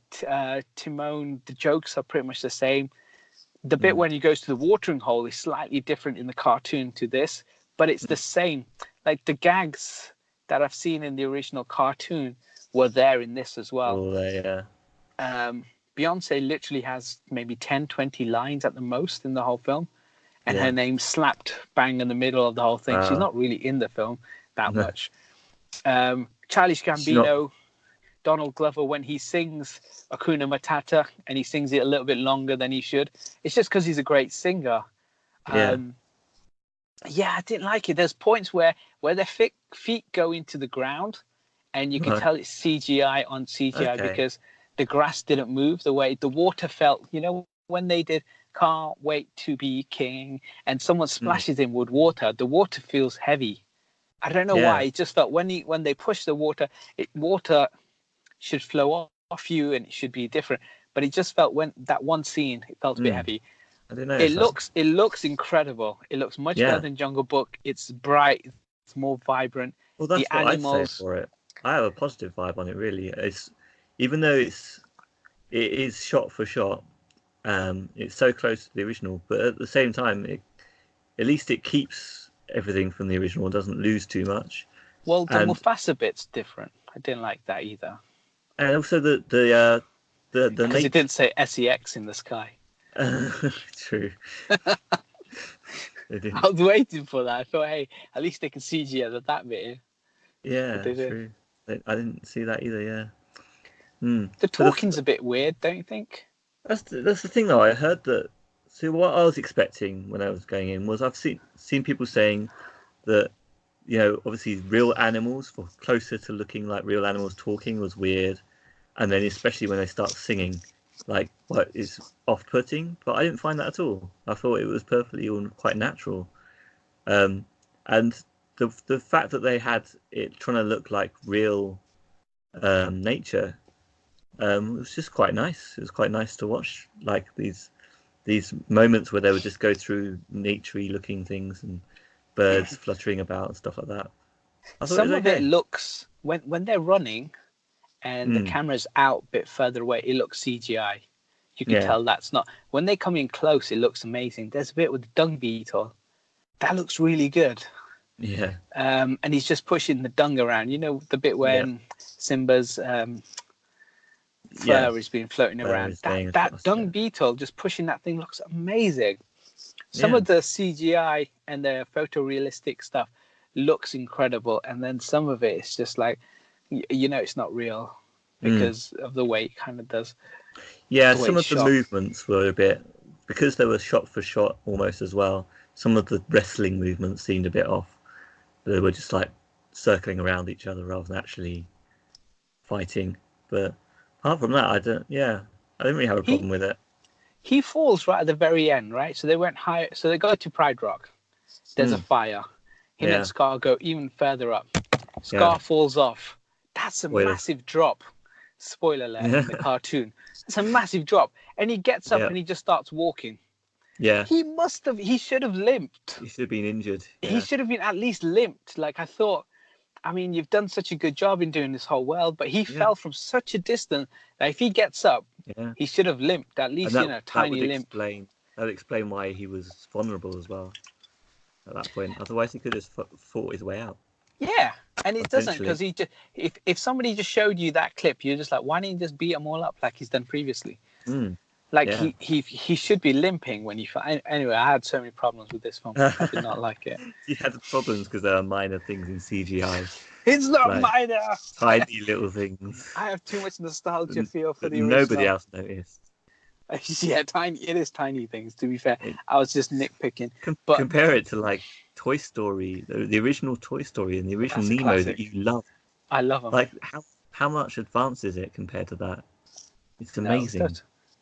Speaker 1: Timon, the jokes are pretty much the same. The bit when he goes to the watering hole is slightly different in the cartoon to this, but it's the same. Like the gags that I've seen in the original cartoon were there in this as well. Beyonce literally has maybe 10, 20 lines at the most in the whole film. And her name's slapped bang in the middle of the whole thing. She's not really in the film that much. Childish Gambino, Donald Glover, when he sings Hakuna Matata, and he sings it a little bit longer than he should, it's just because he's a great singer. I didn't like it. There's points where their feet go into the ground, and you can tell it's CGI on CGI because the grass didn't move the way the water felt. You know, when they did Can't Wait to Be King, and someone splashes him with water, the water feels heavy. I don't know why. It just felt when they push the water, water should flow off you and it should be different. But it just felt when that one scene, it felt a bit heavy.
Speaker 2: I don't know.
Speaker 1: It looks incredible. It looks much better than Jungle Book. It's bright. It's more vibrant.
Speaker 2: Well, that's what I'd say for it. I have a positive vibe on it. Really, it's even though it is shot for shot. It's so close to the original, but at the same time, at least it keeps everything from the original. It doesn't lose too much.
Speaker 1: Well, the Mufasa bit's different. I didn't like that either.
Speaker 2: And also the
Speaker 1: because it didn't say SEX in the sky.
Speaker 2: True.
Speaker 1: I was waiting for that. I thought, hey, at least they can CGI that bit.
Speaker 2: Yeah, true. I didn't see that either. Yeah.
Speaker 1: The talking's a bit weird, don't you think?
Speaker 2: That's the thing, though. I heard that. So what I was expecting when I was going in was I've seen people saying that, you know, obviously real animals, or closer to looking like real animals talking, was weird, and then especially when they start singing, like what is off-putting. But I didn't find that at all. I thought it was perfectly all quite natural, and the fact that they had it trying to look like real nature. It was just quite nice. It was quite nice to watch, like these moments where they would just go through naturey looking things and birds fluttering about and stuff like that.
Speaker 1: Some of it looks when they're running and the camera's out a bit further away, it looks CGI. You can tell that's not. When they come in close, it looks amazing. There's a bit with the dung beetle that looks really good.
Speaker 2: Yeah.
Speaker 1: And he's just pushing the dung around. You know, the bit when Simba's fur is being floating around. That dung beetle just pushing that thing looks amazing. Some of the CGI and the photorealistic stuff looks incredible, and then some of it is just like, you know, it's not real because of the way it kind of does.
Speaker 2: Yeah, some of the movements were a bit, because they were shot for shot almost as well. Some of the wrestling movements seemed a bit off. They were just like circling around each other rather than actually fighting. But apart from that, I didn't really have a problem with it.
Speaker 1: He falls right at the very end, right? So they went high. So they go to Pride Rock. There's a fire. Him and Scar go even further up. Scar falls off. That's a massive drop. Spoiler alert in the cartoon. It's a massive drop. And he gets up and he just starts walking.
Speaker 2: Yeah.
Speaker 1: He should have limped.
Speaker 2: He should have been injured. Yeah.
Speaker 1: He should have been at least limped. Like I thought, I mean, you've done such a good job in doing this whole world, but he fell from such a distance that if he gets up, he should have limped, at least, tiny limp.
Speaker 2: That would explain why he was vulnerable as well at that point. Otherwise, he could have fought his way out. Yeah,
Speaker 1: and it doesn't, because if somebody just showed you that clip, you're just like, why didn't he just beat them all up like he's done previously? He should be limping when he. Anyway, I had so many problems with this film. I did not like it.
Speaker 2: You had problems because there are minor things in CGI.
Speaker 1: It's not minor.
Speaker 2: Tiny little things.
Speaker 1: I have too much nostalgia feel for the original.
Speaker 2: Nobody else noticed.
Speaker 1: Yeah, tiny. It is tiny things. To be fair, I was just nitpicking.
Speaker 2: But compare it to like Toy Story, the original Toy Story, and the original Nemo that you love.
Speaker 1: I love them.
Speaker 2: Like how much advanced is it compared to that? It's amazing.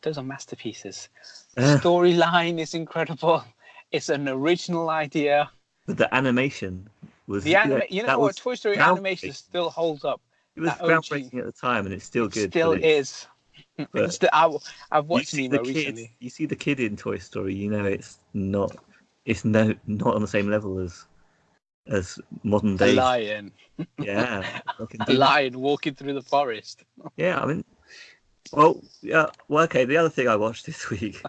Speaker 1: Those are masterpieces. The storyline is incredible. It's an original idea.
Speaker 2: But the animation was...
Speaker 1: what? Toy Story animation still holds up.
Speaker 2: It was groundbreaking at the time, and it's still good.
Speaker 1: It still is. I've watched Nemo recently.
Speaker 2: You see the kid in Toy Story, it's not on the same level as modern day.
Speaker 1: A lion.
Speaker 2: Yeah.
Speaker 1: A lion walking through the forest.
Speaker 2: Yeah, I mean... Well, okay. The other thing I watched this week,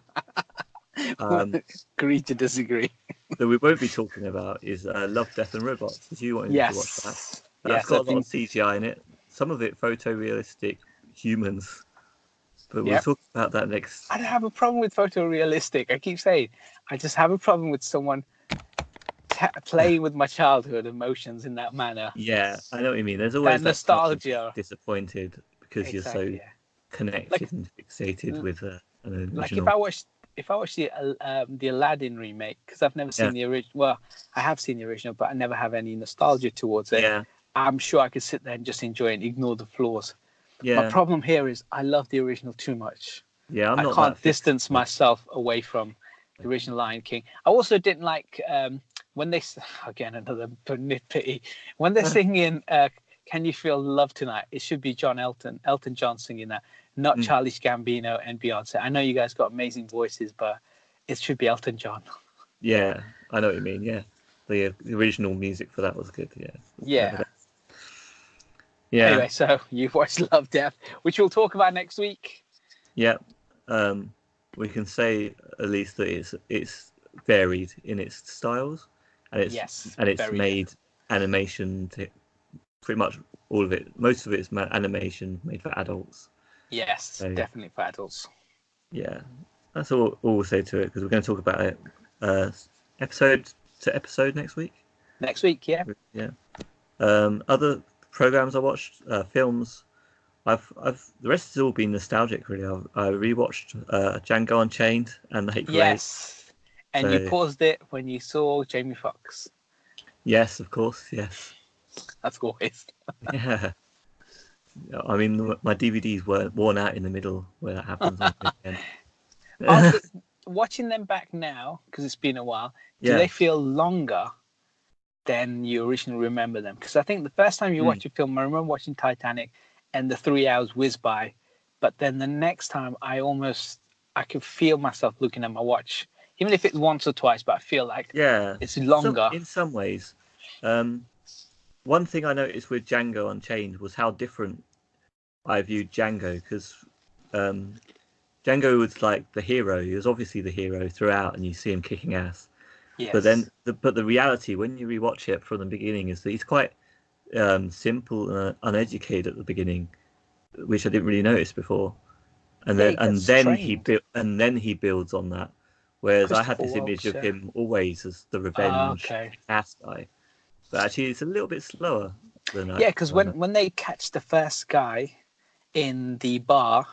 Speaker 1: agree to disagree,
Speaker 2: that we won't be talking about is Love, Death and Robots. Did you want to watch that? That's got a lot of CGI in it. Some of it photorealistic humans, but we'll talk about that next.
Speaker 1: I don't have a problem with photorealistic. I keep saying, I just have a problem with someone playing with my childhood emotions in that manner.
Speaker 2: Yeah, I know what you mean. There's always that
Speaker 1: nostalgia.
Speaker 2: Disappointed because you're so connected and fixated with an original.
Speaker 1: Like if I watch the Aladdin remake, because I've never seen the original. Well, I have seen the original, but I never have any nostalgia towards it.
Speaker 2: Yeah.
Speaker 1: I'm sure I could sit there and just enjoy it and ignore the flaws.
Speaker 2: Yeah.
Speaker 1: My problem here is I love the original too much.
Speaker 2: Yeah,
Speaker 1: I can't distance myself away from the original Lion King. I also didn't like when they again another nitpicky when they're singing "Can You Feel Love Tonight." It should be Elton John singing that, not Childish Gambino and Beyonce. I know you guys got amazing voices, but it should be Elton John.
Speaker 2: Yeah, I know what you mean. Yeah, the original music for that was good. Yeah.
Speaker 1: Anyway, so you've watched Love, Death, which we'll talk about next week.
Speaker 2: Yeah, we can say at least that it's varied in its styles, and it's made animation to pretty much all of it. Most of it is animation made for adults.
Speaker 1: Yes, so, definitely for adults.
Speaker 2: Yeah, that's all we'll say to it, because we're going to talk about it episode to episode next week.
Speaker 1: Next week, yeah.
Speaker 2: Yeah. Other programs I watched, films. The rest has all been nostalgic, really. I rewatched Django Unchained and The Hateful Eight.
Speaker 1: Yes, and you paused it when you saw Jamie Foxx.
Speaker 2: Yes, of course. Yes.
Speaker 1: That's always.
Speaker 2: Yeah. I mean, my DVDs were worn out in the middle where that happens.
Speaker 1: Watching them back now, because it's been a while, do they feel longer than you originally remember them? Because I think the first time you watch a film, I remember watching Titanic and the 3 hours whizzed by. But then the next time, I could feel myself looking at my watch, even if it's once or twice, but I feel like it's longer.
Speaker 2: In some ways. One thing I noticed with Django Unchained was how different I viewed Django, because Django was like the hero. He was obviously the hero throughout, and you see him kicking ass. Yes. But then, the reality when you rewatch it from the beginning is that he's quite simple and uneducated at the beginning, which I didn't really notice before. And then he builds on that. Whereas I had this image of him always as the revenge ass guy. But actually, it's a little bit slower than that.
Speaker 1: Yeah, because when they catch the first guy in the bar,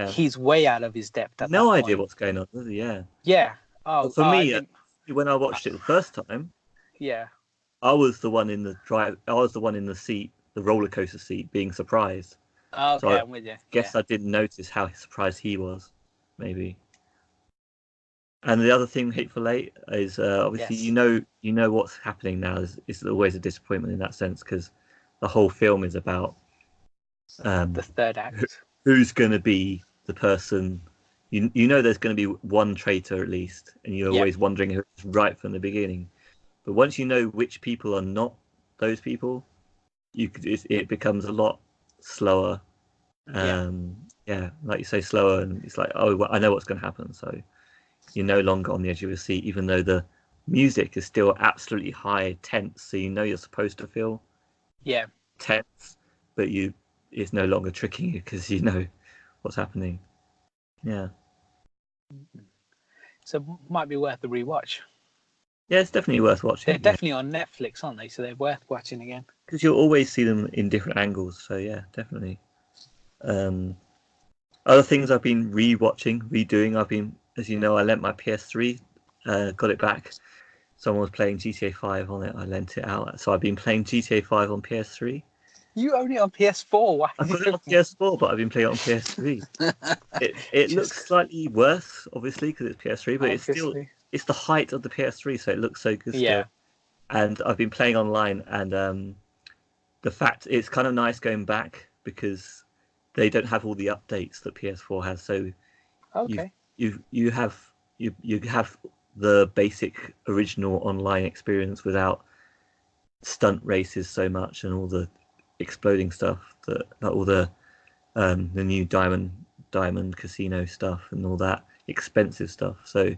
Speaker 1: he's way out of his depth.
Speaker 2: No idea what's going on, does he? Yeah.
Speaker 1: Yeah.
Speaker 2: Oh, for me, when I watched it the first time, I was the one in the seat, the roller coaster seat, being surprised.
Speaker 1: Oh, okay,
Speaker 2: So I
Speaker 1: I'm with you.
Speaker 2: guess I didn't notice how surprised he was, maybe. And the other thing, Hateful Eight, is obviously
Speaker 1: Yes.
Speaker 2: you know what's happening now. Is always a disappointment in that sense because the whole film is about
Speaker 1: The third act.
Speaker 2: who's going to be the person. You know there's going to be one traitor at least, and you're
Speaker 1: Yep.
Speaker 2: always wondering who's right from the beginning. But once you know which people are not those people, it becomes a lot slower. Yeah, like you say, slower, and it's like, oh, well, I know what's going to happen. So you're no longer on the edge of your seat, even though the music is still absolutely high, tense. So you know you're supposed to feel tense, but it's no longer tricking you because you know what's happening. Yeah.
Speaker 1: So might be worth a rewatch.
Speaker 2: Yeah, it's definitely worth watching.
Speaker 1: They're definitely on Netflix, aren't they? So they're worth watching again.
Speaker 2: Because you'll always see them in different angles. So yeah, definitely. Other things I've been redoing. I've been, as you know, I lent my PS3, got it back. Someone was playing GTA 5 on it. I lent it out. So I've been playing GTA 5 on PS3.
Speaker 1: You own it on PS4. Why?
Speaker 2: I've got it on PS4, but I've been playing it on PS3. It looks slightly worse, obviously, because it's PS3, but it's the height of the PS3, so it looks so good still. And I've been playing online, and the fact it's kind of nice going back because they don't have all the updates that PS4 has. So you have the basic original online experience without stunt races so much and all the exploding stuff that all the new diamond casino stuff and all that expensive stuff. So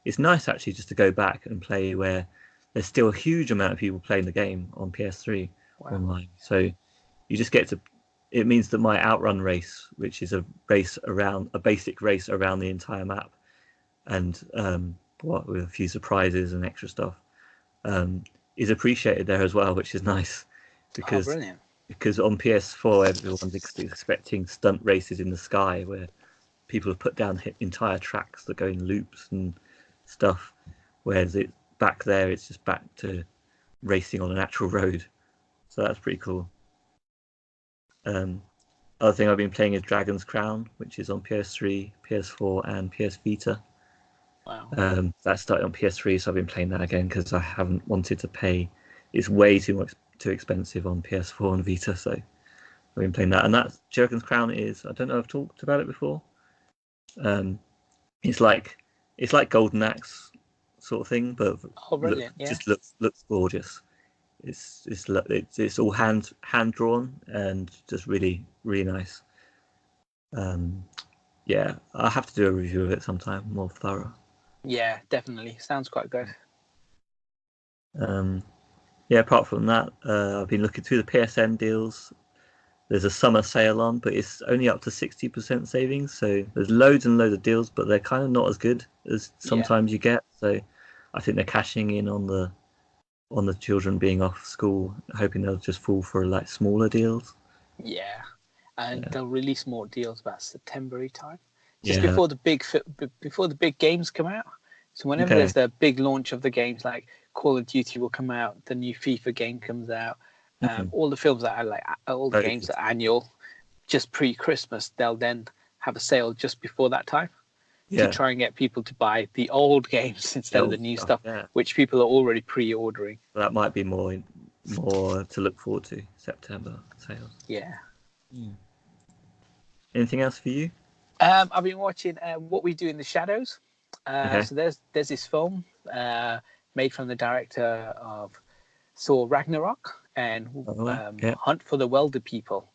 Speaker 2: it's nice actually just to go back and play where there's still a huge amount of people playing the game on PS3 online. So you just get to. It means that my outrun race, which is a basic race around the entire map, and with a few surprises and extra stuff, is appreciated there as well, which is nice because on PS4 everyone's expecting stunt races in the sky where people have put down entire tracks that go in loops and stuff, whereas back there it's just back to racing on an actual road. So that's pretty cool. Other thing I've been playing is Dragon's Crown, which is on PS3, PS4, and PS Vita.
Speaker 1: Wow.
Speaker 2: That started on PS3, so I've been playing that again because I haven't wanted to pay. It's way too expensive on PS4 and Vita, so I've been playing that. And that Dragon's Crown is, I don't know if I've talked about it before. It's like Golden Axe sort of thing, but just looks gorgeous. It's all hand drawn and just really really nice. Yeah, I'll have to do a review of it sometime, more thorough.
Speaker 1: Yeah, definitely. Sounds quite good.
Speaker 2: Yeah, apart from that, I've been looking through the PSN deals. There's a summer sale on, but it's only up to 60% savings. So there's loads and loads of deals, but they're kind of not as good as sometimes you get. So I think they're cashing in on the children being off school, hoping they'll just fall for like smaller deals.
Speaker 1: Yeah, and they'll release more deals about September time, just before the big games come out. So whenever there's the big launch of the games, like Call of Duty will come out, the new FIFA game comes out, all the films that are like all the games are annual, just pre-Christmas, they'll then have a sale just before that time to try and get people to buy the old games instead of the new stuff, which people are already pre-ordering.
Speaker 2: That might be more to look forward to, September sales.
Speaker 1: Yeah.
Speaker 2: Anything else for you?
Speaker 1: I've been watching What We Do in the Shadows. So there's this film made from the director of Thor Ragnarok and Hunt for the Wilder People.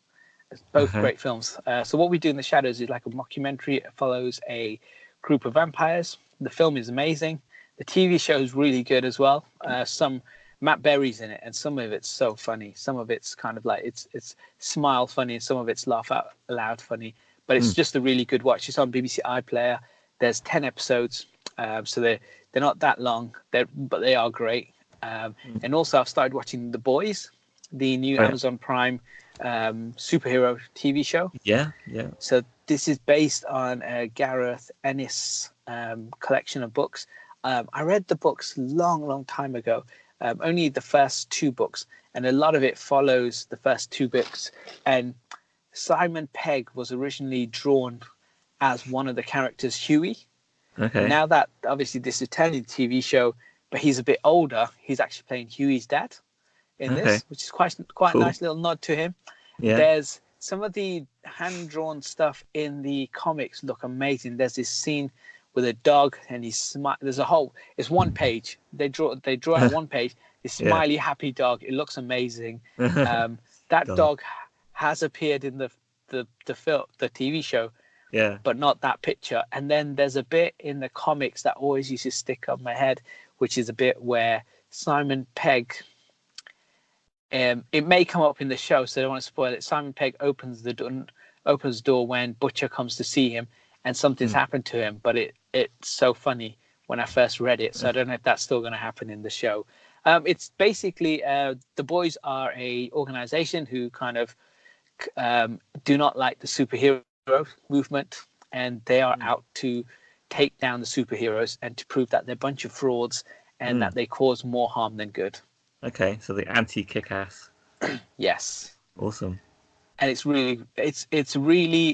Speaker 1: It's both great films. So What We Do in the Shadows is like a mockumentary. It follows a group of vampires. The film is amazing. The TV show is really good as well. Some Matt Berry's in it, and some of it's so funny. Some of it's kind of like it's smile funny, and some of it's laugh out loud funny. But it's just a really good watch. It's on BBC iPlayer. There's 10 episodes, so they're not that long. But they are great. And also, I've started watching The Boys, the new Amazon Prime superhero TV show.
Speaker 2: Yeah.
Speaker 1: So this is based on Gareth Ennis collection of books. I read the books long time ago. Only the first two books, and a lot of it follows the first two books. And Simon Pegg was originally drawn as one of the characters, Huey.
Speaker 2: Okay.
Speaker 1: Now that obviously this is turned into a TV show, but he's a bit older, he's actually playing Huey's dad in this, which is quite cool. A nice little nod to him.
Speaker 2: Yeah.
Speaker 1: There's some of the hand-drawn stuff in the comics look amazing. There's this scene with a dog, and he's there's a whole. It's one page. They draw out one page. This smiley, happy dog. It looks amazing. That dog has appeared in the film, the TV show.
Speaker 2: Yeah.
Speaker 1: But not that picture. And then there's a bit in the comics that always used to stick up my head, which is a bit where Simon Pegg. It may come up in the show, so I don't want to spoil it. Simon Pegg opens the door when Butcher comes to see him, and something's happened to him. But it's so funny when I first read it, so I don't know if that's still going to happen in the show. It's basically the boys are a organization who kind of do not like the superhero movement, and they are out to take down the superheroes and to prove that they're a bunch of frauds and that they cause more harm than good.
Speaker 2: Okay, so the anti-Kick-Ass.
Speaker 1: Yes.
Speaker 2: Awesome.
Speaker 1: And it's really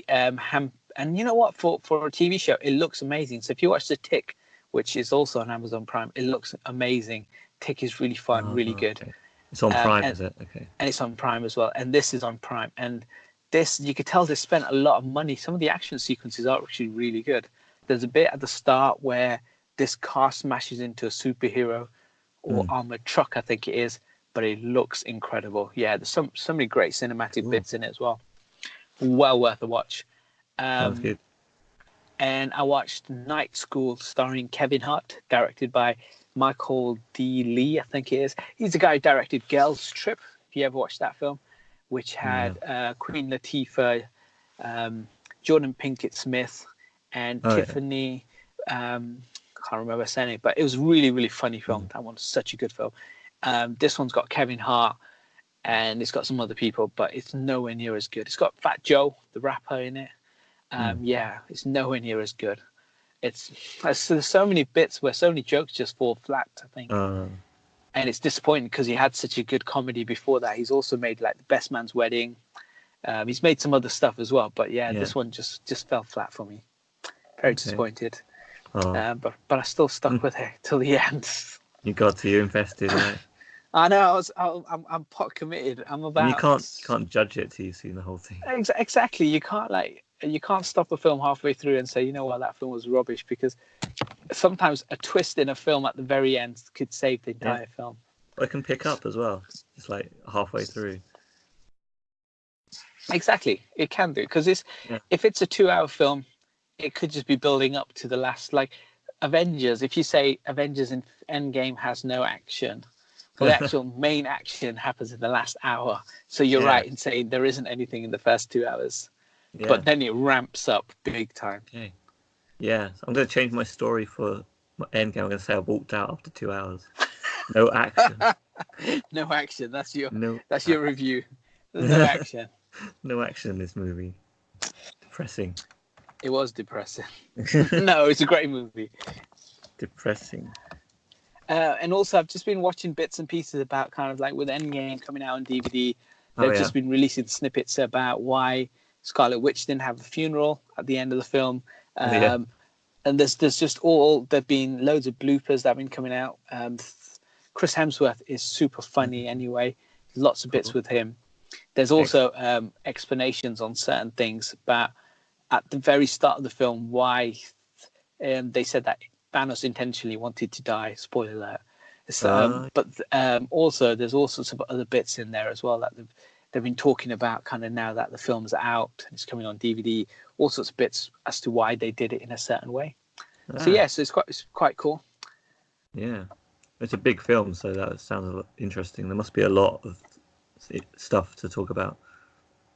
Speaker 1: and you know what, for a TV show it looks amazing. So if you watch The Tick, which is also on Amazon Prime, it looks amazing. Tick is really fun, really good.
Speaker 2: Okay. It's on Prime, is it? Okay.
Speaker 1: And it's on Prime as well. And this is on Prime. And this, you could tell they spent a lot of money. Some of the action sequences are actually really good. There's a bit at the start where this car smashes into a superhero or armored truck, I think it is, but it looks incredible. Yeah, there's so many great cinematic bits in it as well. Well worth a watch.
Speaker 2: Sounds good.
Speaker 1: And I watched Night School starring Kevin Hart, directed by Michael D. Lee, I think it is. He's the guy who directed Girls Trip, if you ever watched that film, which had Queen Latifah, Jordan Pinkett Smith, and Tiffany. I can't remember her name, but it was a really, really funny film. That one's such a good film. This one's got Kevin Hart, and it's got some other people, but it's nowhere near as good. It's got Fat Joe, the rapper, in it. Yeah, it's nowhere near as good. There's so many bits where so many jokes just fall flat, I think. And it's disappointing because he had such a good comedy before that. He's also made like The Best Man's Wedding. He's made some other stuff as well, but this one just fell flat for me. Very disappointed. But I still stuck with it till the end.
Speaker 2: You're invested in it.
Speaker 1: I know. I'm pot committed. I'm about.
Speaker 2: And you can't judge it till you've seen the whole thing.
Speaker 1: Exactly. You can't stop a film halfway through and say, you know what, that film was rubbish, because sometimes a twist in a film at the very end could save the entire film.
Speaker 2: I can pick up as well. It's like halfway through.
Speaker 1: Exactly, it can do, because if it's a 2-hour film, it could just be building up to the last, like Avengers. If you say Avengers in Endgame has no action, well, the actual main action happens in the last hour. So you're right in saying there isn't anything in the first 2 hours, but then it ramps up big time.
Speaker 2: Okay. Yeah, so I'm going to change my story for my Endgame. I'm going to say I walked out after 2 hours. No action.
Speaker 1: No action. That's your review. There's no action.
Speaker 2: No action in this movie. Depressing.
Speaker 1: It was depressing. No, it's a great movie.
Speaker 2: Depressing.
Speaker 1: And also, I've just been watching bits and pieces about kind of like with Endgame coming out on DVD. They've just been releasing snippets about why Scarlet Witch didn't have a funeral at the end of the film. And there's been loads of bloopers that have been coming out. Chris Hemsworth is super funny anyway. Lots of bits with him. There's also explanations on certain things about at the very start of the film why they said that Thanos intentionally wanted to die. Spoiler alert. But also there's all sorts of other bits in there as well that they've been talking about kind of now that the film's out and it's coming on DVD. All sorts of bits as to why they did it in a certain way. So it's quite cool. Yeah,
Speaker 2: it's a big film, so that sounds interesting. There must be a lot of stuff to talk about.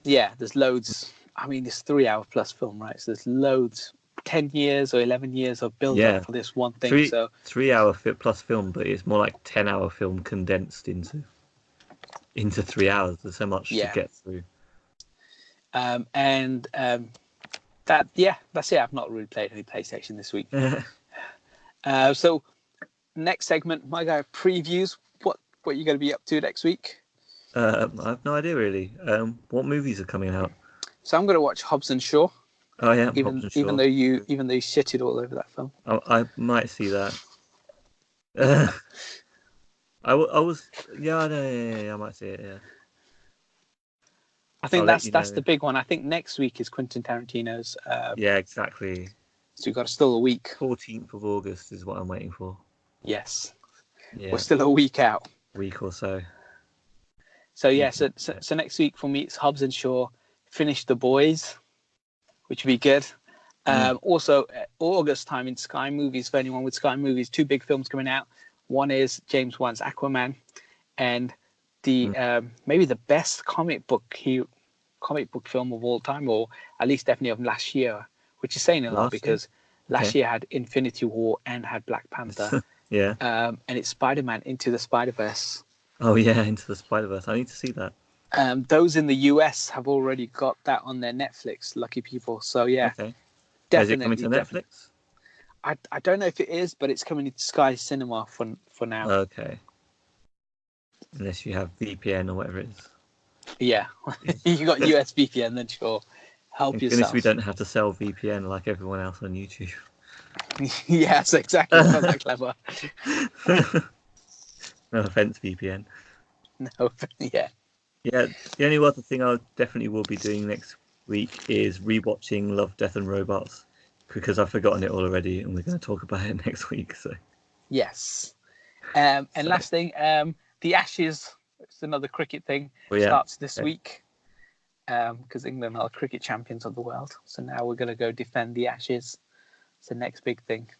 Speaker 1: Yeah, there's loads. I mean, it's 3 hour plus film, right? So there's loads, 10 years or 11 years of build up for this one thing.
Speaker 2: 3 hour plus film, but it's more like 10-hour film condensed into 3 hours. There's so much to get through.
Speaker 1: That's it. I've not really played any PlayStation this week. So next segment, my guy previews. What are you going to be up to next week?
Speaker 2: I have no idea really. What movies are coming out?
Speaker 1: So I'm going to watch Hobbs and Shaw.
Speaker 2: Oh yeah,
Speaker 1: even though you shitted all over that film.
Speaker 2: I might see that. I was I might see it. Yeah.
Speaker 1: I think that's the big one. I think next week is Quentin Tarantino's.
Speaker 2: Yeah, exactly.
Speaker 1: So we've got still a week.
Speaker 2: 14th of August is what I'm waiting for.
Speaker 1: Yes.
Speaker 2: Yeah.
Speaker 1: We're still a week out.
Speaker 2: Week or so.
Speaker 1: So yeah, so next week for me it's Hobbs and Shaw. Finish The Boys, which would be good. Also, August time in Sky Movies, for anyone with Sky Movies, 2 big films coming out. One is James Wan's Aquaman, and the maybe the best comic book film of all time, or at least definitely of last year, which is saying a lot because last year had Infinity War and had Black Panther.
Speaker 2: Yeah.
Speaker 1: And it's Spider-Man Into the Spider-Verse.
Speaker 2: Oh yeah, Into the Spider-Verse. I need to see that.
Speaker 1: Those in the US have already got that on their Netflix. Lucky people. So yeah.
Speaker 2: Okay.
Speaker 1: Definitely.
Speaker 2: Is it coming to Netflix?
Speaker 1: I don't know if it is, but it's coming to Sky Cinema for now.
Speaker 2: Okay. Unless you have VPN or whatever it is.
Speaker 1: Yeah. You got US VPN, then sure. Help yourself.
Speaker 2: We don't have to sell VPN like everyone else on YouTube.
Speaker 1: Yes, exactly. Not that clever.
Speaker 2: No offense, VPN.
Speaker 1: No, yeah.
Speaker 2: Yeah, the only other thing I definitely will be doing next week is rewatching Love, Death and Robots, because I've forgotten it all already and we're going to talk about it next week. So
Speaker 1: yes. And last thing, the Ashes, it's another cricket thing, starts this week, because England are cricket champions of the world. So now we're going to go defend the Ashes. It's the next big thing.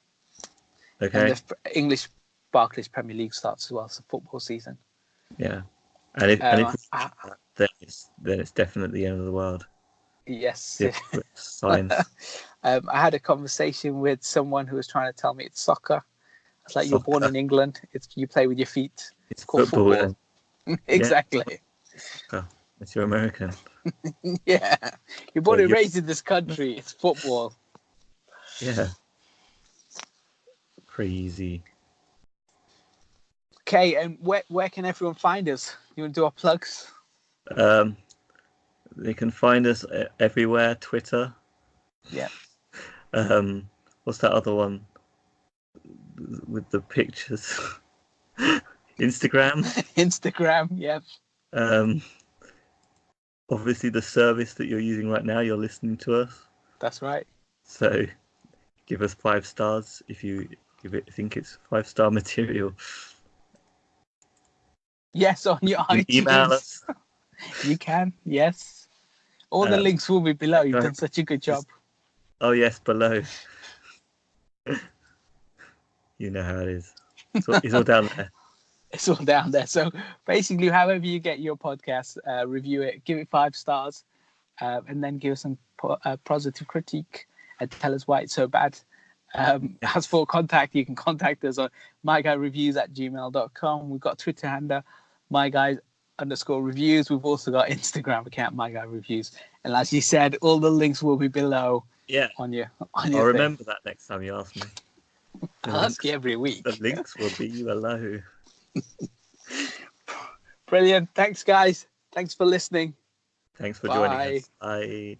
Speaker 2: Okay.
Speaker 1: And the English Barclays Premier League starts as well. It's a football season.
Speaker 2: Yeah. And if then it's definitely the end of the world.
Speaker 1: Yes.
Speaker 2: Signs.
Speaker 1: I had a conversation with someone who was trying to tell me it's soccer. It's like you're born in England. You play with your feet.
Speaker 2: It's called football.
Speaker 1: Exactly.
Speaker 2: Oh, it's you're American.
Speaker 1: Yeah. You're born and raised in this country. It's football.
Speaker 2: Yeah. Crazy.
Speaker 1: Okay, and where can everyone find us? You want to do our plugs?
Speaker 2: They can find us everywhere. Twitter.
Speaker 1: Yeah.
Speaker 2: What's that other one with the pictures? Instagram.
Speaker 1: Instagram. Yep.
Speaker 2: Obviously, the service that you're using right now, you're listening to us.
Speaker 1: That's right.
Speaker 2: So, give us 5 stars if you think it's 5-star material.
Speaker 1: Yes, on your iTunes.
Speaker 2: Email us.
Speaker 1: You can, yes. All the links will be below. You've done such a good job.
Speaker 2: Oh, yes, below. You know how it is. It's all down there.
Speaker 1: It's all down there. So basically, however you get your podcast, review it, give it 5 stars, and then give us some positive critique and tell us why it's so bad. As for contact, you can contact us on myguyReviews@gmail.com. We've got Twitter handle myguys_reviews. We've also got Instagram account myguyReviews, and as you said, all the links will be below.
Speaker 2: Yeah,
Speaker 1: on your
Speaker 2: I'll remember that next time you ask me.
Speaker 1: I'll ask you every week.
Speaker 2: The links will be below.
Speaker 1: Brilliant. Thanks, guys. Thanks for listening.
Speaker 2: Thanks for joining us. Bye.